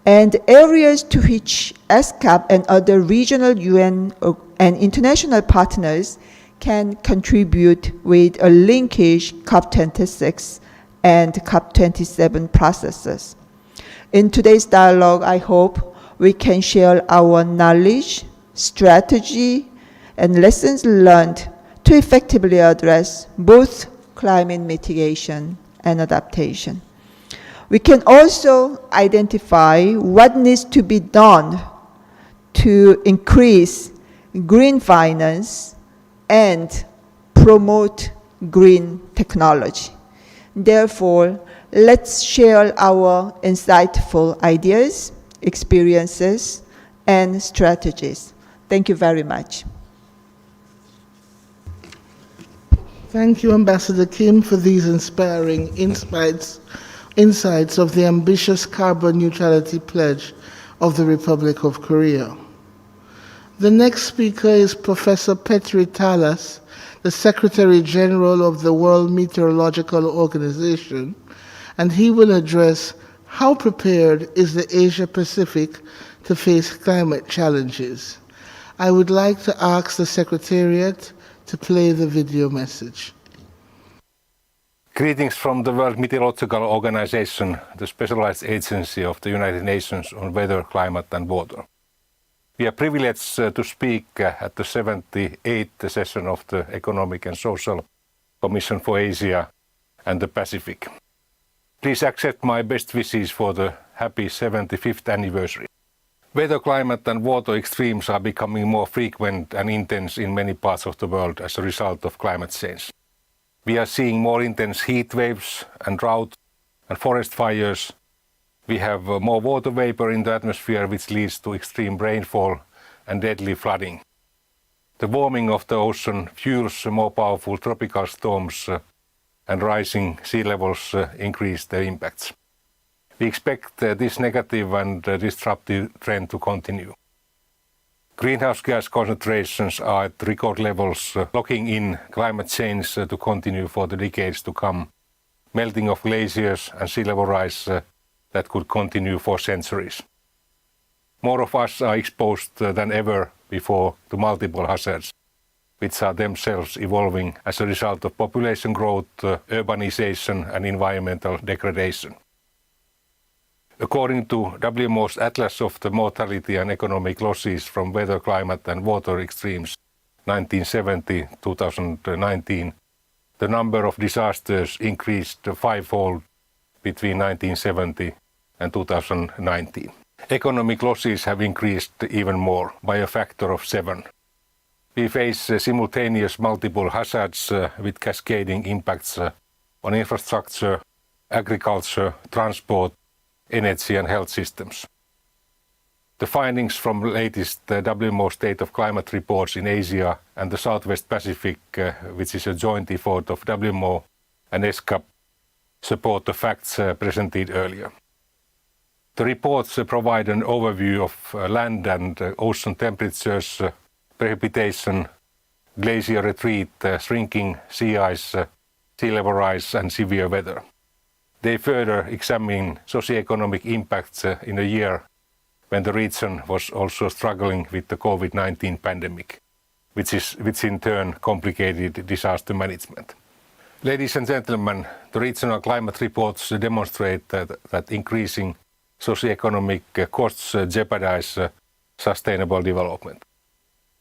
Speaker 23: and areas to which ESCAP and other regional UN and international partners can contribute with a linkage COP26 and COP27 processes. In today's dialogue, I hope we can share our knowledge, strategy, and lessons learned to effectively address both climate mitigation and adaptation. We can also identify what needs to be done to increase green finance and promote green technology. Therefore, let's share our insightful ideas, experiences, and strategies. Thank you very much.
Speaker 22: Thank you, Ambassador Kim, for these inspiring insights of the ambitious carbon neutrality pledge of the Republic of Korea. The next speaker is Professor Petri Talas, the Secretary General of the World Meteorological Organization, and he will address how prepared is the Asia Pacific to face climate challenges. I would like to ask the Secretariat to play the video message.
Speaker 1: Greetings from the World Meteorological Organization, the specialized agency of the United Nations on weather, climate and water. We are privileged to speak at the 78th session of the Economic and Social Commission for Asia and the Pacific. Please accept my best wishes for the happy 75th anniversary. Weather, climate and water extremes are becoming more frequent and intense in many parts of the world as a result of climate change. We are seeing more intense heat waves and drought and forest fires. We have more water vapor in the atmosphere, which leads to extreme rainfall and deadly flooding. The warming of the ocean fuels more powerful tropical storms and rising sea levels increase their impacts. We expect this negative and disruptive trend to continue. Greenhouse gas concentrations are at record levels, locking in climate change to continue for the decades to come. Melting of glaciers and sea level rise that could continue for centuries. More of us are exposed than ever before to multiple hazards, which are themselves evolving as a result of population growth, urbanization and environmental degradation. According to WMO's Atlas of the Mortality and Economic Losses from Weather, Climate and Water Extremes 1970-2019, the number of disasters increased fivefold between 1970 and 2019. Economic losses have increased even more, by a factor of 7. We face simultaneous multiple hazards with cascading impacts on infrastructure, agriculture, transport, energy and health systems. The findings from the latest WMO State of Climate reports in Asia and the Southwest Pacific, which is a joint effort of WMO and ESCAP, support the facts presented earlier. The reports provide an overview of land and ocean temperatures, precipitation, glacier retreat, shrinking sea ice, sea level rise and severe weather. They further examine socioeconomic impacts in a year when the region was also struggling with the COVID-19 pandemic, which in turn complicated disaster management. Ladies and gentlemen, the regional climate reports demonstrate that increasing socioeconomic costs jeopardize sustainable development.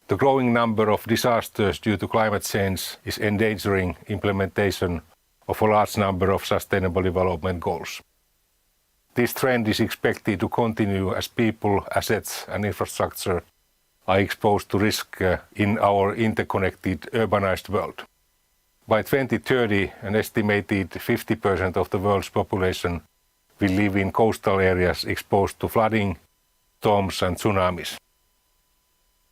Speaker 1: The growing number of disasters due to climate change is endangering implementation of a large number of sustainable development goals. This trend is expected to continue as people, assets and infrastructure are exposed to risk in our interconnected urbanized world. By 2030, an estimated 50% of the world's population will live in coastal areas exposed to flooding, storms and tsunamis.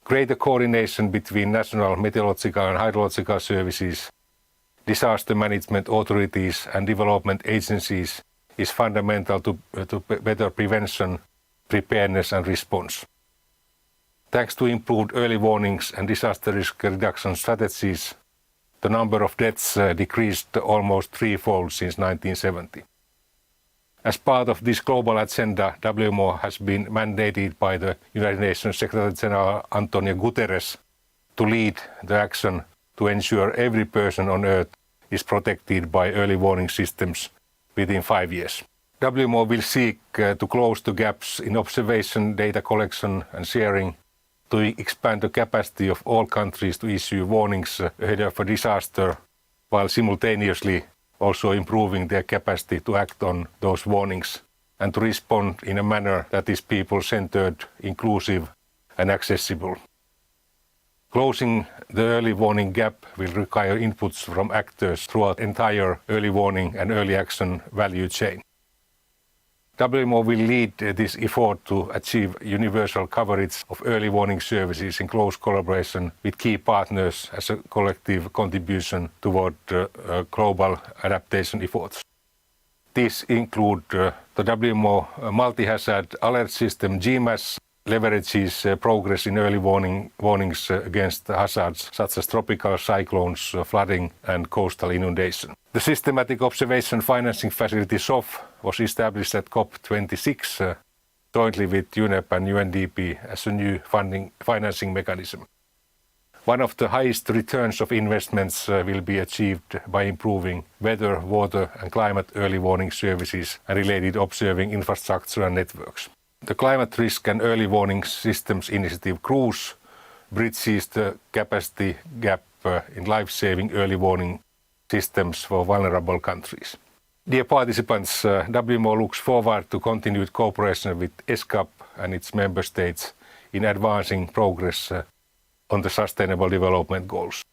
Speaker 1: Greater coordination between national meteorological and hydrological services, disaster management authorities and development agencies is fundamental to better prevention, preparedness and response. Thanks to improved early warnings and disaster risk reduction strategies, the number of deaths decreased almost threefold since 1970. As part of this global agenda, WMO has been mandated by the United Nations Secretary General Antonio Guterres to lead the action to ensure every person on Earth is protected by early warning systems within 5 years. WMO will seek to close the gaps in observation, data collection and sharing, to expand the capacity of all countries to issue warnings ahead of a disaster, while simultaneously also improving their capacity to act on those warnings and to respond in a manner that is people-centered, inclusive and accessible. Closing the early warning gap will require inputs from actors throughout the entire early warning and early action value chain. WMO will lead this effort to achieve universal coverage of early warning services in close collaboration with key partners as a collective contribution toward global adaptation efforts. These include the WMO multi-hazard alert system GMAS leverages progress in early warnings against hazards such as tropical cyclones, flooding and coastal inundation. The Systematic Observation Financing Facility SOF was established at COP26 jointly with UNEP and UNDP as a new financing mechanism. One of the highest returns of investments will be achieved by improving weather, water and climate early warning services and related observing infrastructure and networks. The Climate Risk and Early Warning Systems Initiative CRUISE bridges the capacity gap in life-saving early warning systems for vulnerable countries. Dear participants, WMO looks forward to continued cooperation with ESCAP and its member states in advancing progress on the Sustainable Development Goals.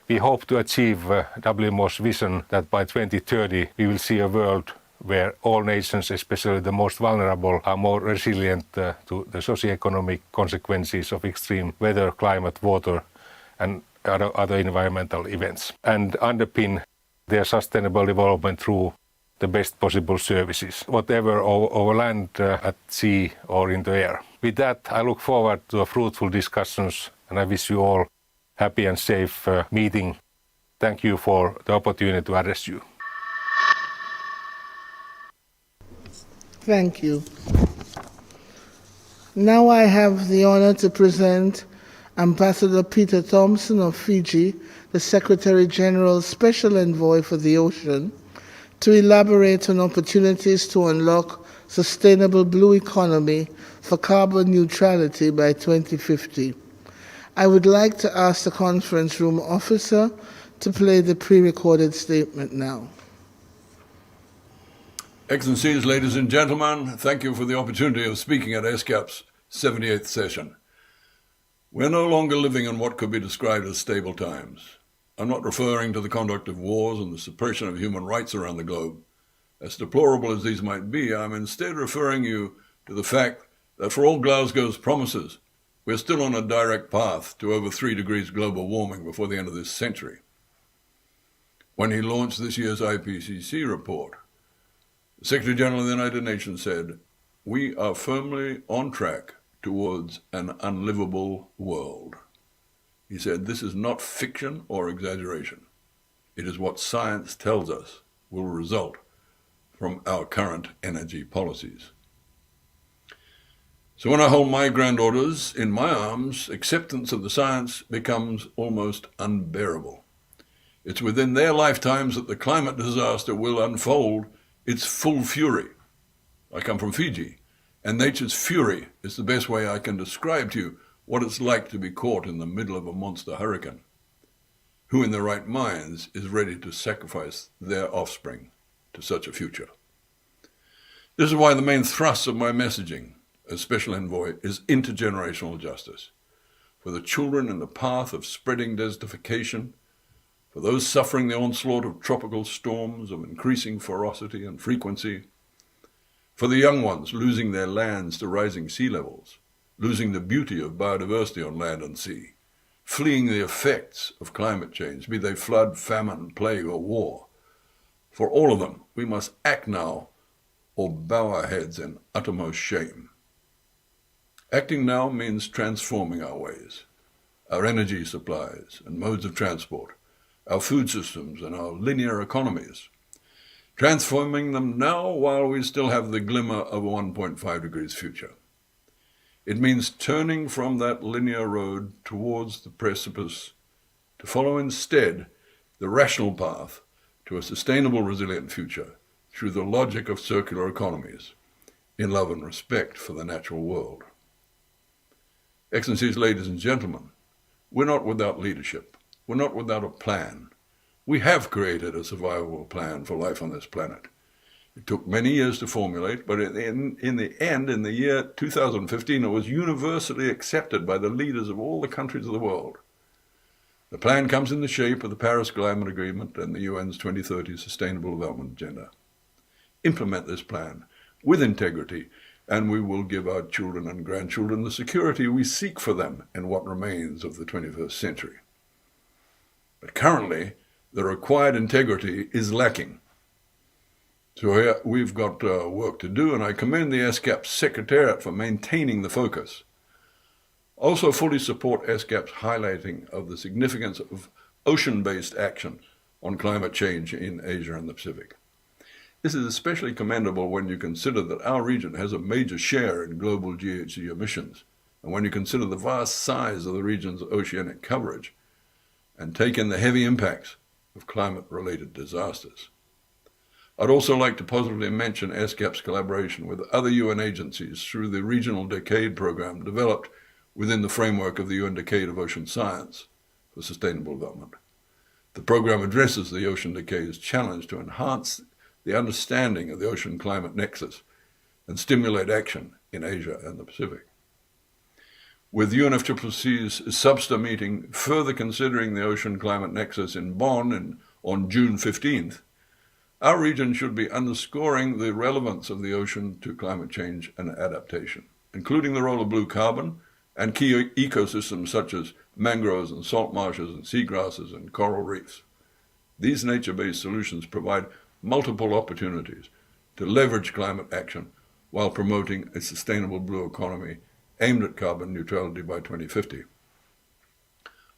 Speaker 1: We hope to achieve WMO's vision that by 2030 we will see a world where all nations, especially the most vulnerable, are more resilient to the socioeconomic consequences of extreme weather, climate, water and other environmental events, and underpin their sustainable development through the best possible services, whatever over land, at sea or in the air. With that, I look forward to fruitful discussions and I wish you all happy and safe meeting. Thank you for the opportunity to address you.
Speaker 22: Thank you. Now I have the honor to present Ambassador Peter Thompson of Fiji, the Secretary General's Special Envoy for the Ocean, to elaborate on opportunities to unlock sustainable blue economy for carbon neutrality by 2050. I would like to ask the conference room officer to play the pre-recorded statement now.
Speaker 3: Excellencies, ladies and gentlemen, thank you for the opportunity of speaking at ESCAP's 78th session. We're no longer living in what could be described as stable times. I'm not referring to the conduct of wars and the suppression of human rights around the globe. As deplorable as these might be, I'm instead referring you to the fact that for all Glasgow's promises, we're still on a direct path to over 3 degrees global warming before the end of this century. When he launched this year's IPCC report, the Secretary General of the United Nations said, "We are firmly on track towards an unlivable world." He said, "This is not fiction or exaggeration. It is what science tells us will result from our current energy policies. So when I hold my granddaughters in my arms, acceptance of the science becomes almost unbearable. It's within their lifetimes that the climate disaster will unfold its full fury. I come from Fiji, and nature's fury is the best way I can describe to you what it's like to be caught in the middle of a monster hurricane. Who in their right minds is ready to sacrifice their offspring to such a future? This is why the main thrust of my messaging as Special Envoy is intergenerational justice. For the children in the path of spreading desertification, for those suffering the onslaught of tropical storms of increasing ferocity and frequency, for the young ones losing their lands to rising sea levels, losing the beauty of biodiversity on land and sea, fleeing the effects of climate change, be they flood, famine, plague, or war. For all of them, we must act now or bow our heads in uttermost shame. Acting now means transforming our ways, our energy supplies and modes of transport, our food systems and our linear economies, transforming them now while we still have the glimmer of a 1.5 degrees future. It means turning from that linear road towards the precipice to follow instead the rational path to a sustainable, resilient future through the logic of circular economies in love and respect for the natural world. Excellencies, ladies and gentlemen, we're not without leadership. We're not without a plan. We have created a survivable plan for life on this planet. It took many years to formulate, but in the end, in the year 2015, it was universally accepted by the leaders of all the countries of the world. The plan comes in the shape of the Paris Climate Agreement and the UN's 2030 Sustainable Development Agenda. Implement this plan with integrity, and we will give our children and grandchildren the security we seek for them in what remains of the 21st century. But currently, the required integrity is lacking. So here we've got work to do, and I commend the ESCAP Secretariat for maintaining the focus. Also fully support ESCAP's highlighting of the significance of ocean-based action on climate change in Asia and the Pacific. This is especially commendable when you consider that our region has a major share in global GHG emissions, and when you consider the vast size of the region's oceanic coverage, and take in the heavy impacts of climate-related disasters. I'd also like to positively mention ESCAP's collaboration with other UN agencies through the Regional Decade Program developed within the framework of the UN Decade of Ocean Science for Sustainable Development. The program addresses the ocean decade's challenge to enhance the understanding of the ocean-climate nexus and stimulate action in Asia and the Pacific. With UNFCCC's SUBSTA meeting further considering the ocean-climate nexus in Bonn on June 15th, our region should be underscoring the relevance of the ocean to climate change and adaptation, including the role of blue carbon and key ecosystems such as mangroves and salt marshes and seagrasses and coral reefs. These nature-based solutions provide multiple opportunities to leverage climate action while promoting a sustainable blue economy aimed at carbon neutrality by 2050.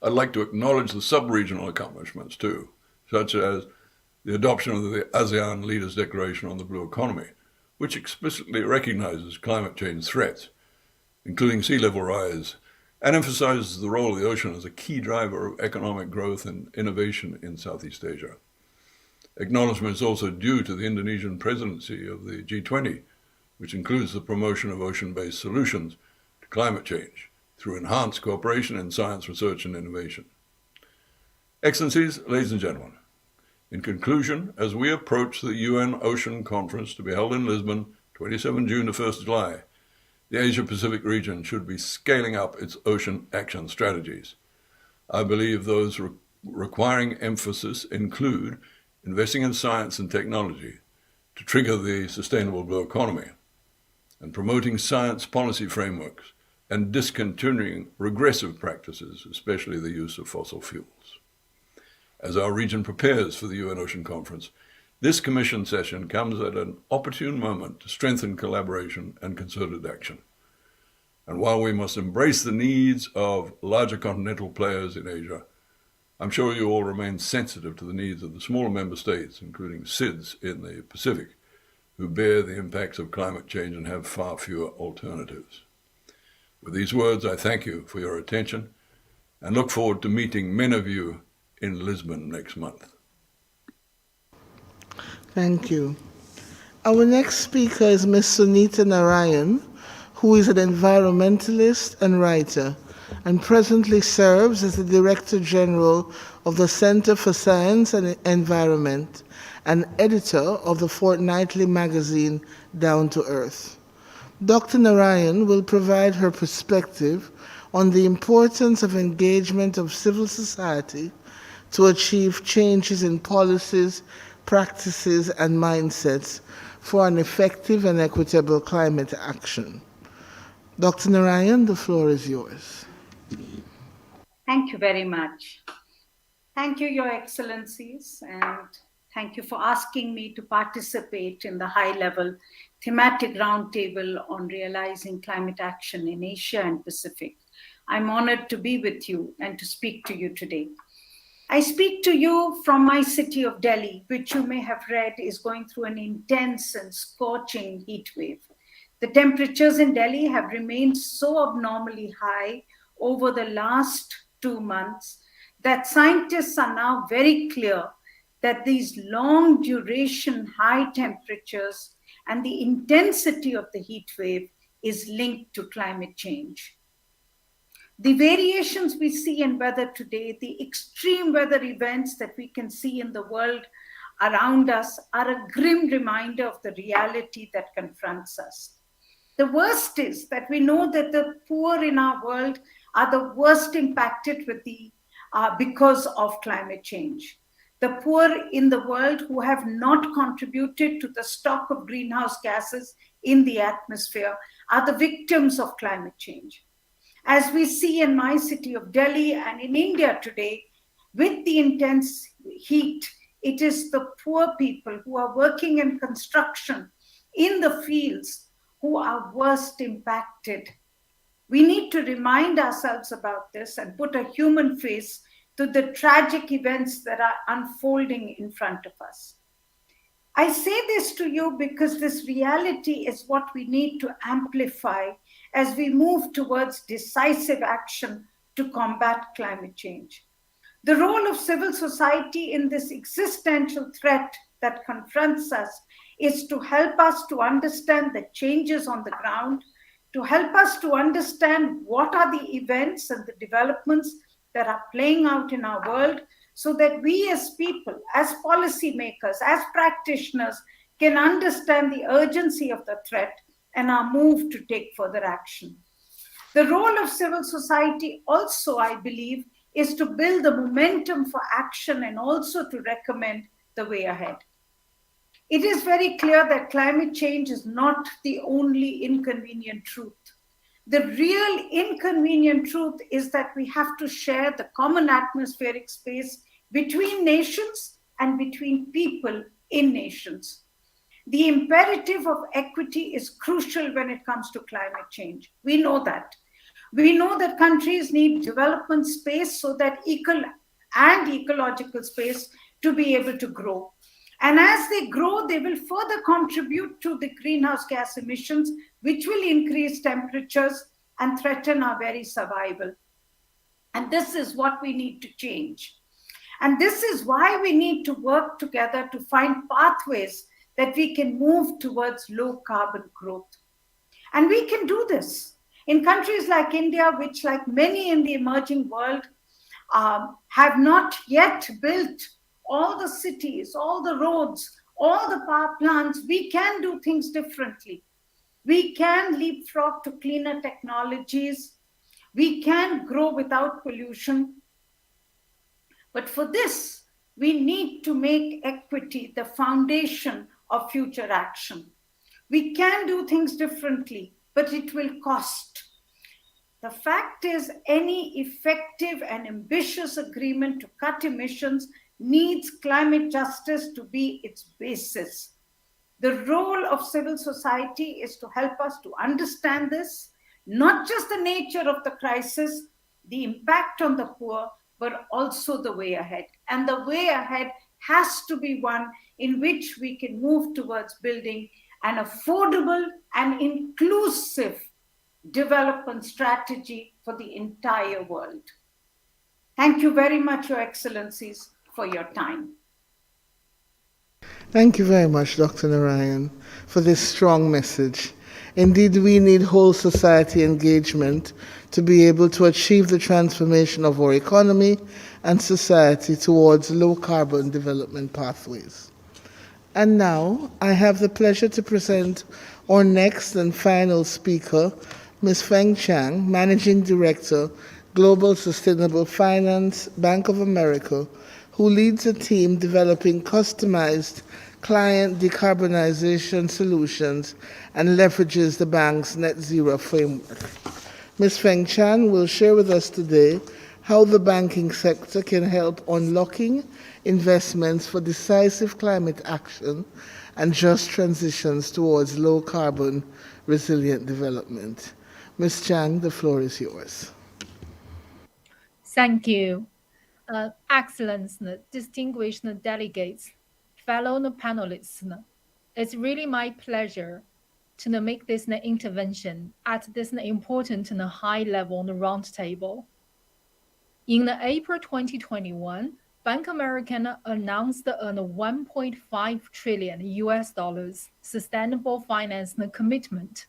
Speaker 3: I'd like to acknowledge the sub-regional accomplishments too, such as the adoption of the ASEAN Leaders' Declaration on the Blue Economy, which explicitly recognizes climate change threats, including sea level rise, and emphasizes the role of the ocean as a key driver of economic growth and innovation in Southeast Asia. Acknowledgement is also due to the Indonesian presidency of the G20, which includes the promotion of ocean-based solutions to climate change through enhanced cooperation in science, research, and innovation. Excellencies, ladies and gentlemen, in conclusion, as we approach the UN Ocean Conference to be held in Lisbon, 27 June to 1st July, the Asia-Pacific region should be scaling up its ocean action strategies. I believe those requiring emphasis include investing in science and technology to trigger the sustainable blue economy, and promoting science policy frameworks and discontinuing regressive practices, especially the use of fossil fuels. As our region prepares for the UN Ocean Conference, this Commission session comes at an opportune moment to strengthen collaboration and concerted action. And while we must embrace the needs of larger continental players in Asia, I'm sure you all remain sensitive to the needs of the smaller member states, including SIDS in the Pacific, who bear the impacts of climate change and have far fewer alternatives. With these words, I thank you for your attention and look forward to meeting many of you in Lisbon next month.
Speaker 22: Thank you. Our next speaker is Ms. Sunita Narayan, who is an environmentalist and writer, and presently serves as the Director General of the Center for Science and Environment and editor of the fortnightly magazine Down to Earth. Dr. Narayan will provide her perspective on the importance of engagement of civil society to achieve changes in policies, practices, and mindsets for an effective and equitable climate action. Dr. Narayan, the floor is yours.
Speaker 4: Thank you very much. Thank you, Your Excellencies, and thank you for asking me to participate in the high-level thematic roundtable on realizing climate action in Asia and Pacific. I'm honored to be with you and to speak to you today. I speak to you from my city of Delhi, which you may have read is going through an intense and scorching heat wave. The temperatures in Delhi have remained so abnormally high over the last 2 months that scientists are now very clear that these long duration high temperatures and the intensity of the heat wave is linked to climate change. The variations we see in weather today, the extreme weather events that we can see in the world around us are a grim reminder of the reality that confronts us. The worst is that we know that the poor in our world are the worst impacted because of climate change. The poor in the world who have not contributed to the stock of greenhouse gases in the atmosphere are the victims of climate change. As we see in my city of Delhi and in India today, with the intense heat, it is the poor people who are working in construction, in the fields, who are worst impacted. We need to remind ourselves about this and put a human face to the tragic events that are unfolding in front of us. I say this to you because this reality is what we need to amplify as we move towards decisive action to combat climate change. The role of civil society in this existential threat that confronts us is to help us to understand the changes on the ground, to help us to understand what are the events and the developments that are playing out in our world, so that we as people, as policymakers, as practitioners, can understand the urgency of the threat and are moved to take further action. The role of civil society also, I believe, is to build the momentum for action and also to recommend the way ahead. It is very clear that climate change is not the only inconvenient truth. The real inconvenient truth is that we have to share the common atmospheric space between nations and between people in nations. The imperative of equity is crucial when it comes to climate change. We know that. We know that countries need development space so that ecological space to be able to grow. And as they grow, they will further contribute to the greenhouse gas emissions, which will increase temperatures and threaten our very survival. And this is what we need to change. And this is why we need to work together to find pathways that we can move towards low carbon growth. And we can do this in countries like India, which, like many in the emerging world, have not yet built all the cities, all the roads, all the power plants. We can do things differently. We can leapfrog to cleaner technologies. We can grow without pollution. But for this, we need to make equity the foundation of future action. We can do things differently, but it will cost. The fact is, any effective and ambitious agreement to cut emissions needs climate justice to be its basis. The role of civil society is to help us to understand this, not just the nature of the crisis, the impact on the poor, but also the way ahead. And the way ahead has to be one in which we can move towards building an affordable and inclusive development strategy for the entire world. Thank you very much, Your Excellencies, for your time.
Speaker 22: Thank you very much, Dr. Narayan, for this strong message. Indeed, we need whole society engagement to be able to achieve the transformation of our economy and society towards low-carbon development pathways. And now, I have the pleasure to present our next and final speaker, Ms. Feng Chang, Managing Director, Global Sustainable Finance, Bank of America, who leads a team developing customized client decarbonization solutions and leverages the bank's net zero framework. Ms. Feng Chan will share with us today how the banking sector can help unlocking investments for decisive climate action and just transitions towards low-carbon, resilient development. Ms. Chang, the floor is yours.
Speaker 6: Thank you. Excellence, distinguished delegates, fellow panelists, it's really my pleasure to make this intervention at this important and high-level roundtable. In April 2021, Bank of America announced a $1.5 trillion sustainable finance commitment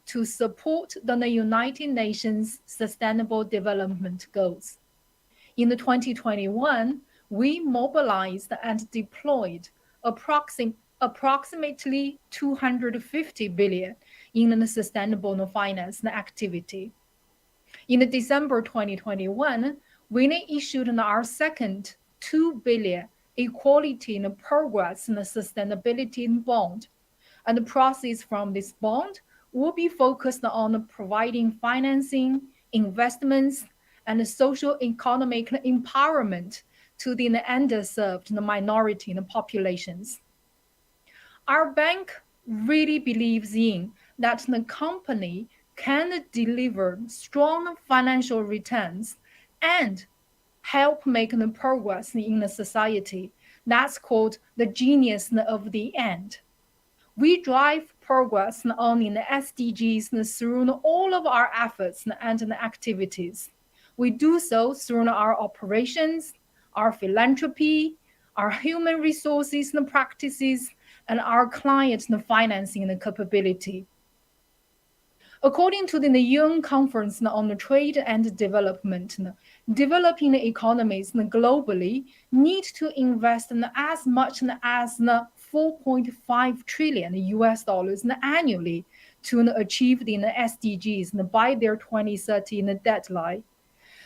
Speaker 6: to support the United Nations Sustainable Development Goals. In 2021, we mobilized and deployed approximately $250 billion in the sustainable finance activity. In December 2021, we issued our second $2 billion Equality and Progress and Sustainability Bond, and the proceeds from this bond will be focused on providing financing, investments, and social economic empowerment to the underserved minority populations. Our bank really believes in that the company can deliver strong financial returns and help make the progress in the society. That's called the genius of the end. We drive progress on the SDGs through all of our efforts and activities. We do so through our operations, our philanthropy, our human resources and practices, and our client financing capability. According to the UN Conference on Trade and Development, developing economies globally need to invest as much as $4.5 trillion annually to achieve the SDGs by their 2030 deadline.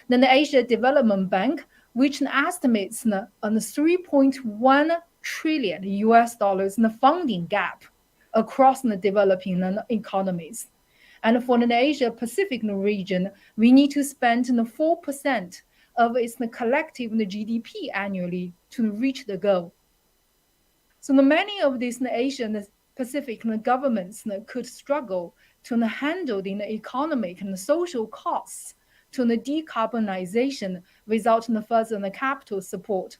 Speaker 6: Then the Asia Development Bank, which estimates a $3.1 trillion funding gap across the developing economies. And for the Asia Pacific region, we need to spend 4% of its collective GDP annually to reach the goal. So many of these Asian Pacific governments could struggle to handle the economic and social costs to the decarbonization without further capital support,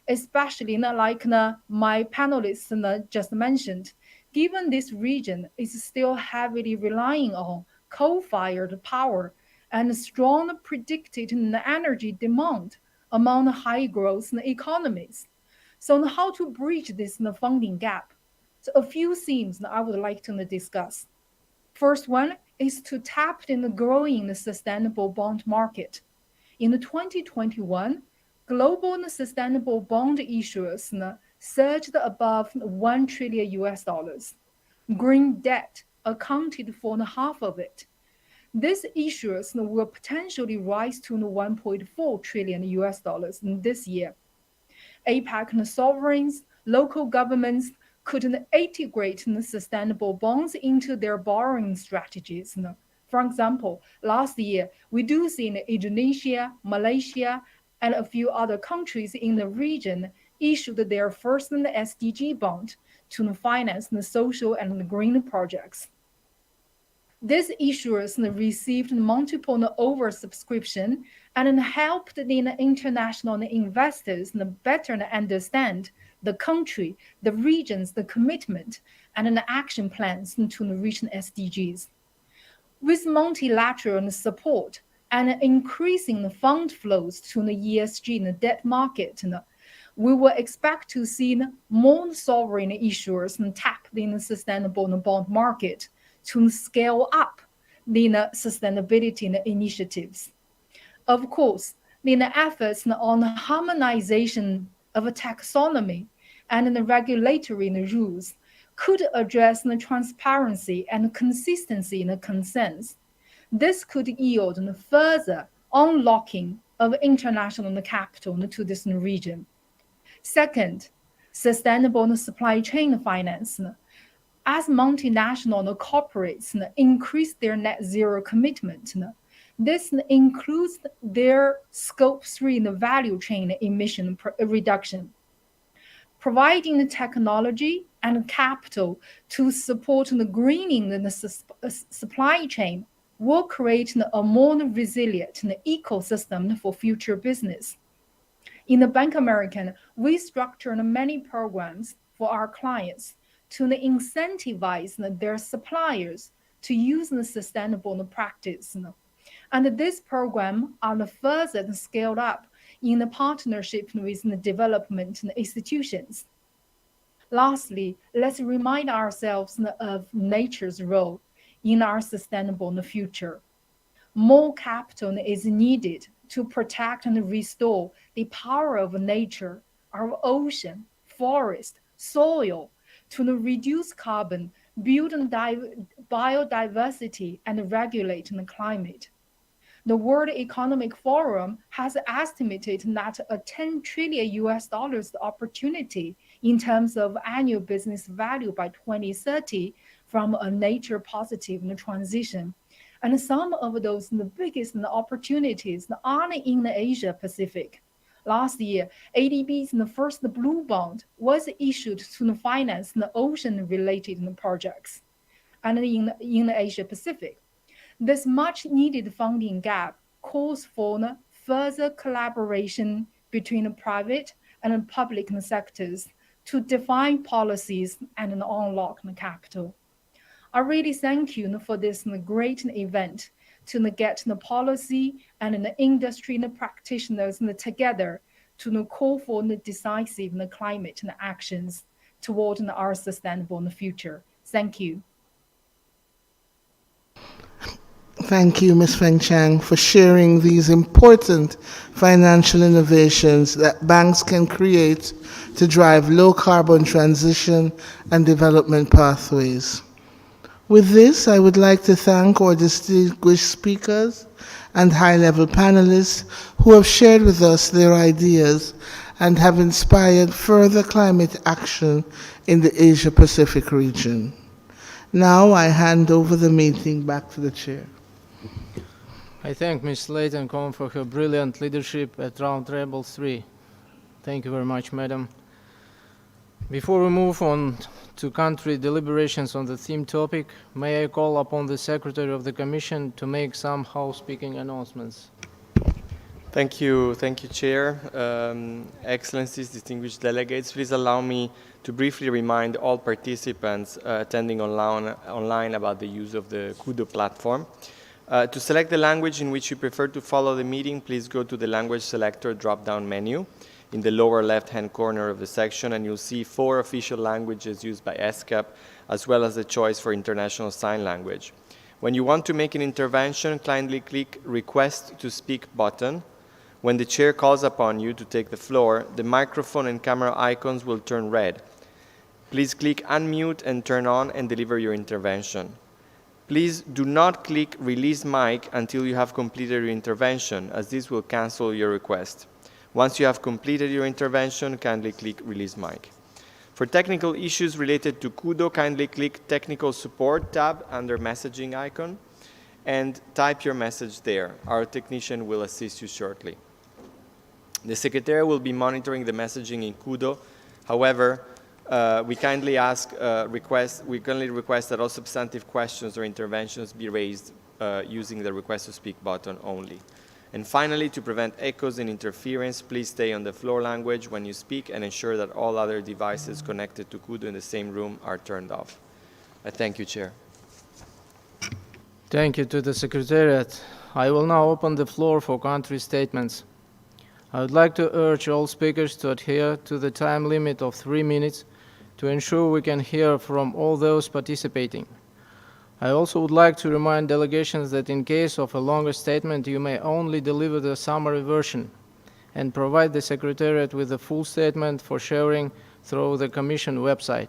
Speaker 6: especially like my panelists just mentioned. Given this region is still heavily relying on coal-fired power and strong predicted energy demand among high-growth economies. So how to bridge this funding gap? So a few themes I would like to discuss. First one is to tap in the growing sustainable bond market. In 2021, global sustainable bond issuers surged above $1 trillion. Green debt accounted for half of it. These issuers will potentially rise to $1.4 trillion this year. APEC sovereigns, local governments could integrate sustainable bonds into their borrowing strategies. For example, last year, we do see Indonesia, Malaysia, and a few other countries in the region issued their first SDG bond to finance the social and green projects. These issuers received multiple oversubscription and helped the international investors better understand the country, the regions, the commitment, and an action plans to reach the SDGs. With multilateral support and increasing the fund flows to the ESG in the debt market, we will expect to see more sovereign issuers tap the sustainable bond market to scale up the sustainability initiatives. Of course, the efforts on harmonization of a taxonomy and the regulatory rules could address the transparency and consistency in the concerns. This could yield further unlocking of international capital to this region. Second, sustainable supply chain finance. As multinational corporates increase their net zero commitment, this includes their Scope 3 in the value chain emission reduction. Providing the technology and capital to support the greening in the supply chain will create a more resilient ecosystem for future business. In the Bank American, we structure many programs for our clients to incentivize their suppliers to use the sustainable practice. And this program are further scaled up in the partnership with the development institutions. Lastly, let's remind ourselves of nature's role in our sustainable future. More capital is needed to protect and restore the power of nature, our ocean, forest, soil, to reduce carbon, build biodiversity, and regulate the climate. The World Economic Forum has estimated that a $10 trillion opportunity in terms of annual business value by 2030 from a nature positive transition. And some of those the biggest opportunities are in the Asia Pacific. Last year, ADB's first blue bond was issued to finance the ocean-related projects. And in the Asia Pacific, this much-needed funding gap calls for further collaboration between the private and public sectors to define policies and unlock the capital. I really thank you for this great event to get the policy and the industry and the practitioners together to call for the decisive climate actions toward our sustainable future. Thank you.
Speaker 22: Thank you, Ms. Feng Chang, for sharing these important financial innovations that banks can create to drive low-carbon transition and development pathways. With this, I would like to thank our distinguished speakers and high-level panelists who have shared with us their ideas and have inspired further climate action in the Asia-Pacific region. Now I hand over the meeting back to the chair.
Speaker 19: I thank Ms. Layton-Cohn for her brilliant leadership at Roundtable 3. Thank you very much, Madam. Before we move on to country deliberations on the theme topic, may I call upon the Secretary of the Commission to make some housekeeping announcements.
Speaker 5: Thank you, Chair. Excellencies, distinguished delegates, please allow me to briefly remind all participants attending online about the use of the Kudo platform. To select the language in which you prefer to follow the meeting, please go to the language selector drop-down menu in the lower left-hand corner of the section, and you'll see 4 official languages used by ESCAP, as well as a choice for International Sign Language. When you want to make an intervention, kindly click Request to Speak button. When the chair calls upon you to take the floor, the microphone and camera icons will turn red. Please click Unmute and turn on and deliver your intervention. Please do not click Release Mic until you have completed your intervention, as this will cancel your request. Once you have completed your intervention, kindly click Release Mic. For technical issues related to Kudo, kindly click Technical Support tab under Messaging icon and type your message there. Our technician will assist you shortly. The Secretary will be monitoring the messaging in Kudo. However, we kindly request that all substantive questions or interventions be raised using the Request to Speak button only. And finally, to prevent echoes and interference, please stay on the floor language when you speak and ensure that all other devices connected to Kudo in the same room are turned off. I thank you, Chair.
Speaker 19: Thank you to the Secretariat. I will now open the floor for country statements. I would like to urge all speakers to adhere to the time limit of 3 minutes to ensure we can hear from all those participating. I also would like to remind delegations that in case of a longer statement, you may only deliver the summary version and provide the Secretariat with the full statement for sharing through the Commission website.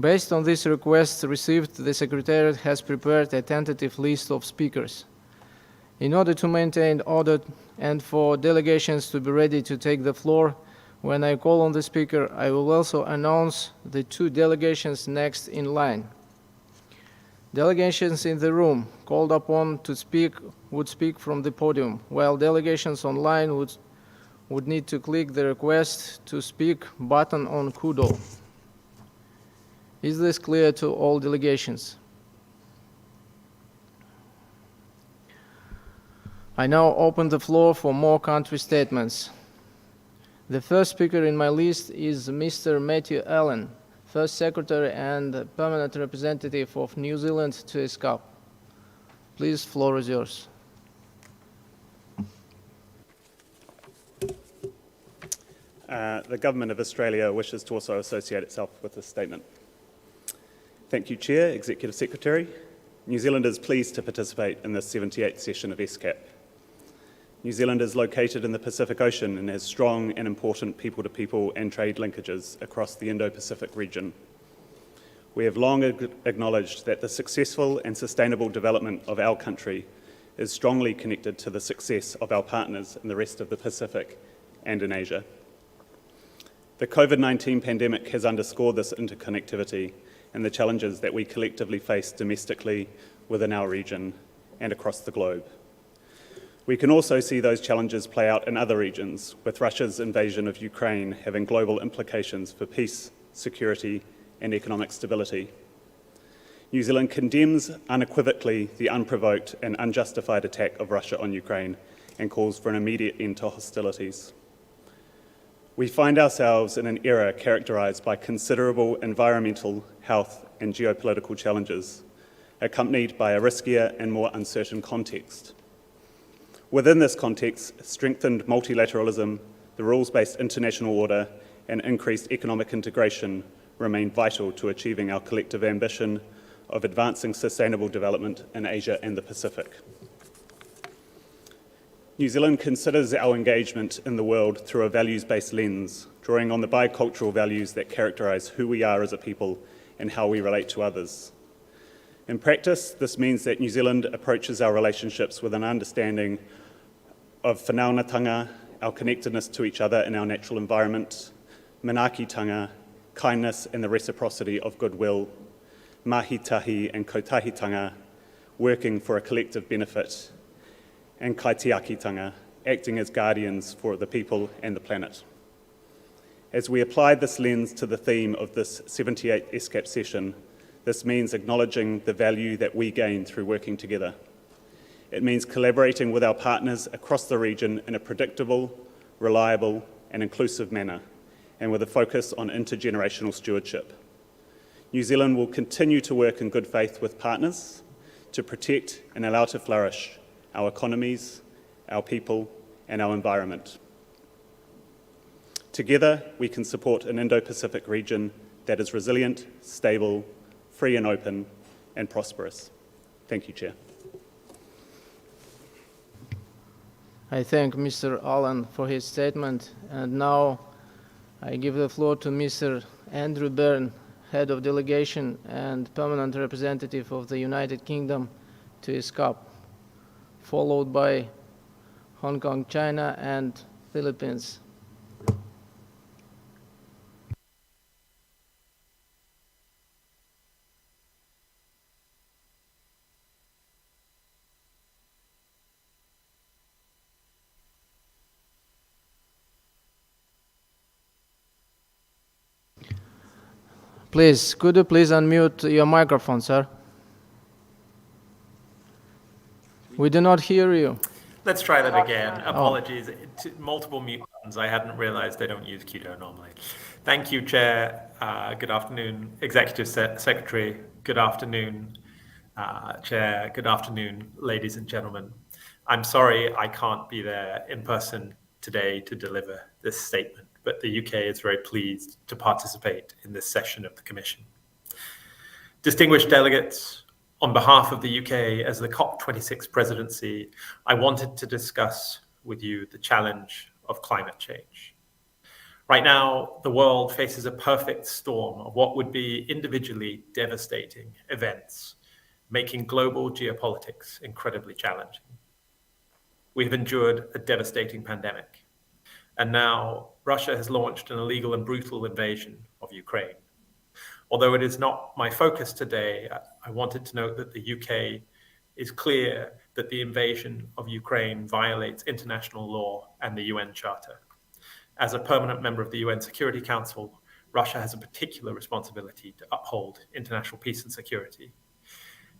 Speaker 19: Based on this request received, the Secretariat has prepared a tentative list of speakers. In order to maintain order and for delegations to be ready to take the floor, when I call on the speaker, I will also announce the 2 delegations next in line. Delegations in the room called upon to speak would speak from the podium, while delegations online would need to click the request to speak button on Kudo. Is this clear to all delegations? I now open the floor for more country statements. The first speaker in my list is Mr. Matthew Allen, First Secretary and Permanent Representative of New Zealand to ESCAP. Please, floor is yours.
Speaker 7: The Government of Australia wishes to also associate itself with this statement. Thank you, Chair, Executive Secretary. New Zealand is pleased to participate in the 78th session of ESCAP. New Zealand is located in the Pacific Ocean and has strong and important people-to-people and trade linkages across the Indo-Pacific region. We have long acknowledged that the successful and sustainable development of our country is strongly connected to the success of our partners in the rest of the Pacific and in Asia. The COVID-19 pandemic has underscored this interconnectivity and the challenges that we collectively face domestically within our region and across the globe. We can also see those challenges play out in other regions, with Russia's invasion of Ukraine having global implications for peace, security, and economic stability. New Zealand condemns unequivocally the unprovoked and unjustified attack of Russia on Ukraine and calls for an immediate end to hostilities. We find ourselves in an era characterised by considerable environmental, health, and geopolitical challenges, accompanied by a riskier and more uncertain context. Within this context, strengthened multilateralism, the rules-based international order, and increased economic integration remain vital to achieving our collective ambition of advancing sustainable development in Asia and the Pacific. New Zealand considers our engagement in the world through a values-based lens, drawing on the bicultural values that characterise who we are as a people and how we relate to others. In practice, this means that New Zealand approaches our relationships with an understanding of whanaungatanga, our connectedness to each other in our natural environment, manaakitanga, kindness and the reciprocity of goodwill, mahitahi and kotahitanga, working for a collective benefit, and kaitiakitanga, acting as guardians for the people and the planet. As we apply this lens to the theme of this 78th ESCAP session, this means acknowledging the value that we gain through working together. It means collaborating with our partners across the region in a predictable, reliable, and inclusive manner, and with a focus on intergenerational stewardship. New Zealand will continue to work in good faith with partners to protect and allow to flourish our economies, our people, and our environment. Together, we can support an Indo-Pacific region that is resilient, stable, free and open, and prosperous. Thank you, Chair.
Speaker 19: I thank Mr. Allen for his statement, and now I give the floor to Mr. Andrew Byrne, Head of Delegation and Permanent Representative of the United Kingdom to ESCAP, followed by Hong Kong, China, and Philippines. Please, could you please unmute your microphone, sir? We do not hear you.
Speaker 20: Let's try that again. Apologies. Multiple mute buttons. I hadn't realized they don't use Qdo normally.
Speaker 8: Thank you, Chair. Good afternoon, Executive Secretary. Good afternoon, Chair. Good afternoon, ladies and gentlemen. I'm sorry I can't be there in person today to deliver this statement, but the UK is very pleased to participate in this session of the Commission. Distinguished delegates, on behalf of the UK as the COP26 presidency, I wanted to discuss with you the challenge of climate change. Right now, the world faces a perfect storm of what would be individually devastating events, making global geopolitics incredibly challenging. We have endured a devastating pandemic, and now Russia has launched an illegal and brutal invasion of Ukraine. Although it is not my focus today, I wanted to note that the UK is clear that the invasion of Ukraine violates international law and the UN Charter. As a permanent member of the UN Security Council, Russia has a particular responsibility to uphold international peace and security.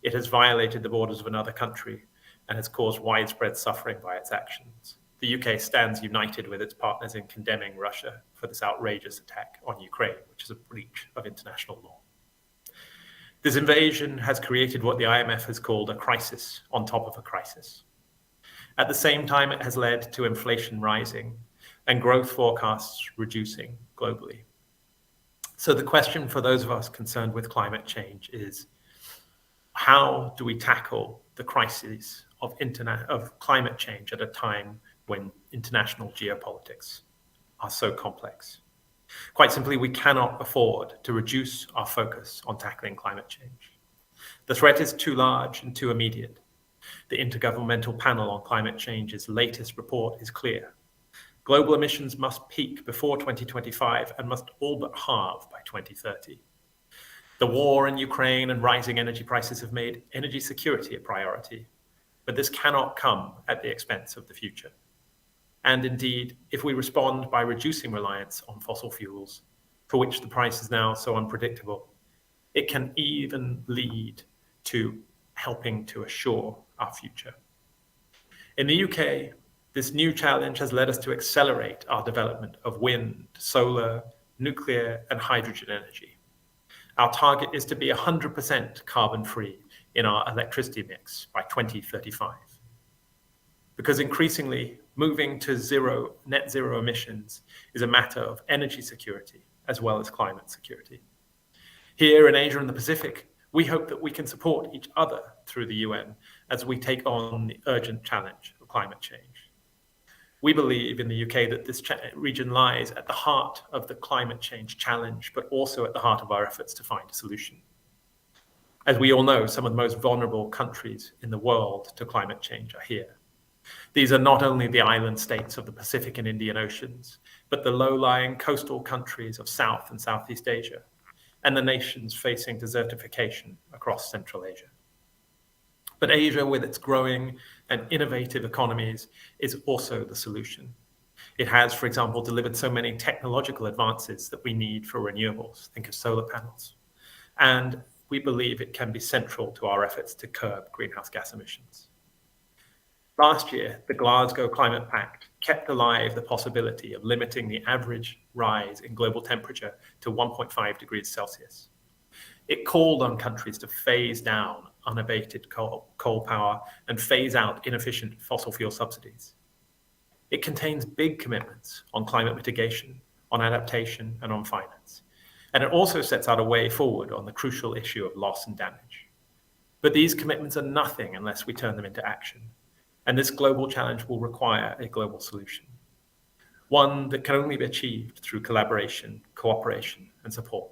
Speaker 8: It has violated the borders of another country and has caused widespread suffering by its actions. The UK stands united with its partners in condemning Russia for this outrageous attack on Ukraine, which is a breach of international law. This invasion has created what the IMF has called a crisis on top of a crisis. At the same time, it has led to inflation rising and growth forecasts reducing globally. So the question for those of us concerned with climate change is, how do we tackle the crises of climate change at a time when international geopolitics are so complex? Quite simply, we cannot afford to reduce our focus on tackling climate change. The threat is too large and too immediate. The Intergovernmental Panel on Climate Change's latest report is clear. Global emissions must peak before 2025 and must all but halve by 2030. The war in Ukraine and rising energy prices have made energy security a priority, but this cannot come at the expense of the future. And indeed, if we respond by reducing reliance on fossil fuels, for which the price is now so unpredictable, it can even lead to helping to assure our future. In the UK, this new challenge has led us to accelerate our development of wind, solar, nuclear, and hydrogen energy. Our target is to be 100% carbon-free in our electricity mix by 2035. Because increasingly, moving to net zero emissions is a matter of energy security as well as climate security. Here in Asia and the Pacific, we hope that we can support each other through the UN as we take on the urgent challenge of climate change. We believe in the UK that this region lies at the heart of the climate change challenge, but also at the heart of our efforts to find a solution. As we all know, some of the most vulnerable countries in the world to climate change are here. These are not only the island states of the Pacific and Indian Oceans, but the low-lying coastal countries of South and Southeast Asia, and the nations facing desertification across Central Asia. But Asia, with its growing and innovative economies, is also the solution. It has, for example, delivered so many technological advances that we need for renewables. Think of solar panels. And we believe it can be central to our efforts to curb greenhouse gas emissions. Last year, the Glasgow Climate Pact kept alive the possibility of limiting the average rise in global temperature to 1.5 degrees Celsius. It called on countries to phase down unabated coal power and phase out inefficient fossil fuel subsidies. It contains big commitments on climate mitigation, on adaptation, and on finance. And it also sets out a way forward on the crucial issue of loss and damage. But these commitments are nothing unless we turn them into action. And this global challenge will require a global solution, one that can only be achieved through collaboration, cooperation, and support.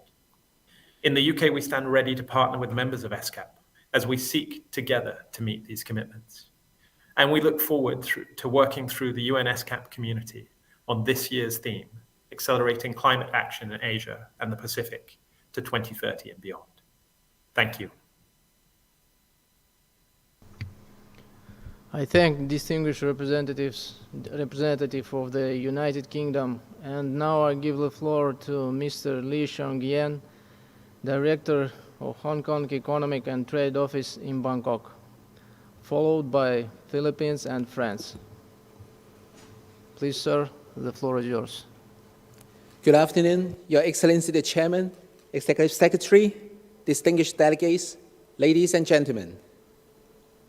Speaker 8: In the UK, we stand ready to partner with members of ESCAP as we seek together to meet these commitments. And we look forward to working through the UN ESCAP community on this year's theme, accelerating climate action in Asia and the Pacific to 2030 and beyond. Thank you.
Speaker 19: I thank distinguished representative of the United Kingdom, and now I give the floor to Mr. Lee Xiong-Yen, Director of Hong Kong Economic and Trade Office in Bangkok, followed by Philippines and France. Please, sir, the floor is yours.
Speaker 10: Good afternoon, Your Excellency the Chairman, Executive Secretary, distinguished delegates, ladies and gentlemen.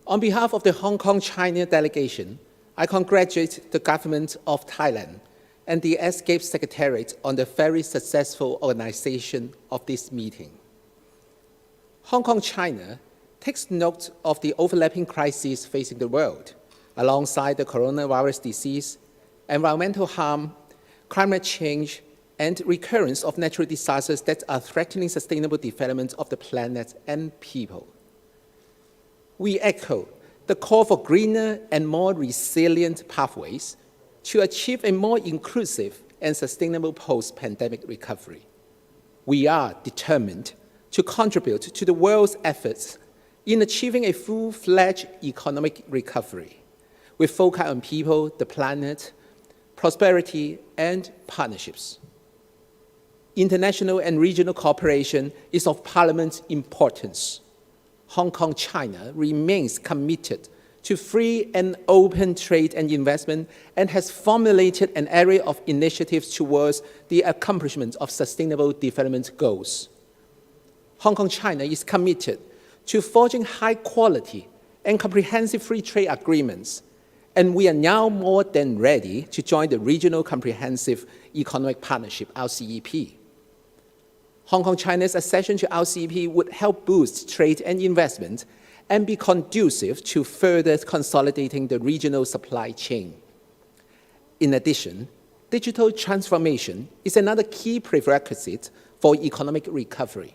Speaker 10: On behalf of the Hong Kong-China delegation, I congratulate the government of Thailand and the ESCAP Secretariat on the very successful organization of this meeting. Hong Kong-China takes note of the overlapping crises facing the world, alongside the coronavirus disease, environmental harm, climate change, and recurrence of natural disasters that are threatening sustainable development of the planet and people. We echo the call for greener and more resilient pathways to achieve a more inclusive and sustainable post-pandemic recovery. We are determined to contribute to the world's efforts in achieving a full-fledged economic recovery, with focus on people, the planet, prosperity, and partnerships. International and regional cooperation is of paramount importance. Hong Kong-China remains committed to free and open trade and investment and has formulated an array of initiatives towards the accomplishment of sustainable development goals. Hong Kong-China is committed to forging high-quality and comprehensive free trade agreements, and we are now more than ready to join the Regional Comprehensive Economic Partnership, RCEP. Hong Kong-China's accession to RCEP would help boost trade and investment and be conducive to further consolidating the regional supply chain. In addition, digital transformation is another key prerequisite for economic recovery.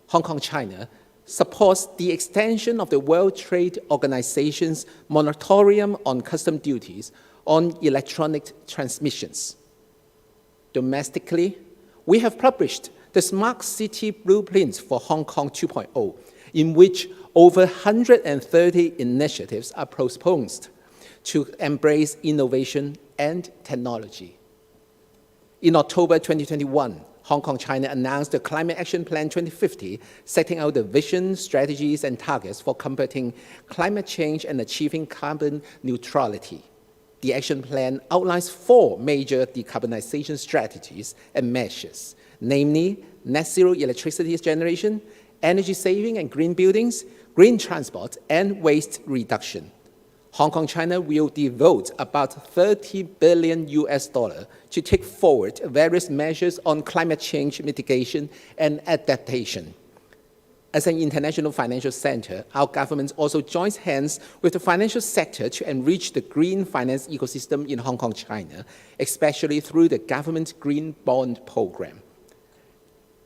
Speaker 10: Hong Kong-China supports the extension of the World Trade Organization's moratorium on custom duties on electronic transmissions. Domestically, we have published the Smart City Blueprint for Hong Kong 2.0, in which over 130 initiatives are proposed to embrace innovation and technology. In October 2021, Hong Kong-China announced the Climate Action Plan 2050, setting out the vision, strategies, and targets for combating climate change and achieving carbon neutrality. The action plan outlines 4 major decarbonization strategies and measures, namely net zero electricity generation, energy saving and green buildings, green transport, and waste reduction. Hong Kong-China will devote about $30 billion to take forward various measures on climate change mitigation and adaptation. As an international financial center, our government also joins hands with the financial sector to enrich the green finance ecosystem in Hong Kong-China, especially through the government Green Bond Program.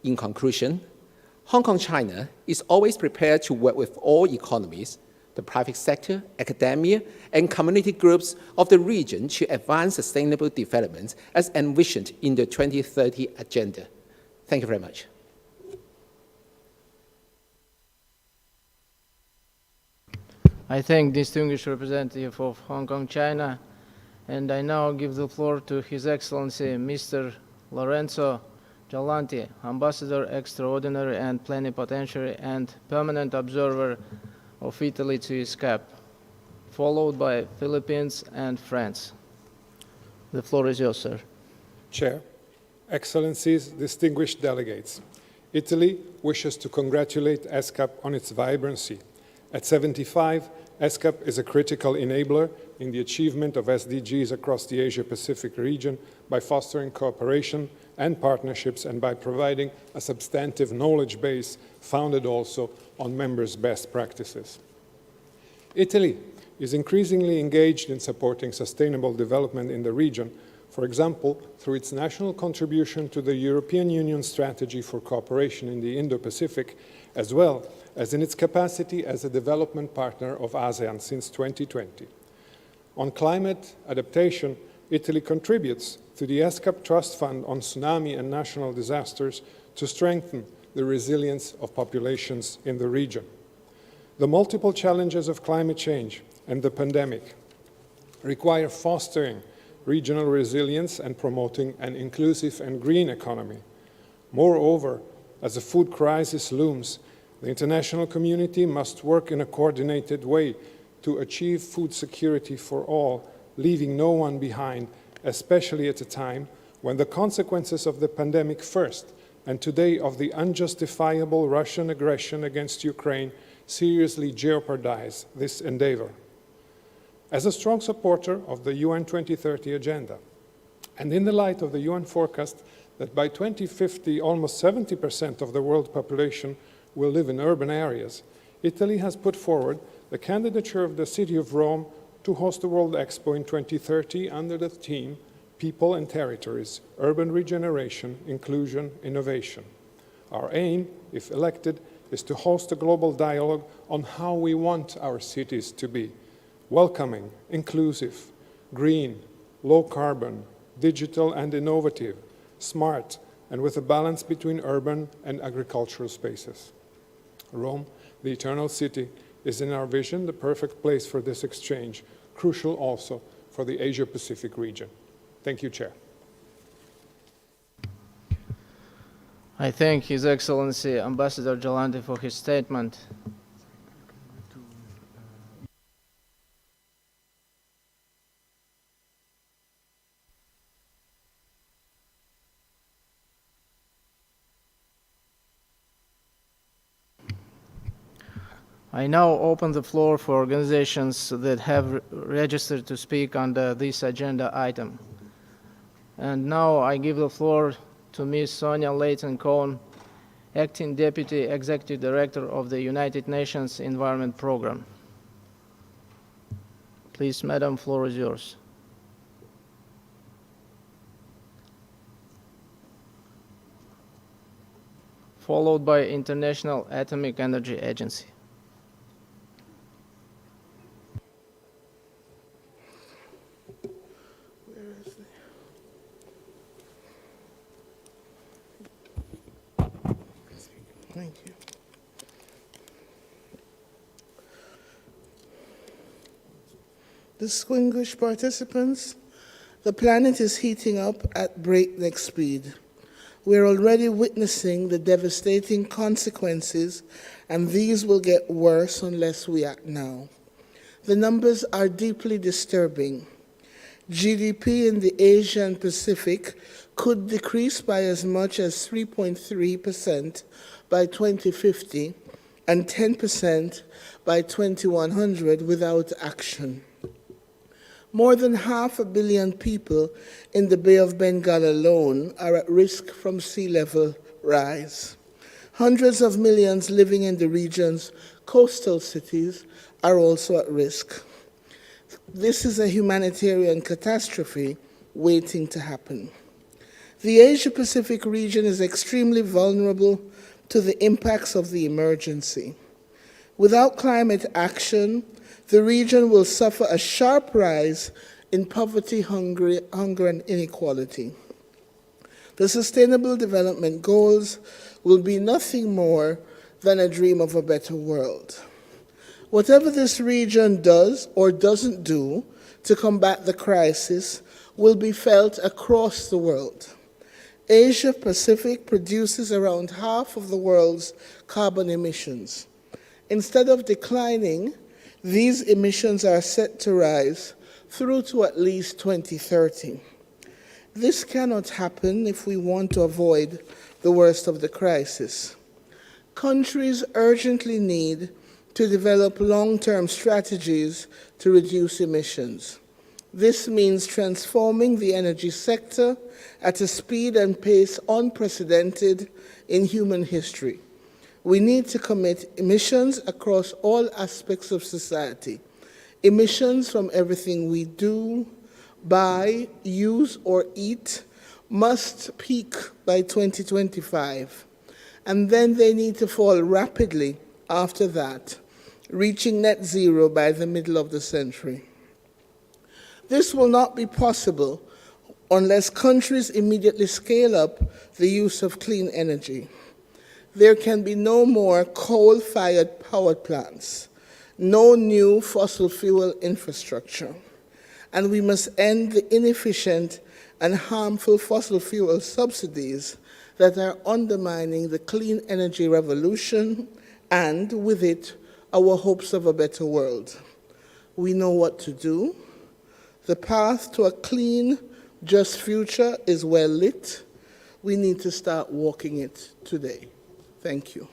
Speaker 10: In conclusion, Hong Kong-China is always prepared to work with all economies, the private sector, academia, and community groups of the region to advance sustainable development as envisioned in the 2030 Agenda. Thank you very much.
Speaker 19: I thank distinguished representative of Hong Kong, China, and I now give the floor to His Excellency Mr. Lorenzo Galante, Ambassador Extraordinary and Plenipotentiary and Permanent Observer of Italy to ESCAP, followed by Philippines and France. The floor is yours, sir.
Speaker 20: Chair, Excellencies, distinguished delegates, Italy wishes to congratulate ESCAP on its vibrancy. At 75, ESCAP is a critical enabler in the achievement of SDGs across the Asia-Pacific region by fostering cooperation and partnerships and by providing a substantive knowledge base founded also on members' best practices. Italy is increasingly engaged in supporting sustainable development in the region, for example, through its national contribution to the European Union strategy for cooperation in the Indo-Pacific, as well as in its capacity as a development partner of ASEAN since 2020. On climate adaptation, Italy contributes to the ESCAP Trust Fund on Tsunami and National Disasters to strengthen the resilience of populations in the region. The multiple challenges of climate change and the pandemic require fostering regional resilience and promoting an inclusive and green economy. Moreover, as a food crisis looms, the international community must work in a coordinated way to achieve food security for all, leaving no one behind, especially at a time when the consequences of the pandemic first, and today of the unjustifiable Russian aggression against Ukraine, seriously jeopardize this endeavor. As a strong supporter of the UN 2030 agenda, and in the light of the UN forecast that by 2050 almost 70% of the world population will live in urban areas, Italy has put forward the candidature of the city of Rome to host the World Expo in 2030 under the theme People and Territories, Urban Regeneration, Inclusion, Innovation. Our aim, if elected, is to host a global dialogue on how we want our cities to be: welcoming, inclusive, green, low carbon, digital and innovative, smart, and with a balance between urban and agricultural spaces. Rome, the eternal city, is in our vision the perfect place for this exchange, crucial also for the Asia-Pacific region. Thank you, Chair.
Speaker 19: I thank His Excellency Ambassador Gelante for his statement. I now open the floor for organizations that have registered to speak under this agenda item. And now I give the floor to Ms. Sonia Layton-Cohn, Acting Deputy Executive Director of the United Nations Environment Programme. Please, Madam, floor is yours. Followed by International Atomic Energy Agency.
Speaker 22: Thank you. Distinguished participants, the planet is heating up at breakneck speed. We're already witnessing the devastating consequences, and these will get worse unless we act now. The numbers are deeply disturbing. GDP in the Asia and Pacific could decrease by as much as 3.3% by 2050 and 10% by 2100 without action. More than 500 million people in the Bay of Bengal alone are at risk from sea level rise. Hundreds of millions living in the region's coastal cities are also at risk. This is a humanitarian catastrophe waiting to happen. The Asia-Pacific region is extremely vulnerable to the impacts of the emergency. Without climate action, the region will suffer a sharp rise in poverty, hunger, and inequality. The Sustainable Development Goals will be nothing more than a dream of a better world. Whatever this region does or doesn't do to combat the crisis will be felt across the world. Asia Pacific produces around half of the world's carbon emissions. Instead of declining, these emissions are set to rise through to at least 2030. This cannot happen if we want to avoid the worst of the crisis. Countries urgently need to develop long-term strategies to reduce emissions. This means transforming the energy sector at a speed and pace unprecedented in human history. We need to commit emissions across all aspects of society. Emissions from everything we do, buy, use, or eat must peak by 2025, and then they need to fall rapidly after that, reaching net zero by the middle of the century. This will not be possible unless countries immediately scale up the use of clean energy. There can be no more coal-fired power plants, no new fossil fuel infrastructure, and we must end the inefficient and harmful fossil fuel subsidies that are undermining the clean energy revolution and, with it, our hopes of a better world. We know what to do. The path to a clean, Just future is well lit. We need to start walking it today. Thank you.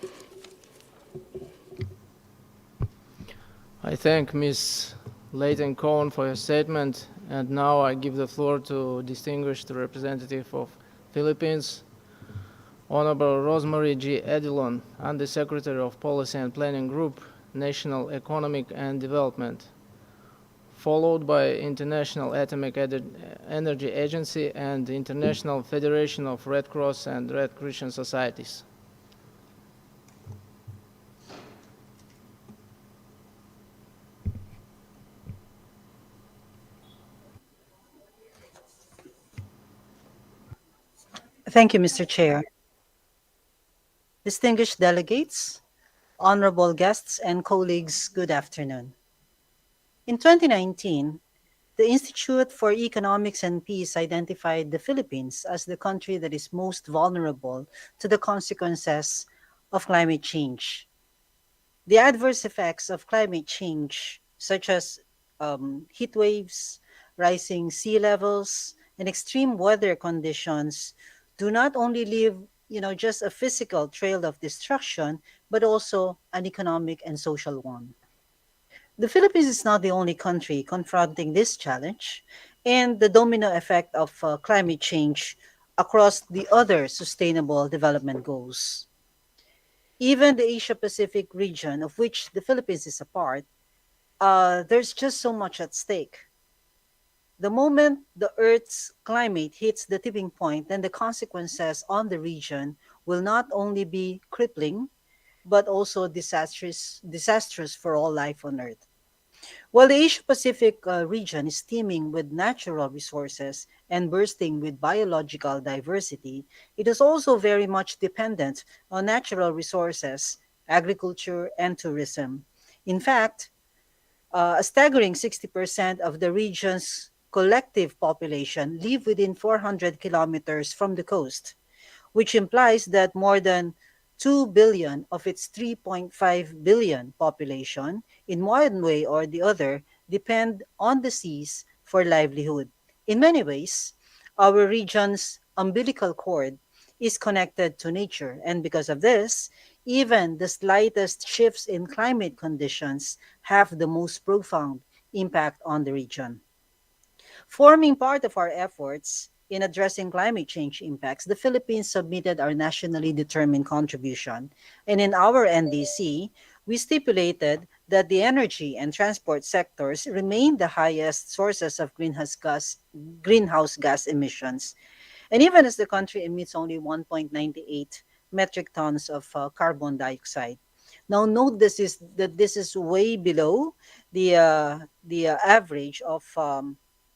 Speaker 19: I thank Ms. Leighton Cohen for her statement, and now I give the floor to distinguished representative of Philippines, Honorable Rosemary G. Edilon, Undersecretary of Policy and Planning Group, National Economic and Development, followed by International Atomic Energy Agency and the International Federation of Red Cross and Red Christian Societies.
Speaker 11: Thank you, Mr. Chair. Distinguished delegates, honorable guests, and colleagues, good afternoon. In 2019, the Institute for Economics and Peace identified the Philippines as the country that is most vulnerable to the consequences of climate change. The adverse effects of climate change, such as heat waves, rising sea levels, and extreme weather conditions, do not only leave just a physical trail of destruction, but also an economic and social one. The Philippines is not the only country confronting this challenge, and the domino effect of climate change across the other sustainable development goals. Even the Asia Pacific region, of which the Philippines is a part, there's just so much at stake. The moment the Earth's climate hits the tipping point, then the consequences on the region will not only be crippling, but also disastrous for all life on Earth. While the Asia Pacific region is teeming with natural resources and bursting with biological diversity, it is also very much dependent on natural resources, agriculture, and tourism. In fact, a staggering 60% of the region's collective population live within 400 kilometers from the coast, which implies that more than 2 billion of its 3.5 billion population, in one way or the other, depend on the seas for livelihood. In many ways, our region's umbilical cord is connected to nature, and because of this, even the slightest shifts in climate conditions have the most profound impact on the region. Forming part of our efforts in addressing climate change impacts, the Philippines submitted our nationally determined contribution. And in our NDC, we stipulated that the energy and transport sectors remain the highest sources of greenhouse gas emissions. And even as the country emits only 1.98 metric tons of carbon dioxide. Now, note this is way below the average of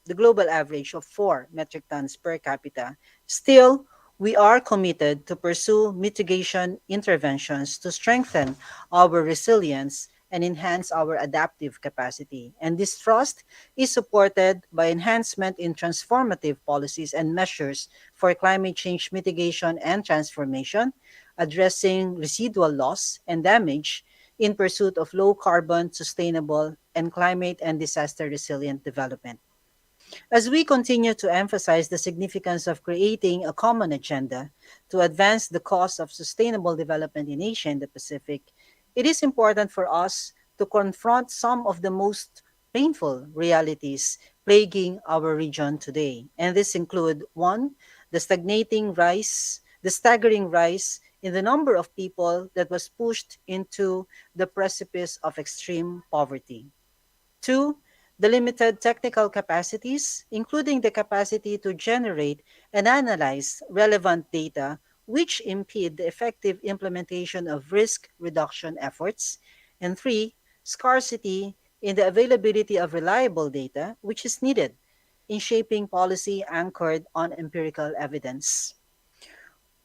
Speaker 11: the global average of 4 metric tons per capita. Still, we are committed to pursue mitigation interventions to strengthen our resilience and enhance our adaptive capacity. And this thrust is supported by enhancement in transformative policies and measures for climate change mitigation and transformation, addressing residual loss and damage in pursuit of low carbon, sustainable, and climate and disaster resilient development. As we continue to emphasize the significance of creating a common agenda to advance the cause of sustainable development in Asia and the Pacific, it is important for us to confront some of the most painful realities plaguing our region today. And this include one, the staggering rise in the number of people that was pushed into the precipice of extreme poverty. Two, the limited technical capacities, including the capacity to generate and analyze relevant data, which impede the effective implementation of risk reduction efforts. And three, scarcity in the availability of reliable data, which is needed in shaping policy anchored on empirical evidence.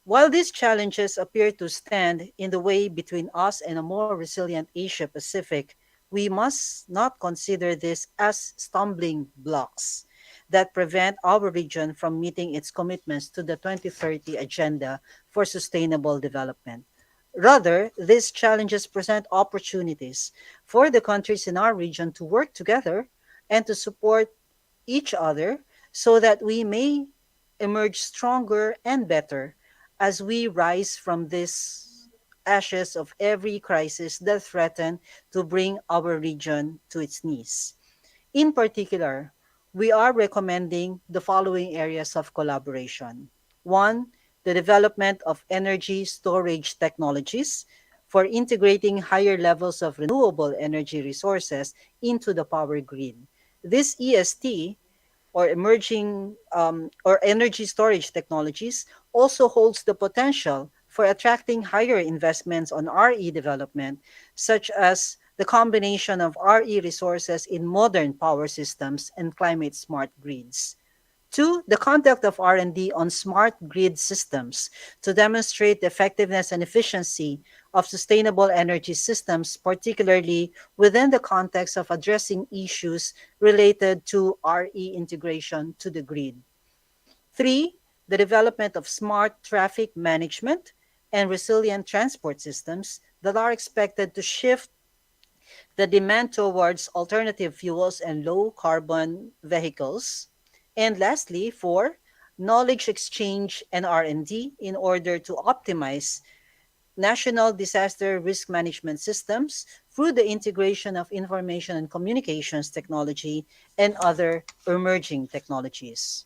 Speaker 11: While these challenges appear to stand in the way between us and a more resilient Asia Pacific, we must not consider this as stumbling blocks that prevent our region from meeting its commitments to the 2030 Agenda for Sustainable Development. Rather, these challenges present opportunities for the countries in our region to work together and to support each other so that we may emerge stronger and better as we rise from this ashes of every crisis that threaten to bring our region to its knees. In particular, we are recommending the following areas of collaboration. One, the development of energy storage technologies for integrating higher levels of renewable energy resources into the power grid. This EST, or emerging or energy storage technologies, also holds the potential for attracting higher investments on RE development, such as the combination of RE resources in modern power systems and climate-smart grids. Two, the conduct of R&D on smart grid systems to demonstrate the effectiveness and efficiency of sustainable energy systems, particularly within the context of addressing issues related to RE integration to the grid. Three, the development of smart traffic management and resilient transport systems that are expected to shift the demand towards alternative fuels and low carbon vehicles. And lastly, four, knowledge exchange and R&D in order to optimize national disaster risk management systems through the integration of information and communications technology and other emerging technologies.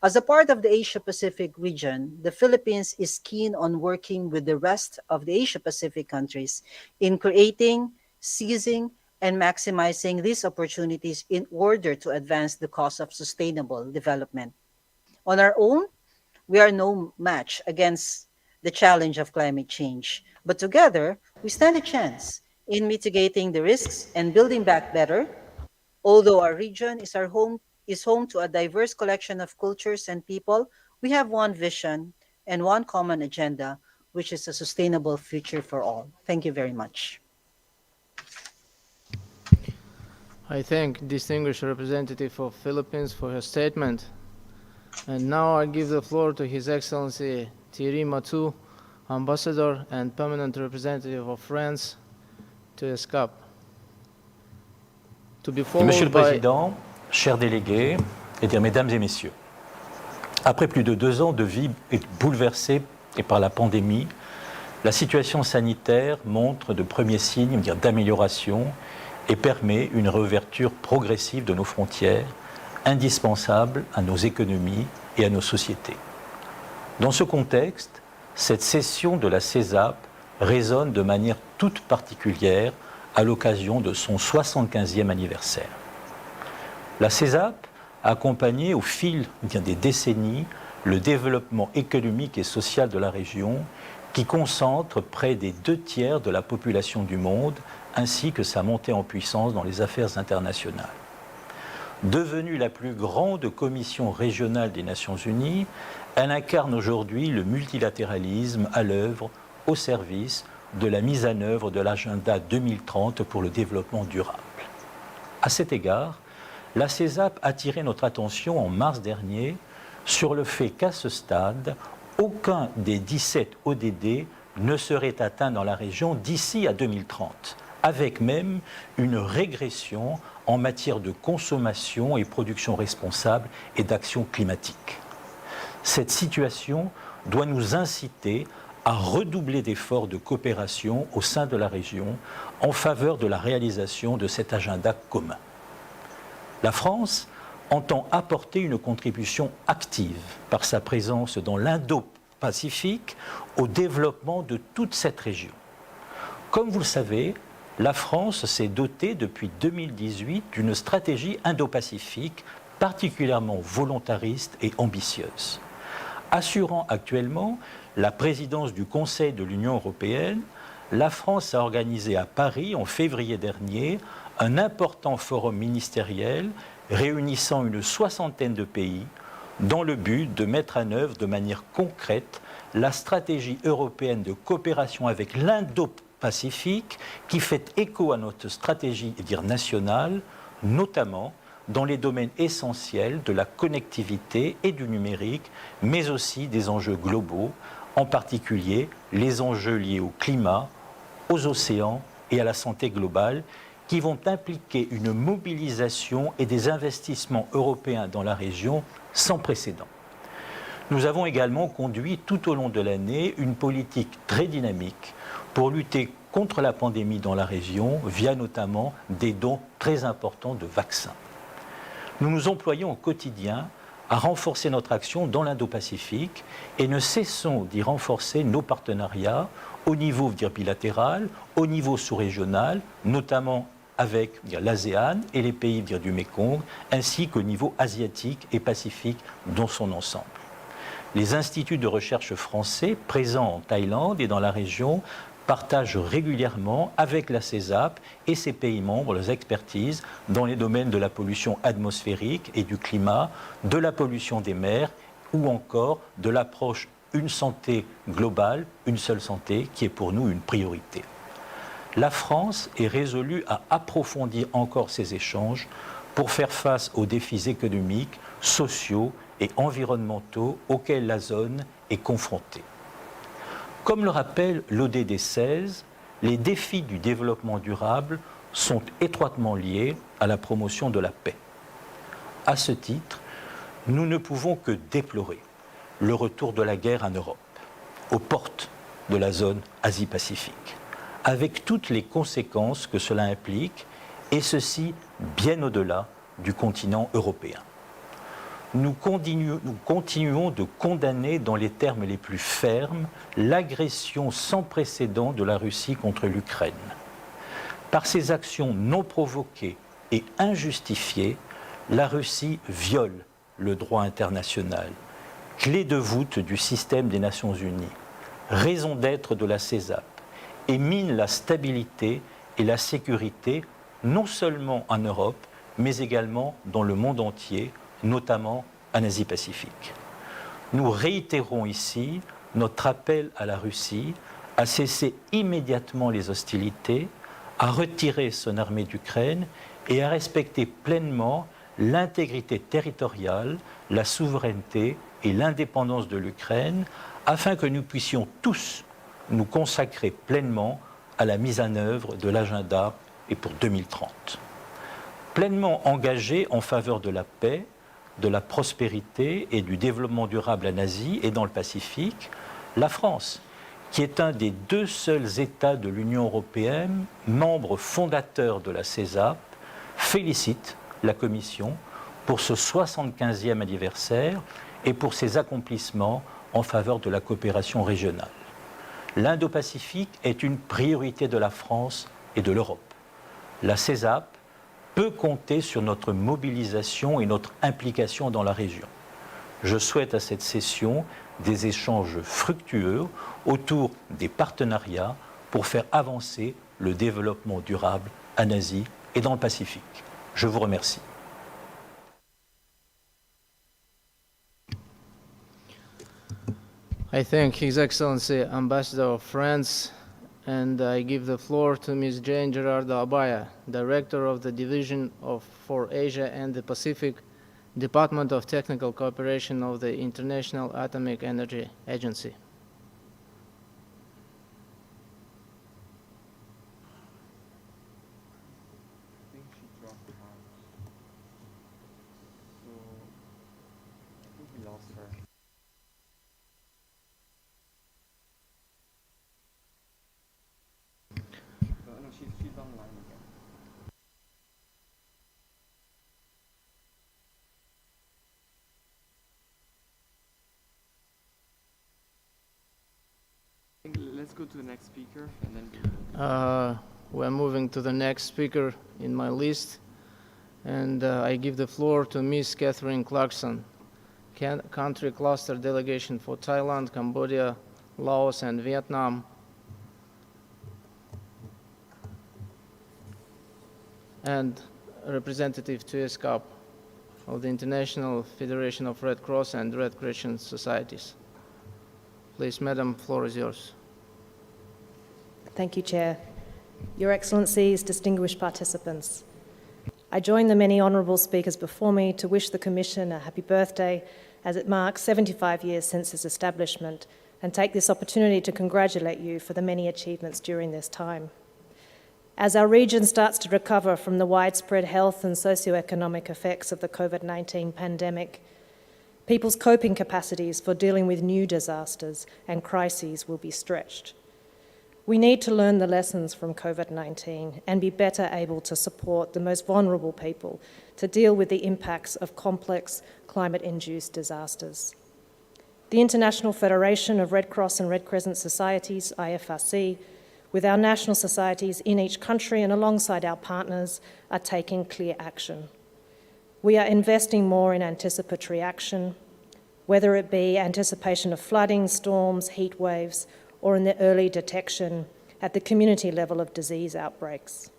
Speaker 11: As a part of the Asia-Pacific region, the Philippines is keen on working with the rest of the Asia-Pacific countries in creating, seizing, and maximizing these opportunities in order to advance the cause of sustainable development. On our own, we are no match against the challenge of climate change, but together we stand a chance in mitigating the risks and building back better. Although our region is home to a diverse collection of cultures and people, we have one vision and one common agenda, which is a sustainable future for all. Thank you very much.
Speaker 19: I thank distinguished representative of Philippines for her statement. And now I give the floor to His Excellency Thierry Matou, Ambassador and Permanent Representative of France to ESCAP. To be followed
Speaker 12: Monsieur le
Speaker 19: by...
Speaker 12: Président, chers délégués, Mesdames et Messieurs, après plus de 2 ans de vie bouleversée par la pandémie, la situation sanitaire montre de premiers signes d'amélioration et permet une réouverture progressive de nos frontières, indispensable à nos économies et à nos sociétés. Dans ce contexte, cette session de la CESAP résonne de manière toute particulière à l'occasion de son 75e anniversaire. La CESAP a accompagné au fil des décennies le développement économique et social de la région qui concentre près des 2/3 de la population du monde ainsi que sa montée en puissance dans les affaires internationales. Devenue la plus grande commission régionale des Nations Unies, elle incarne aujourd'hui le multilatéralisme à l'œuvre au service de la mise en œuvre de l'agenda 2030 pour le développement durable. À cet égard, la CESAP a attiré notre attention en mars dernier sur le fait qu'à ce stade, aucun des 17 ODD ne serait atteint dans la région d'ici à 2030, avec même une régression en matière de consommation et production responsable et d'action climatique. Cette situation doit nous inciter à redoubler d'efforts de coopération au sein de la région en faveur de la réalisation de cet agenda commun. La France entend apporter une contribution active par sa présence dans l'Indo-Pacifique au développement de toute cette région. Comme vous le savez, la France s'est dotée depuis 2018 d'une stratégie Indo-Pacifique particulièrement volontariste et ambitieuse. Assurant actuellement la présidence du Conseil de l'Union européenne, la France a organisé à Paris en février dernier un important forum ministériel réunissant une 60aine de pays dans le but de mettre en œuvre de manière concrète la stratégie européenne de coopération avec l'Indo-Pacifique qui fait écho à notre stratégie nationale, notamment dans les domaines essentiels de la connectivité et du numérique, mais aussi des enjeux globaux, en particulier les enjeux liés au climat, aux océans et à la santé globale, qui vont impliquer une mobilisation et des investissements européens dans la région sans précédent. Nous avons également conduit tout au long de l'année une politique très dynamique pour lutter contre la pandémie dans la région via notamment des dons très importants de vaccins. Nous nous employons au quotidien à renforcer notre action dans l'Indo-Pacifique et ne cessons d'y renforcer nos partenariats au niveau bilatéral, au niveau sous-régional, notamment avec l'ASEAN et les pays du Mékong, ainsi qu'au niveau asiatique et pacifique dans son ensemble. Les instituts de recherche français présents en Thaïlande et dans la région partagent régulièrement avec la CESAP et ses pays membres leurs expertises dans les domaines de la pollution atmosphérique et du climat, de la pollution des mers ou encore de l'approche une santé globale, une seule santé, qui est pour nous une priorité. La France est résolue à approfondir encore ces échanges pour faire face aux défis économiques, sociaux et environnementaux auxquels la zone est confrontée. Comme le rappelle l'ODD 16, les défis du développement durable sont étroitement liés à la promotion de la paix. À ce titre, nous ne pouvons que déplorer le retour de la guerre en Europe, aux portes de la zone Asie-Pacifique, avec toutes les conséquences que cela implique, et ceci bien au-delà du continent européen. Nous continuons de condamner dans les termes les plus fermes l'agression sans précédent de la Russie contre l'Ukraine. Par ses actions non provoquées et injustifiées, la Russie viole le droit international, clé de voûte du système des Nations Unies, raison d'être de la CESAP, et mine la stabilité et la sécurité non seulement en Europe, mais également dans le monde entier, notamment en Asie-Pacifique. Nous réitérons ici notre appel à la Russie à cesser immédiatement les hostilités, à retirer son armée d'Ukraine et à respecter pleinement l'intégrité territoriale, la souveraineté et l'indépendance de l'Ukraine, afin que nous puissions tous nous consacrer pleinement à la mise en œuvre de l'agenda et pour 2030. Pleinement engagé en faveur de la paix, de la prospérité et du développement durable en Asie et dans le Pacifique, la France, qui est un des 2 seuls États de l'Union européenne, membre fondateur de la CESAP, félicite la Commission pour ce 75e anniversaire et pour ses accomplissements en faveur de la coopération régionale. L'Indo-Pacifique est une priorité de la France et de l'Europe. La CESAP peut compter sur notre mobilisation et notre implication dans la région. Je souhaite à cette session des échanges fructueux autour des partenariats pour faire avancer le développement durable en Asie et dans le Pacifique. Je vous remercie.
Speaker 19: I thank His Excellency Ambassador of France, and I give the floor to Ms. Jane Gerardo Abaya, Director of the Division for Asia and the Pacific, Department of Technical Cooperation of the International Atomic Energy Agency.
Speaker 5: Let's go to the next speaker, and then
Speaker 19: we're moving to the next speaker in my list, and I give the floor to Ms. Catherine Clarkson, Country Cluster Delegation for Thailand, Cambodia, Laos, and Vietnam. And representative to ESCAP of the International Federation of Red Cross and Red Crescent Societies. Please, Madam, floor is yours.
Speaker 13: Thank you, Chair. Your Excellencies, distinguished participants, I join the many honourable speakers before me to wish the Commission a happy birthday as it marks 75 years since its establishment, and take this opportunity to congratulate you for the many achievements during this time. As our region starts to recover from the widespread health and socioeconomic effects of the COVID-19 pandemic, people's coping capacities for dealing with new disasters and crises will be stretched. We need to learn the lessons from COVID-19 and be better able to support the most vulnerable people to deal with the impacts of complex climate-induced disasters. The International Federation of Red Cross and Red Crescent Societies, IFRC, with our national societies in each country and alongside our partners, are taking clear action. We are investing more in anticipatory action, whether it be anticipation of flooding, storms, heat waves, or in the early detection at the community level of disease outbreaks.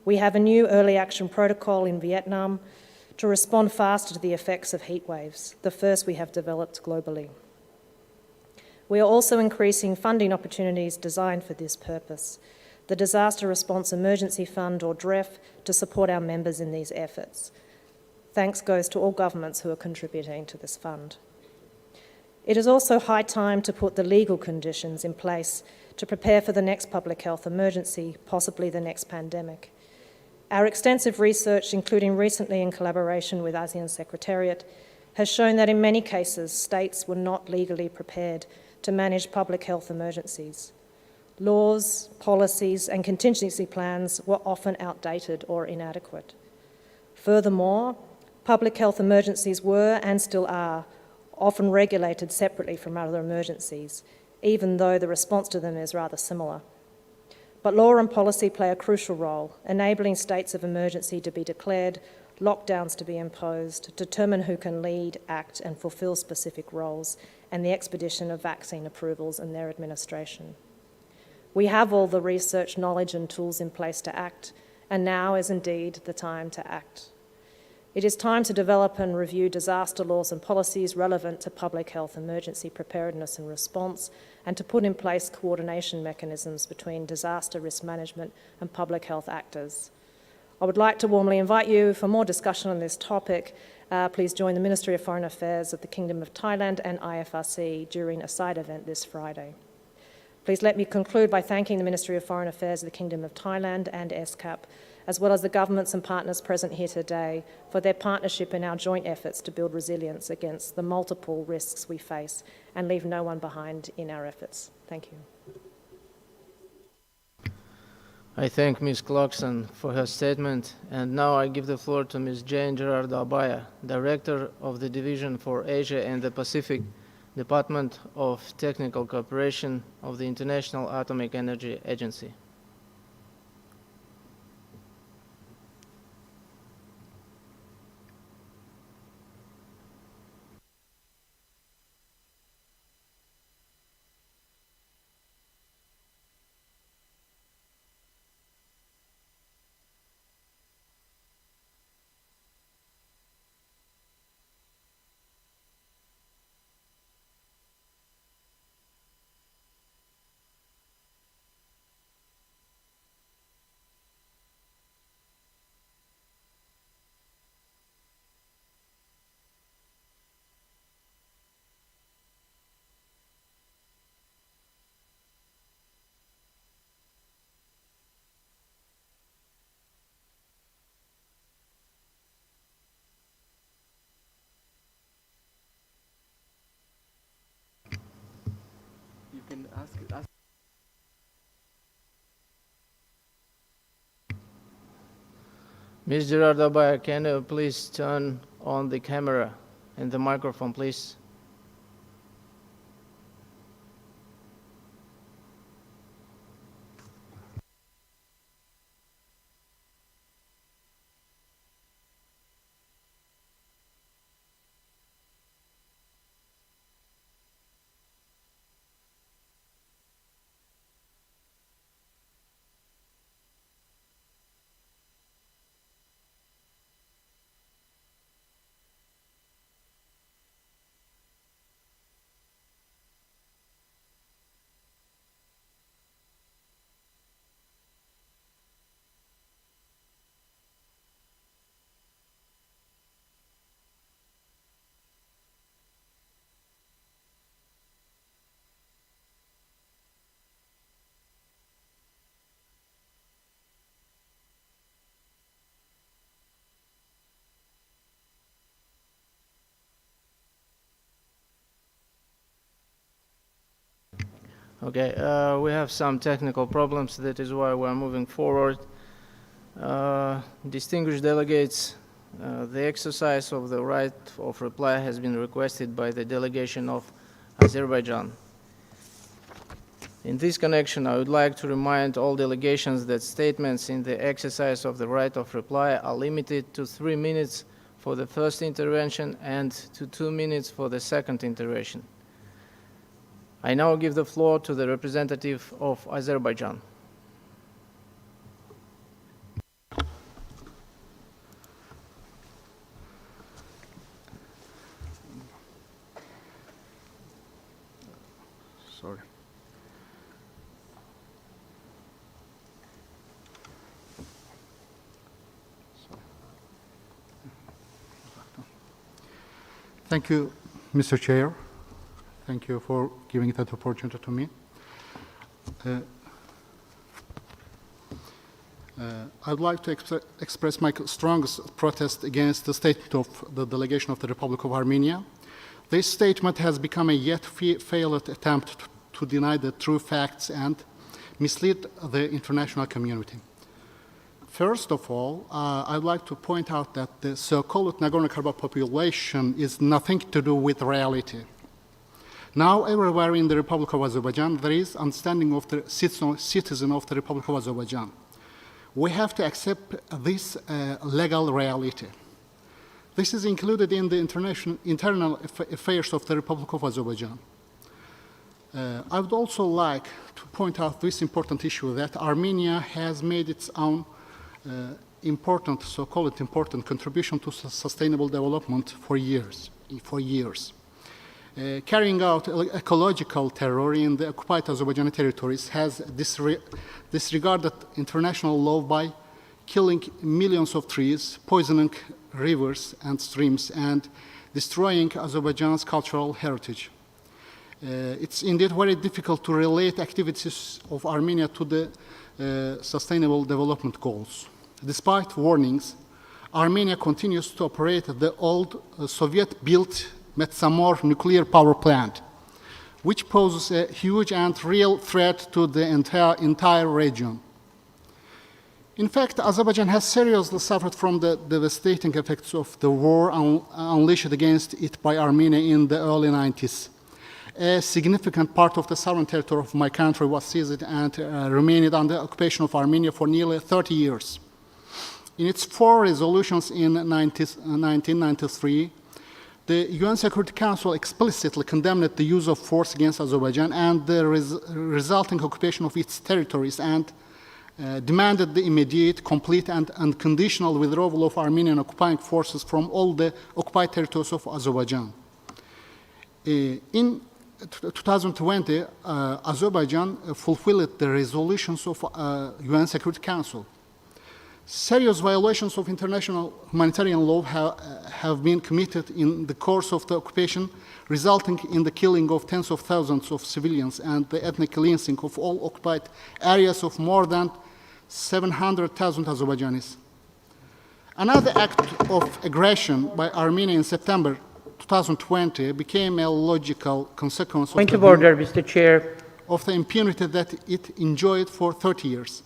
Speaker 13: We have a new early action protocol in Vietnam to respond faster to the effects of heat waves, the first we have developed globally. We are also increasing funding opportunities designed for this purpose, the Disaster Response Emergency Fund, or DREF, to support our members in these efforts. Thanks goes to all governments who are contributing to this fund. It is also high time to put the legal conditions in place to prepare for the next public health emergency, possibly the next pandemic. Our extensive research, including recently in collaboration with ASEAN Secretariat, has shown that in many cases, states were not legally prepared to manage public health emergencies. Laws, policies, and contingency plans were often outdated or inadequate. Furthermore, public health emergencies were, and still are, often regulated separately from other emergencies, even though the response to them is rather similar. But law and policy play a crucial role, enabling states of emergency to be declared, lockdowns to be imposed, determine who can lead, act, and fulfill specific roles, and the expedition of vaccine approvals and their administration. We have all the research, knowledge, and tools in place to act, and now is indeed the time to act. It is time to develop and review disaster laws and policies relevant to public health emergency preparedness and response, and to put in place coordination mechanisms between disaster risk management and public health actors. I would like to warmly invite you for more discussion on this topic. Please join the Ministry of Foreign Affairs of the Kingdom of Thailand and IFRC during a side event this Friday. Please let me conclude by thanking the Ministry of Foreign Affairs of the Kingdom of Thailand and ESCAP, as well as the governments and partners present here today, for their partnership in our joint efforts to build resilience against the multiple risks we face and leave no one behind in our efforts. Thank you.
Speaker 19: I thank Ms. Clarkson for her statement, and now I give the floor to Ms. Jane Gerardo Abaya, Director of the Division for Asia and the Pacific, Department of Technical Cooperation of the International Atomic Energy Agency. Ms. Gerardo Abaya, can you please turn on the camera and the microphone, please? Okay, we have some technical problems, that is why we're moving forward. Distinguished delegates, the exercise of the right of reply has been requested by the delegation of Azerbaijan. In this connection, I would like to remind all delegations that statements in the exercise of the right of reply are limited to 3 minutes for the first intervention and to 2 minutes for the second intervention. I now give the floor to the representative of Azerbaijan.
Speaker 14: Sorry. Thank you, Mr. Chair. Thank you for giving that opportunity to me. I'd like to express my strongest protest against the statement of the delegation of the Republic of Armenia. This statement has become a yet failed attempt to deny the true facts and mislead the international community. First of all, I'd like to point out that the so-called Nagorno-Karabakh population is nothing to do with reality. Now, everywhere in the Republic of Azerbaijan, there is understanding of the citizen of the Republic of Azerbaijan. We have to accept this legal reality. This is included in the internal affairs of the Republic of Azerbaijan. I would also like to point out this important issue that Armenia has made its own important, so-called important contribution to sustainable development for years. Carrying out ecological terror in the occupied Azerbaijani territories has disregarded international law by killing millions of trees, poisoning rivers and streams, and destroying Azerbaijan's cultural heritage. It's indeed very difficult to relate activities of Armenia to the sustainable development goals. Despite warnings, Armenia continues to operate the old Soviet-built Metsamor nuclear power plant, which poses a huge and real threat to the entire region. In fact, Azerbaijan has seriously suffered from the devastating effects of the war unleashed against it by Armenia in the early 90s. A significant part of the southern territory of my country was seized and remained under occupation of Armenia for nearly 30 years. In its 4 resolutions in 1993, the UN Security Council explicitly condemned the use of force against Azerbaijan and the resulting occupation of its territories and demanded the immediate, complete, and unconditional withdrawal of Armenian occupying forces from all the occupied territories of Azerbaijan. In 2020, Azerbaijan fulfilled the resolutions of UN Security Council. Serious violations of international humanitarian law have been committed in the course of the occupation, resulting in the killing of tens of thousands of civilians and the ethnic cleansing of all occupied areas of more than 700,000 Azerbaijanis. Another act of aggression by Armenia in September 2020 became a logical consequence
Speaker 15: Point of order, Mr. Chair.
Speaker 14: Of the impunity that it enjoyed for 30 years.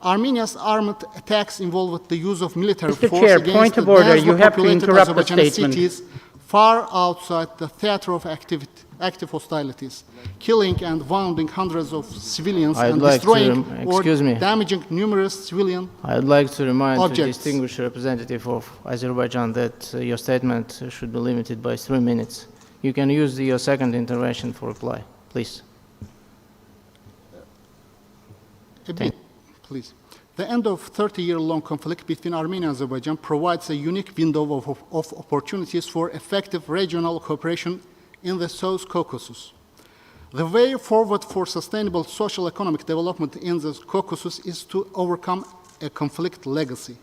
Speaker 14: Armenia's armed attacks involved the use of military
Speaker 15: Mr.
Speaker 14: force
Speaker 15: Chair,
Speaker 14: against
Speaker 15: point
Speaker 14: the
Speaker 15: of order.
Speaker 14: densely
Speaker 15: You have to
Speaker 14: populated
Speaker 15: interrupt the
Speaker 14: Azerbaijani
Speaker 15: statement.
Speaker 14: cities far outside the theater of active hostilities, killing and wounding hundreds of civilians and destroying or damaging numerous civilian
Speaker 19: I'd like to remind
Speaker 14: objects.
Speaker 19: the distinguished representative of Azerbaijan that your statement should be limited by 3 minutes. You can use your second intervention for reply, please.
Speaker 14: Please. The end of 30-year-long conflict between Armenia and Azerbaijan provides a unique window of opportunities for effective regional cooperation in the South Caucasus. The way forward for sustainable social economic development in the Caucasus is to overcome a conflict legacy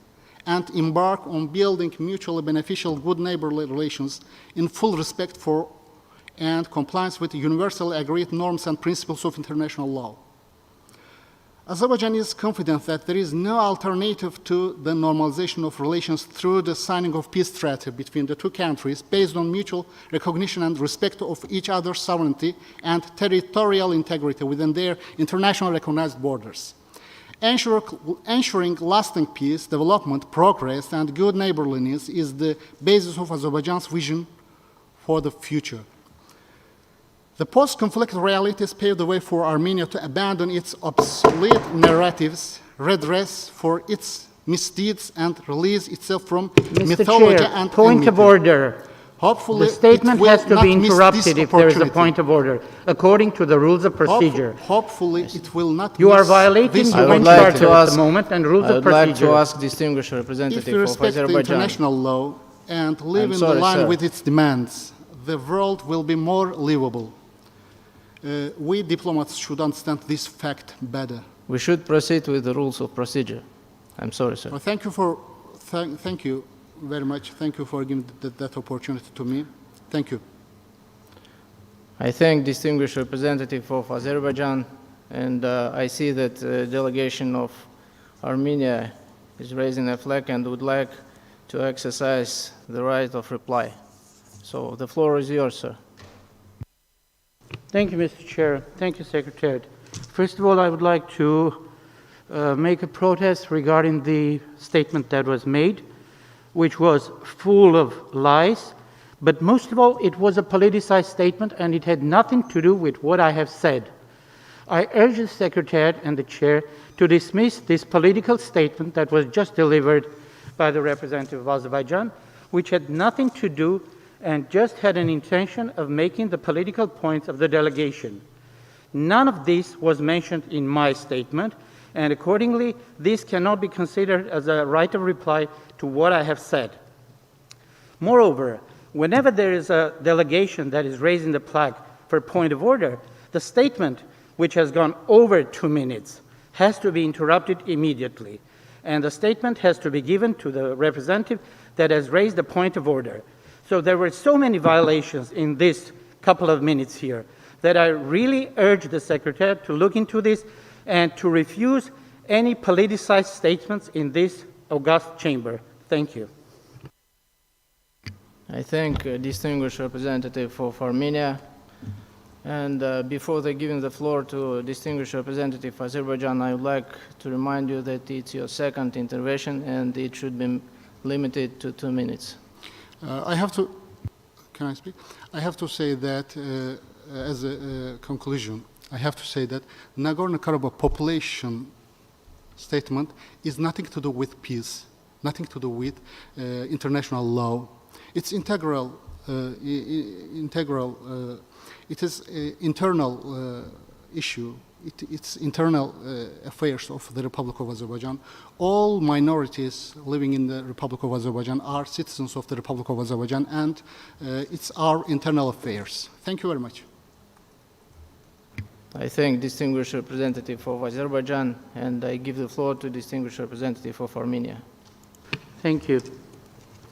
Speaker 14: and embark on building mutually beneficial good neighborly relations in full respect for and compliance with universally agreed norms and principles of international law. Azerbaijan is confident that there is no alternative to the normalization of relations through the signing of peace treaty between the two countries based on mutual recognition and respect of each other's sovereignty and territorial integrity within their international recognized borders. Ensuring lasting peace, development, progress, and good neighborliness is the basis of Azerbaijan's vision for the future. The post-conflict realities paved the way for Armenia to abandon its obsolete narratives, redress for its misdeeds, and release itself from mythology
Speaker 15: Chair,
Speaker 14: and
Speaker 15: point
Speaker 14: enmity.
Speaker 15: of order.
Speaker 14: Hopefully,
Speaker 15: the statement has to be interrupted if there is a
Speaker 14: opportunity.
Speaker 15: point of order, according to the rules of procedure.
Speaker 14: Hopefully, it will not.
Speaker 15: You are
Speaker 14: miss
Speaker 15: violating
Speaker 14: this
Speaker 15: the point
Speaker 14: opportunity.
Speaker 15: charter at the moment and rules of procedure.
Speaker 19: I would like to ask distinguished representative
Speaker 14: If you
Speaker 19: of
Speaker 14: respect the
Speaker 19: Azerbaijan.
Speaker 14: international law and live in
Speaker 19: sorry,
Speaker 14: line
Speaker 19: sir.
Speaker 14: with its demands, the world will be more livable. We diplomats should understand this fact better.
Speaker 19: We should proceed with the rules of procedure. I'm sorry, sir.
Speaker 14: Well, thank you very much. Thank you for giving that opportunity to me. Thank you.
Speaker 19: I thank distinguished representative of Azerbaijan, and I see that the delegation of Armenia is raising a flag and would like to exercise the right of reply. So the floor is yours, sir.
Speaker 15: Thank you, Mr. Chair. Thank you, Secretariat. First of all, I would like to make a protest regarding the statement that was made, which was full of lies. But most of all, it was a politicized statement, and it had nothing to do with what I have said. I urge the Secretariat and the Chair to dismiss this political statement that was just delivered by the representative of Azerbaijan, which had nothing to do and just had an intention of making the political points of the delegation. None of this was mentioned in my statement, and accordingly, this cannot be considered as a right of reply to what I have said. Moreover, whenever there is a delegation that is raising the flag for point of order, the statement, which has gone over 2 minutes, has to be interrupted immediately, and the statement has to be given to the representative that has raised the point of order. So there were so many violations in this couple of minutes here that I really urge the Secretariat to look into this and to refuse any politicized statements in this august chamber. Thank you.
Speaker 19: I thank distinguished representative of Armenia. And before giving the floor to distinguished representative of Azerbaijan, I would like to remind you that it's your second intervention and it should be limited to 2 minutes.
Speaker 14: Can I speak? I have to say that as a conclusion, I have to say that Nagorno-Karabakh population statement is nothing to do with peace, nothing to do with international law. It's integral. It is an internal issue. It's internal affairs of the Republic of Azerbaijan. All minorities living in the Republic of Azerbaijan are citizens of the Republic of Azerbaijan, and it's our internal affairs. Thank you very much.
Speaker 19: I thank distinguished representative of Azerbaijan, and I give the floor to distinguished representative of Armenia.
Speaker 15: Thank you.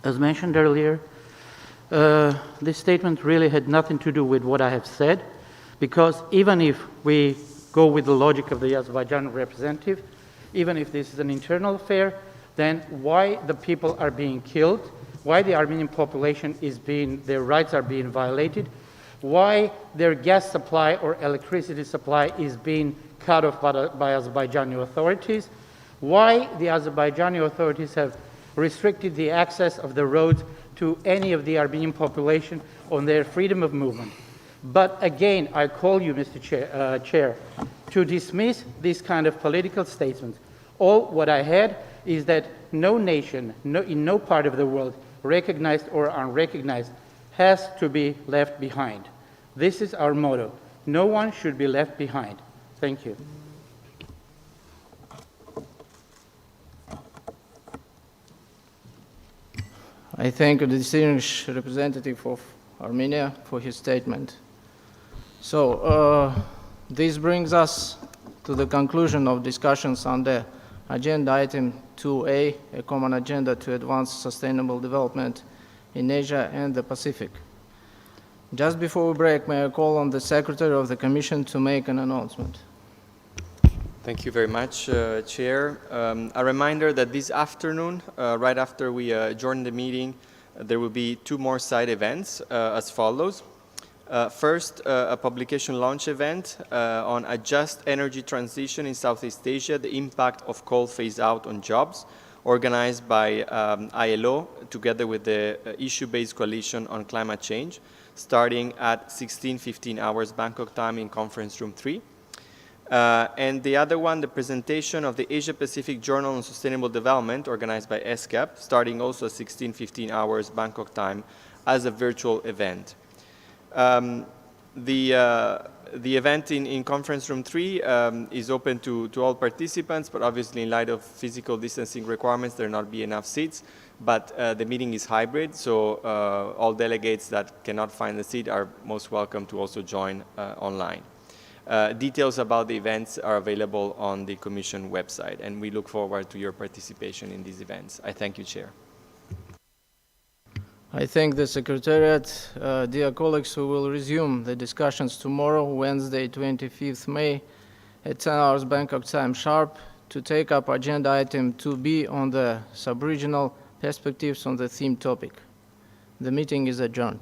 Speaker 15: As mentioned earlier, this statement really had nothing to do with what I have said, because even if we go with the logic of the Azerbaijan representative, even if this is an internal affair, then why the people are being killed, why the Armenian population their rights are being violated, why their gas supply or electricity supply is being cut off by Azerbaijani authorities, why the Azerbaijani authorities have restricted the access of the roads to any of the Armenian population on their freedom of movement. But again, I call you, Mr. Chair, to dismiss this kind of political statements. All what I had is that no nation, in no part of the world, recognized or unrecognized, has to be left behind. This is our motto. No one should be left behind. Thank you.
Speaker 19: I thank the distinguished representative of Armenia for his statement. So this brings us to the conclusion of discussions on the agenda item 2A, a common agenda to advance sustainable development in Asia and the Pacific. Just before we break, may I call on the Secretary of the Commission to make an announcement.
Speaker 5: Thank you very much, Chair. A reminder that this afternoon, right after we adjourn the meeting, there will be two more side events as follows. First, a publication launch event on a just energy transition in Southeast Asia, the impact of coal phase out on jobs, organized by ILO together with the issue-based coalition on climate change, starting at 16:15 hours Bangkok time in conference room 3. And the other one, the presentation of the Asia-Pacific Journal on Sustainable Development, organized by ESCAP, starting also at 16:15 hours Bangkok time as a virtual event. The event in conference room 3 is open to all participants, but obviously in light of physical distancing requirements, there will not be enough seats. But the meeting is hybrid, so all delegates that cannot find a seat are most welcome to also join online. Details about the events are available on the Commission website, and we look forward to your participation in these events. I thank you, Chair.
Speaker 19: I thank the Secretariat, dear colleagues, who will resume the discussions tomorrow, Wednesday, 25th May, at 10 hours Bangkok time sharp, to take up agenda item 2B on the sub-regional perspectives on the theme topic. The meeting is adjourned.